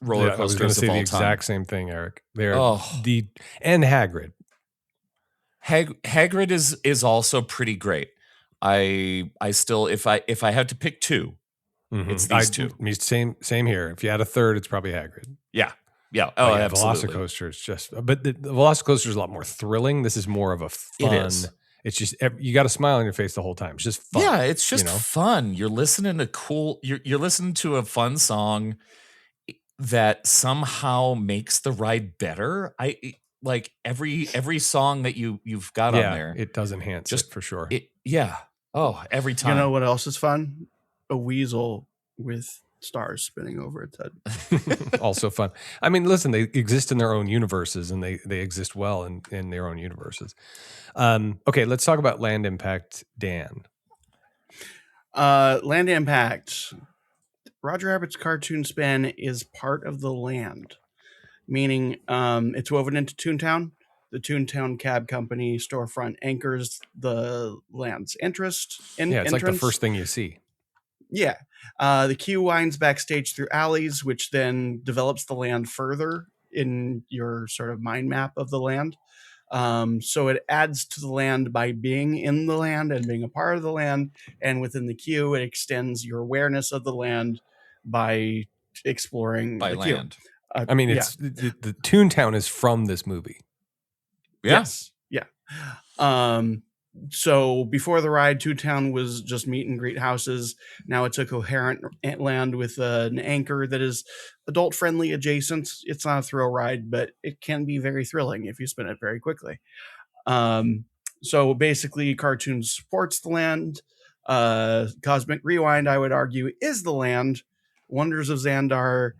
roller coasters. I was going to say the exact same thing, Eric. And Hagrid. Hagrid is also pretty great. I still, if I had to pick two, it's these two. Same here. If you had a third, it's probably Hagrid. Yeah. Yeah. Oh, yeah, absolutely. Velocicoaster is just, but the Velocicoaster is a lot more thrilling. This is more of a fun. It is. It's just, you got a smile on your face the whole time. It's just fun. Yeah, it's just fun. You're listening to you're listening to a fun song that somehow makes the ride better. I like every song that you've got on there. It does enhance it for sure. Every time. You know what else is fun? A weasel with stars spinning over its head. Also fun. I mean, listen, they exist in their own universes, and they exist well in their own universes. Okay, let's talk about Land Impact, Dan. Land Impact. Roger Rabbit's cartoon span is part of the land, meaning it's woven into Toontown. The Toontown Cab Company storefront anchors the land's interest. It's like the first thing you see. Yeah. The queue winds backstage through alleys, which then develops the land further in your sort of mind map of the land. So it adds to the land by being in the land and being a part of the land. And within the queue, it extends your awareness of the land by exploring by the land. Queue. I mean, it's the Toontown is from this movie. Yes. Yeah. So before the ride, Toontown was just meet and greet houses. Now it's a coherent land with an anchor that is adult friendly adjacent. It's not a thrill ride, but it can be very thrilling if you spin it very quickly. So basically, Cartoon supports the land. Cosmic Rewind, I would argue, is the land. Wonders of Xandar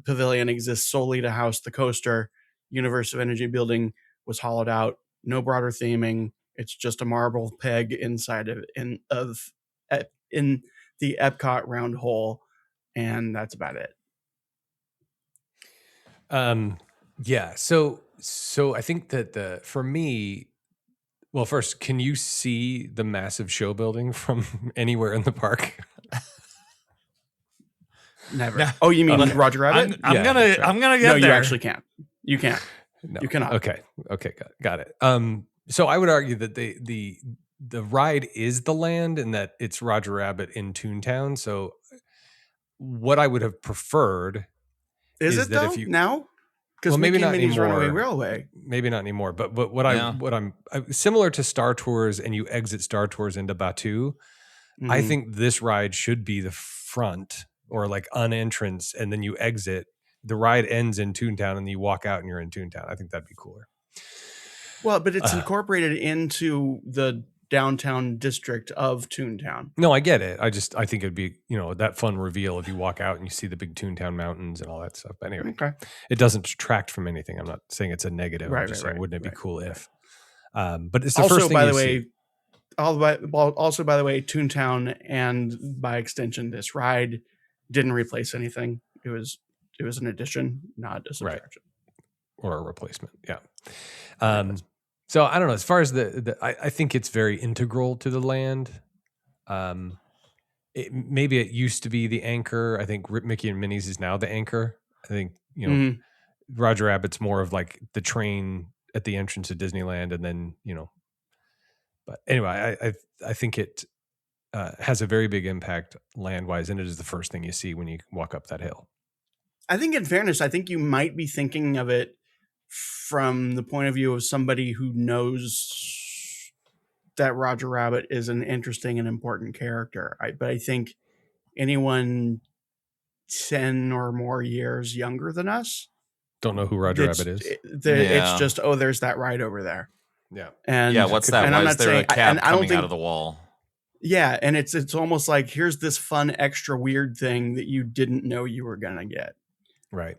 Pavilion exists solely to house the coaster. Universe of Energy building was hollowed out. No broader theming. It's just a marble peg inside in the Epcot round hole, and that's about it. Yeah. So I think that for me, well, first, can you see the massive show building from anywhere in the park? Never. No. Oh, you mean Roger Rabbit? I'm gonna get no, there. You actually can't. You can't. No. You cannot. Okay. Got it. So I would argue that the ride is the land and that it's Roger Rabbit in Toontown. So what I would have preferred is it that though? Now? Because maybe not Minnie's anymore. Runaway Railway. Maybe not anymore. But what I'm similar to Star Tours, and you exit Star Tours into Batuu. I think this ride should be the front or like an entrance, and then you exit. the ride ends in Toontown and you walk out and you're in Toontown. I think that'd be cooler. Well, but it's incorporated into the downtown district of Toontown. No, I get it. I think it'd be, that fun reveal if you walk out and you see the big Toontown mountains and all that stuff. But anyway, it doesn't detract from anything. I'm not saying it's a negative. I'm just saying, wouldn't it be cool if? But it's the also, first thing by you the way, see. Also, by the way, Toontown and by extension, this ride didn't replace anything. It was an addition, not a subtraction. Or a replacement. Yeah. So I don't know. As far as I think it's very integral to the land. Maybe it used to be the anchor. I think Mickey and Minnie's is now the anchor. I think Roger Rabbit's more of like the train at the entrance of Disneyland, and then But anyway, I think it has a very big impact land wise, and it is the first thing you see when you walk up that hill. I think, in fairness, I think you might be thinking of it from the point of view of somebody who knows that Roger Rabbit is an interesting and important character. But I think anyone 10 or more years younger than us don't know who Roger Rabbit is. It's just, there's that ride over there. Yeah. And what's that? Why is there a cab coming out of the wall? Yeah, and it's almost like, here's this fun extra weird thing that you didn't know you were gonna get. Right.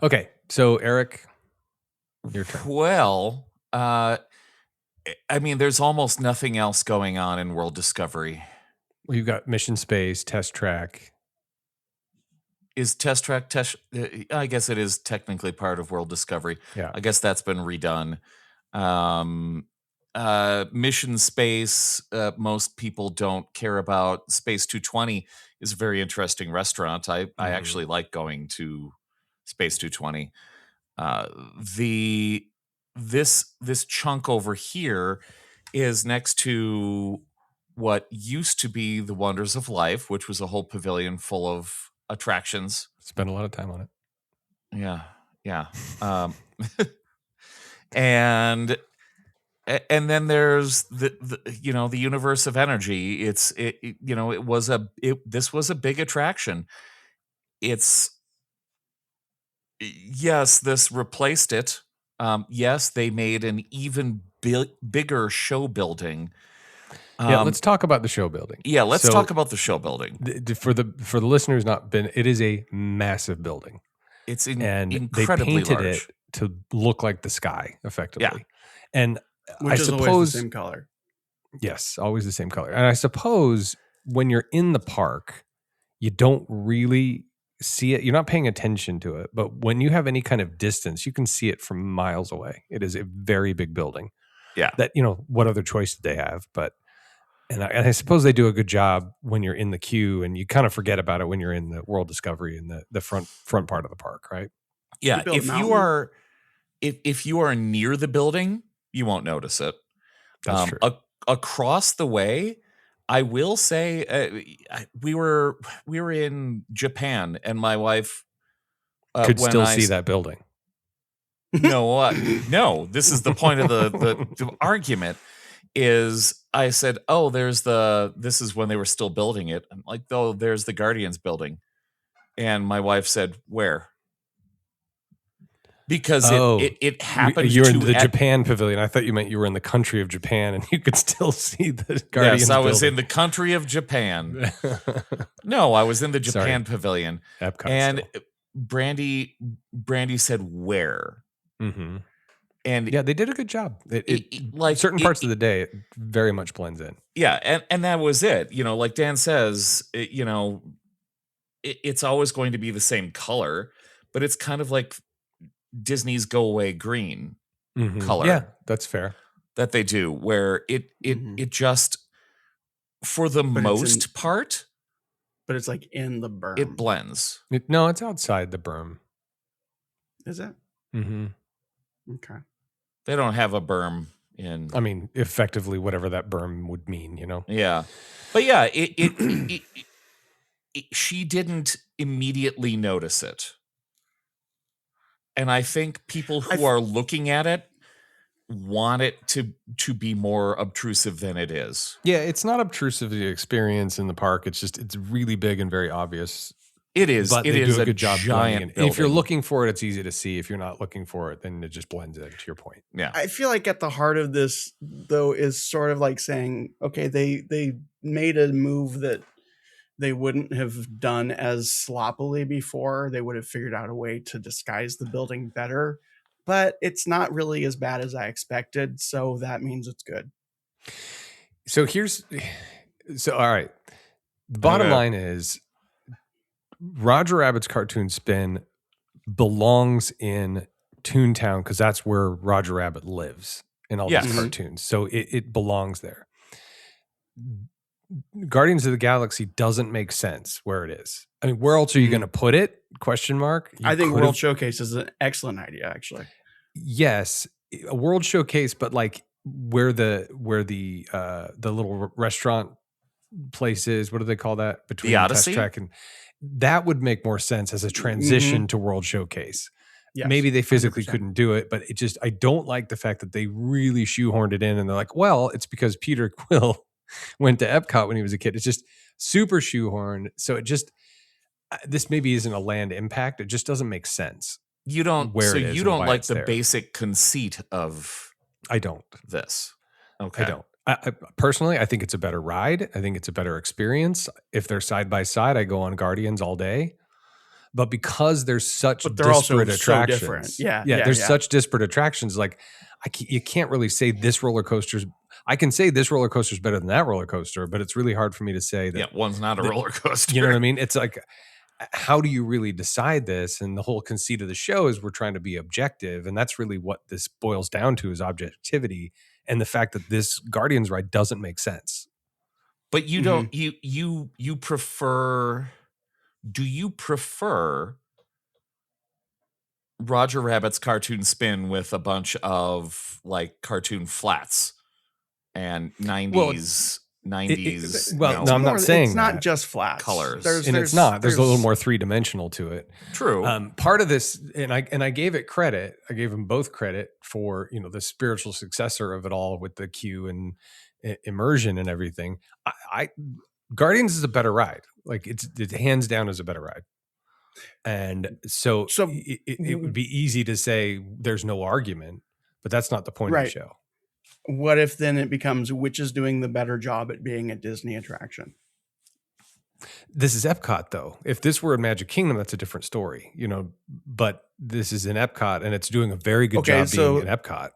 Okay. So Eric, your turn. Well, I mean, there's almost nothing else going on in World Discovery. Well, you've got Mission Space, Test Track. Is Test Track I guess it is technically part of World Discovery. Yeah. I guess that's been redone. Mission Space, most people don't care about. Space 220 is a very interesting restaurant. I actually like going to Space 220. This chunk over here is next to what used to be the Wonders of Life, which was a whole pavilion full of attractions. Spent a lot of time on it. Yeah. And then there's the universe of energy. This was a big attraction. This replaced it. Yes, they made an even bigger show building. Let's talk about the show building. Yeah, let's talk about the show building. For the listeners not been, it is a massive building. It's incredibly they painted large. It to look like the sky, effectively. Yeah. And which is always the same color. Yes, always the same color. And I suppose when you're in the park, you don't really see it. You're not paying attention to it. But when you have any kind of distance, you can see it from miles away. It is a very big building. Yeah. That, what other choice did they have? But and I suppose they do a good job when you're in the queue, and you kind of forget about it when you're in the World Discovery and the front part of the park, right? Yeah. If you are near the building, you won't notice it. That's true. Across the way, I will say we were in Japan, and my wife could still see that building. No, this is the point of the argument. Is I said, this is when they were still building it. I'm like, there's the Guardians building, and my wife said, where? Because it happened. You're in the Japan pavilion. I thought you meant you were in the country of Japan, and you could still see the Guardians. Yes, I was in the country of Japan. No, I was in the Japan pavilion. Epcot and still. Brandy said, where? Mm-hmm. And yeah, they did a good job. Like certain parts of the day, it very much blends in. Yeah, and that was it. Like Dan says, it's always going to be the same color, but it's kind of like Disney's go away green color. Yeah, that's fair. That they do, where it just, for the most part, but it's like in the berm. It blends. No, it's outside the berm. Is it? Mm-hmm. Okay. They don't have a berm in. I mean, effectively, whatever that berm would mean, Yeah, but yeah, she didn't immediately notice it, and I think people who are looking at it want it to be more obtrusive than it is. Yeah, it's not obtrusive to the experience in the park. It's just it's really big and very obvious It is. But It they is do a a good job blending giant it. If you're building. looking for it, it's easy to see. If you're not looking for it, then it just blends in, to your point. Yeah. I feel like at the heart of this, though, is sort of like saying, okay, they made a move that they wouldn't have done as sloppily before. They would have figured out a way to disguise the building better, but it's not really as bad as I expected. So that means it's good. So all right. The bottom Okay. line is Roger Rabbit's cartoon spin belongs in Toontown because that's where Roger Rabbit lives in all Yes. these cartoons. So it belongs there. Guardians of the Galaxy doesn't make sense where it is. I mean, where else are you going to put it? Question mark. I think World Showcase is an excellent idea, actually. Yes, a World Showcase, but like where the little restaurant place is. What do they call that? Between The Test Odyssey? Track and that would make more sense as a transition to World Showcase. Yes, maybe they physically 100%. couldn't do it, but I don't like the fact that they really shoehorned it in and they're like, well, it's because Peter Quill went to Epcot when he was a kid. It's just super shoehorned. So it just, this maybe isn't a land impact. It just doesn't make sense. You don't. Where So it is you and don't why like it's the there. basic conceit of I don't. this. Okay. I don't. I personally, I think it's a better ride. I think it's a better experience. If they're side by side, I go on Guardians all day. But because there's such But they're also disparate so attractions, different. Yeah, there's such disparate attractions. Like you can't really say this roller coaster's. I can say this roller coaster's better than that roller coaster, but it's really hard for me to say that. Yeah, one's not a roller coaster. You know what I mean? It's like, how do you really decide this? And the whole conceit of the show is we're trying to be objective, and that's really what this boils down to is objectivity, and the fact that this Guardians ride doesn't make sense. But you don't. You prefer. Do you prefer Roger Rabbit's cartoon spin with a bunch of like cartoon flats and 90s? Well, no, I'm not saying it's not that. just flats. Colors. There's a little more three-dimensional to it. True. Part of this, and I gave it credit. I gave them both credit for the spiritual successor of it all with the queue and immersion and everything. I Guardians is a better ride. Like it hands down is a better ride. And so it would be easy to say there's no argument, but that's not the point of the show. What if then it becomes which is doing the better job at being a Disney attraction? This is Epcot, though. If this were in Magic Kingdom, that's a different story, but this is in Epcot and it's doing a very good job being in Epcot.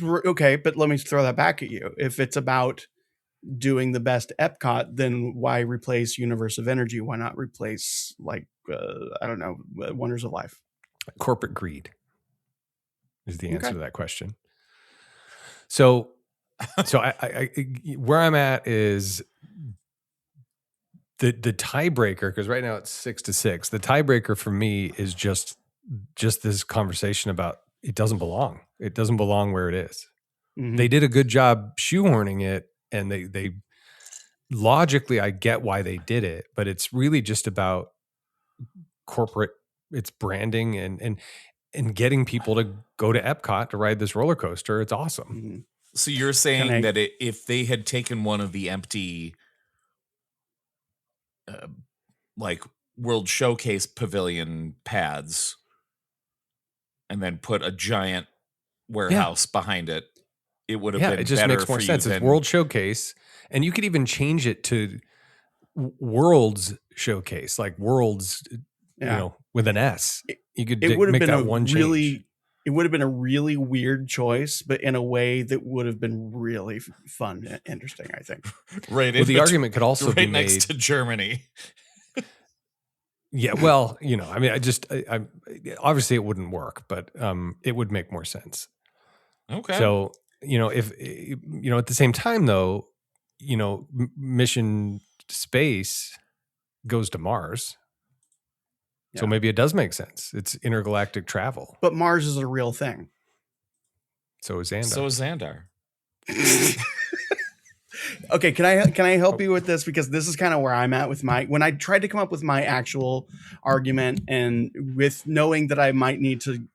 Okay, but let me throw that back at you. If it's about doing the best Epcot, then why replace Universe of Energy? Why not replace I don't know, Wonders of Life? Corporate greed is the answer to that question. So I where I'm at is the tiebreaker, because right now it's 6-6. The tiebreaker for me is just this conversation about it doesn't belong. It doesn't belong where it is. Mm-hmm. They did a good job shoehorning it, and they logically, I get why they did it, but it's really just about corporate, it's branding and getting people to go to Epcot to ride this roller coaster. It's awesome. Mm-hmm. So you're saying that if they had taken one of the empty like World Showcase pavilion pads and then put a giant warehouse behind it, it would have been it just better makes more for sense. you It's World Showcase, and you could even change it to World's Showcase, like World's, with an S. You could make that one change. It would have been a really weird choice, but in a way that would have been really fun and interesting, I think. Right. Well, the argument could also be made next to Germany. Yeah, well, I mean, I obviously it wouldn't work, but it would make more sense. Okay. So, if at the same time though, Mission Space goes to Mars. So maybe it does make sense. It's intergalactic travel. But Mars is a real thing. So is Xandar. Okay, can I help you with this? Because this is kind of where I'm at with when I tried to come up with my actual argument, and with knowing that I might need to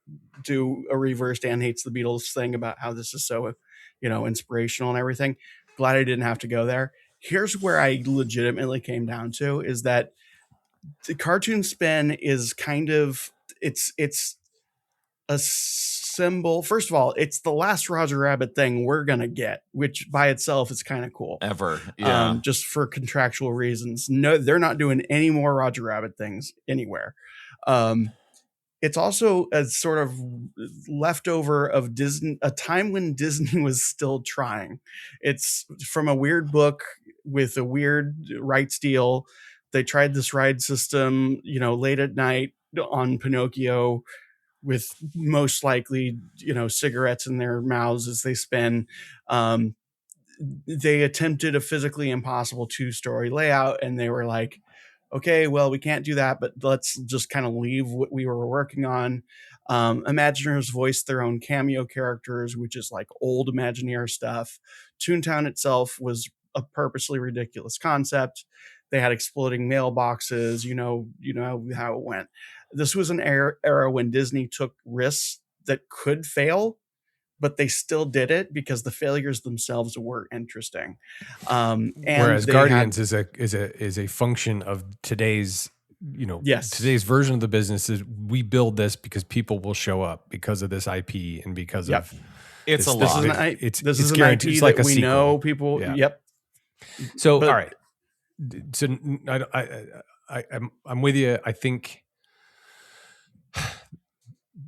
do a reverse Dan Hates the Beatles thing about how this is so, inspirational and everything. Glad I didn't have to go there. Here's where I legitimately came down to is that the Cartoon Spin is kind of it's a symbol. First of all, it's the last Roger Rabbit thing we're gonna get, which by itself is kind of cool. Ever, yeah. Just for contractual reasons. No, they're not doing any more Roger Rabbit things anywhere. It's also a sort of leftover of Disney, a time when Disney was still trying. It's from a weird book with a weird rights deal. They tried this ride system, late at night on Pinocchio, with most likely, cigarettes in their mouths as they spin. They attempted a physically impossible 2-story layout, and they were like, okay, well, we can't do that, but let's just kind of leave what we were working on. Imagineers voiced their own cameo characters, which is like old Imagineer stuff. Toontown itself was a purposely ridiculous concept. They had exploding mailboxes, you know how it went. This was an era when Disney took risks that could fail, but they still did it because the failures themselves were interesting. And whereas Guardians is a function of today's, today's version of the business is we build this because people will show up because of this IP and because of it's a lot. This is an IP it's like that we sequel. Know people. Yeah. Yep. So all right. So I'm with you. I think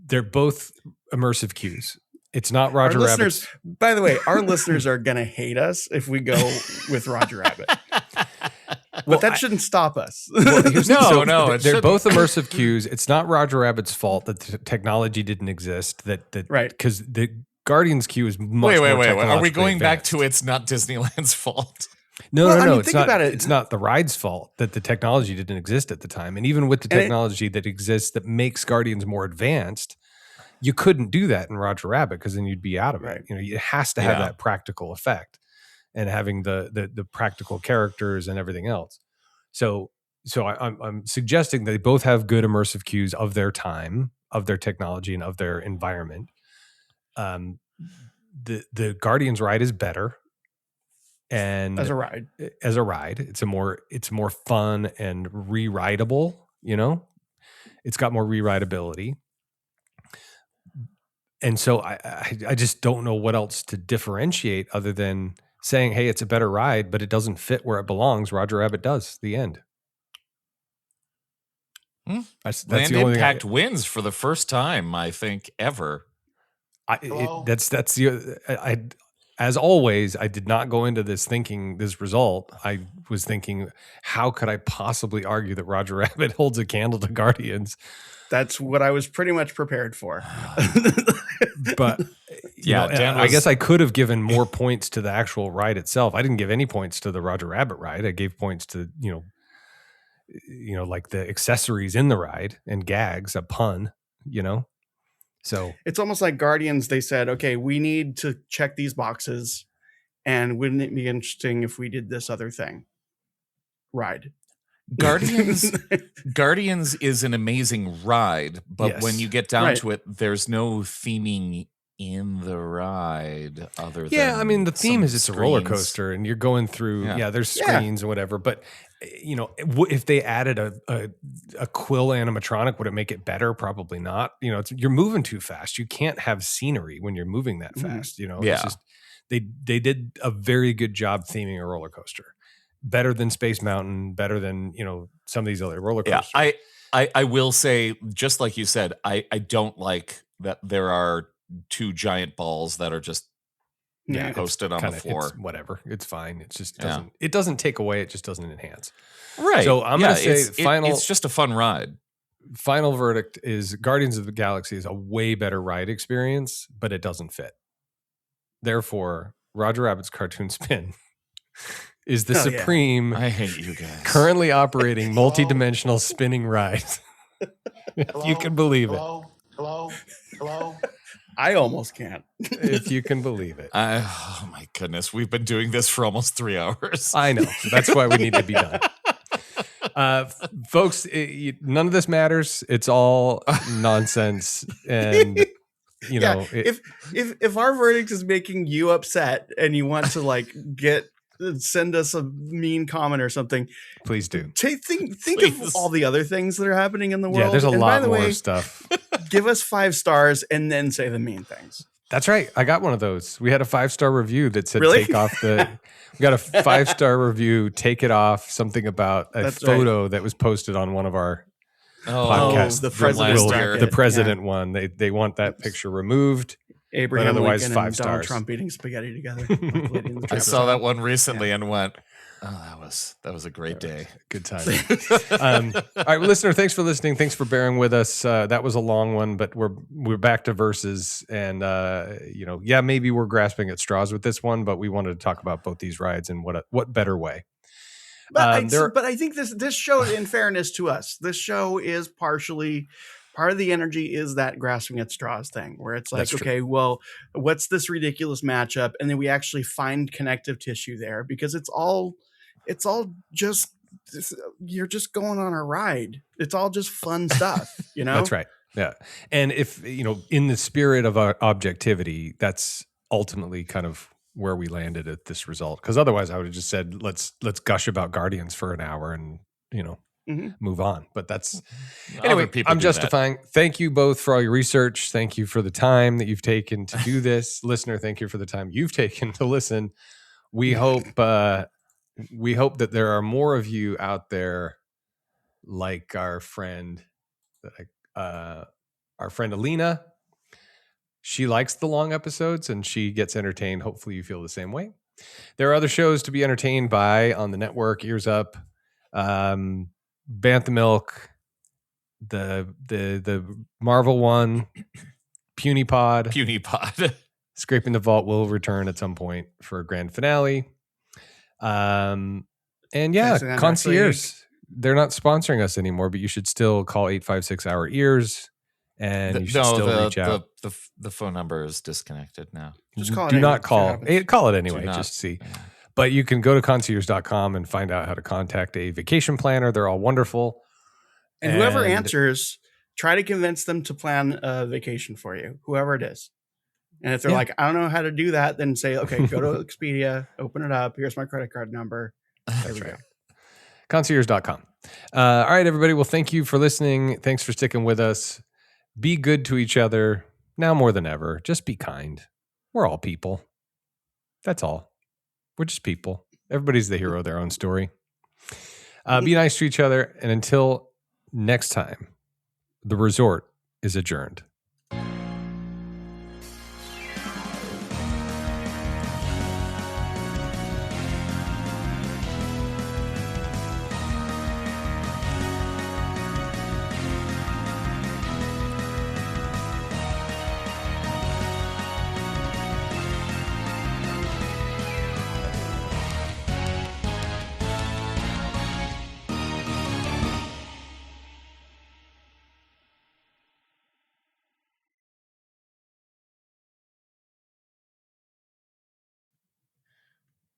they're both immersive cues. It's not Roger Rabbit. By the way, our listeners are going to hate us if we go with Roger Rabbit. But that shouldn't stop us. No. They're both immersive cues. It's not Roger Rabbit's fault that the technology didn't exist. Right. Because the Guardians cue is much more technologically Are we going advanced. back to it's not Disneyland's fault? No. It's not. It's not the ride's fault that the technology didn't exist at the time. And even with the technology that exists that makes Guardians more advanced, you couldn't do that in Roger Rabbit because then you'd be out of it. It has to have that practical effect and having the practical characters and everything else. So I'm suggesting they both have good immersive cues of their time, of their technology, and of their environment. The Guardians ride is better. And as a ride, it's more fun and re-rideable. It's got more re-rideability. And so I just don't know what else to differentiate other than saying, hey, it's a better ride, but it doesn't fit where it belongs. Roger Rabbit does. The end. That's Land the only Impact wins for the first time, I think, ever. As always, I did not go into this thinking this result. I was thinking, how could I possibly argue that Roger Rabbit holds a candle to Guardians? That's what I was pretty much prepared for. But I guess I could have given more points to the actual ride itself. I didn't give any points to the Roger Rabbit ride. I gave points to, like the accessories in the ride and gags, a pun, So it's almost like Guardians. They said, okay, we need to check these boxes. And wouldn't it be interesting if we did this other thing? Ride. Guardians is an amazing ride, but when you get down to it, there's no theming in the ride other than I mean, the theme is it's a roller coaster and you're going through there's screens and whatever, but if they added a quill animatronic, would it make it better? Probably not. You're moving too fast. You can't have scenery when you're moving that fast. It's just they did a very good job theming a roller coaster. Better than Space Mountain, better than, some of these other roller coasters. Yeah, I will say, just like you said, I don't like that there are two giant balls that are just posted on the floor. Whatever. It's fine. It just doesn't it doesn't take away, it just doesn't enhance. Right. So I'm gonna say it's just a fun ride. Final verdict is Guardians of the Galaxy is a way better ride experience, but it doesn't fit. Therefore, Roger Rabbit's Cartoon Spin is the supreme, I hate you guys, currently operating multi-dimensional spinning ride. If you can believe it. Hello. I almost can't. If you can believe it. Oh my goodness. We've been doing this for almost 3 hours. I know. That's why we need to be done. Folks, none of this matters. It's all nonsense. And if our verdict is making you upset and you want to get send us a mean comment or something. Please do. Think of all the other things that are happening in the world. Yeah, there's a and lot by the more way, stuff. Give us 5 stars and then say the mean things. That's right. I got one of those. We had a 5-star review that said Really? take off the. We got a 5-star review. Take it off. Something about a photo that was posted on one of our podcasts. The president, the president one. They want that picture removed. Abraham otherwise Lincoln 5 and Donald stars. Trump eating spaghetti together. I saw that one recently and went, "Oh, that was a great day. Good time." All right, listener, thanks for listening. Thanks for bearing with us. That was a long one, but we're back to verses, and maybe we're grasping at straws with this one, but we wanted to talk about both these rides and what better way. But I think this show, in fairness to us, this show is partially. Part of the energy is that grasping at straws thing where it's like, okay, well, what's this ridiculous matchup? And then we actually find connective tissue there because it's all just, you're just going on a ride. It's all just fun stuff, you know? That's right. Yeah. And if, in the spirit of our objectivity, that's ultimately kind of where we landed at this result. Because otherwise I would have just said, let's gush about Guardians for an hour and, move on. But that's anyway, I'm justifying. That. Thank you both for all your research. Thank you for the time that you've taken to do this. Listener, thank you for the time you've taken to listen. We hope that there are more of you out there like our friend Alina. She likes the long episodes and she gets entertained. Hopefully you feel the same way. There are other shows to be entertained by on the network. Ears Up, Bantha Milk, the Marvel one, Puny Pod. Scraping the Vault will return at some point for a grand finale. And Concierge. They're not sponsoring us anymore, but you should still call 856 Our Ears, and you should still reach out. The phone number is disconnected now. Just call it. Do not call. Call it anyway. Just see. Yeah. But you can go to concierge.com and find out how to contact a vacation planner. They're all wonderful. And whoever answers, try to convince them to plan a vacation for you, whoever it is. And if they're like, I don't know how to do that, then say, okay, go to Expedia, open it up. Here's my credit card number. There we go. Concierge.com. All right, everybody. Well, thank you for listening. Thanks for sticking with us. Be good to each other now more than ever. Just be kind. We're all people. That's all. We're just people. Everybody's the hero of their own story. Be nice to each other. And until next time, the resort is adjourned.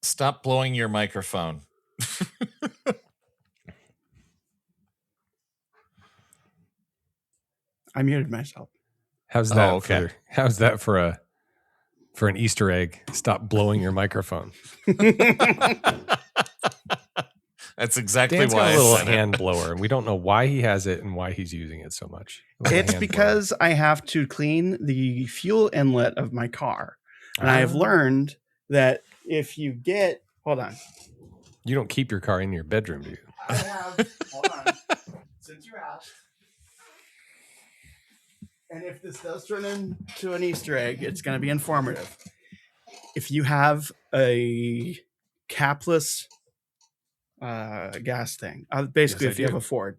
Stop blowing your microphone. I muted myself. How's that? How's that for an Easter egg? Stop blowing your microphone. That's exactly Dan's why got a little hand blower, and we don't know why he has it and why he's using it so much. It's because I have to clean the fuel inlet of my car, and I have learned that if you get, hold on, you don't keep your car in your bedroom, do you? I have, hold on, since you're out. And if this does turn into an Easter egg, it's going to be informative. If you have a capless gas thing, basically, if you have a Ford,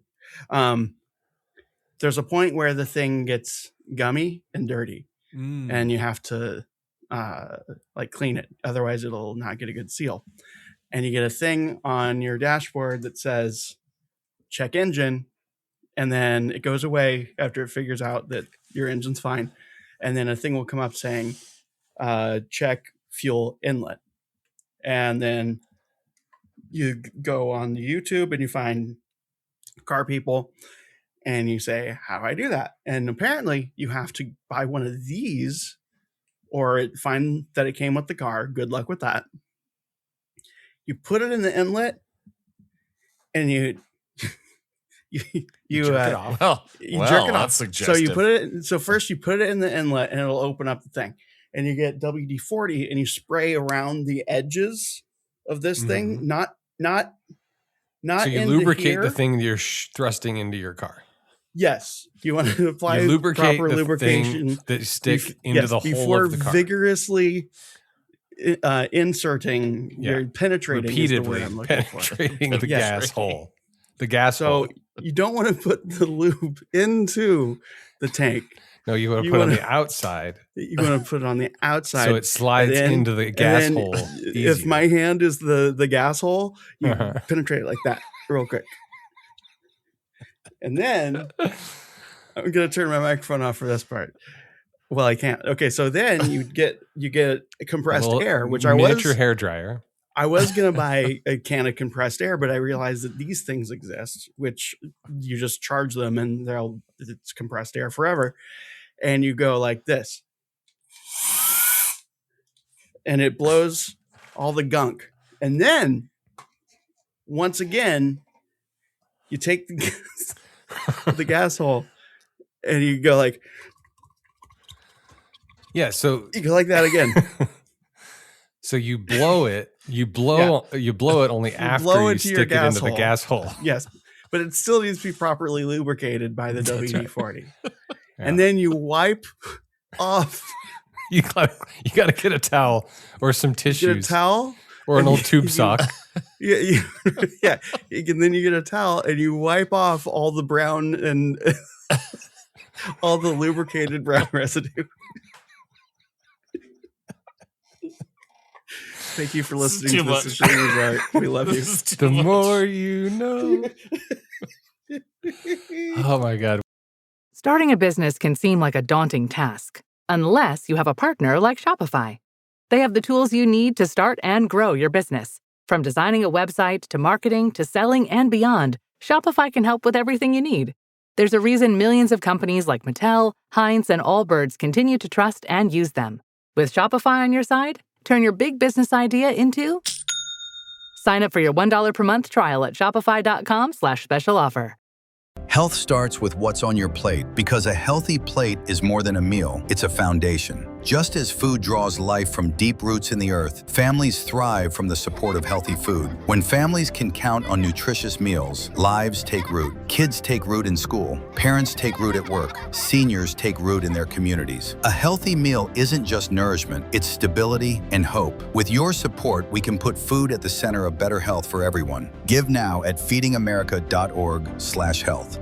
there's a point where the thing gets gummy and dirty, and you have to clean it. Otherwise, it'll not get a good seal. And you get a thing on your dashboard that says check engine. And then it goes away after it figures out that your engine's fine. And then a thing will come up saying, check fuel inlet. And then you go on the YouTube and you find car people and you say, how do I do that? And apparently you have to buy one of these or find that it came with the car. Good luck with that. You put it in the inlet, and you jerk it off. Well, you jerk it that's off. suggestive. So you put it. So first you put it in the inlet, and it'll open up the thing. And you get WD-40, and you spray around the edges of this thing. Not. So you lubricate the thing you're thrusting into your car. Yes, you want to apply lubricate proper the lubrication thing that stick into the whole of the car. before vigorously inserting. You're penetrating. Repeatedly penetrating the gas hole. The gas hole. So you don't want to put the lube into the tank. No, you want to put it on the outside. You want to put it on the outside. So it slides into the gas hole. If easier. my hand is the gas hole, you penetrate it like that real quick. And then I'm going to turn my microphone off for this part. Well, I can't. Okay, so then you get compressed air, which miniature hair dryer. I was going to buy a can of compressed air, but I realized that these things exist, which you just charge them and it's compressed air forever. And you go like this. And it blows all the gunk. And then, once again, you take the gas hole and you go like... Yeah, so... You go like that again. So you blow it. You blow it only after you stick it into the gas hole. Yes, but it still needs to be properly lubricated by the WD-40. And then you wipe off. You gotta get a towel or some tissues. Get a towel or an old tube sock. Yeah. And then you get a towel and you wipe off all the brown and all the lubricated brown residue. Thank you for listening to this. We love you. The more you know. Oh my God. Starting a business can seem like a daunting task, unless you have a partner like Shopify. They have the tools you need to start and grow your business. From designing a website to marketing to selling and beyond, Shopify can help with everything you need. There's a reason millions of companies like Mattel, Heinz, and Allbirds continue to trust and use them. With Shopify on your side, turn your big business idea into... Sign up for your $1 per month trial at shopify.com/special offer. Health starts with what's on your plate because a healthy plate is more than a meal, it's a foundation. Just as food draws life from deep roots in the earth, families thrive from the support of healthy food. When families can count on nutritious meals, lives take root. Kids take root in school, parents take root at work, seniors take root in their communities. A healthy meal isn't just nourishment, it's stability and hope. With your support, we can put food at the center of better health for everyone. Give now at feedingamerica.org/health.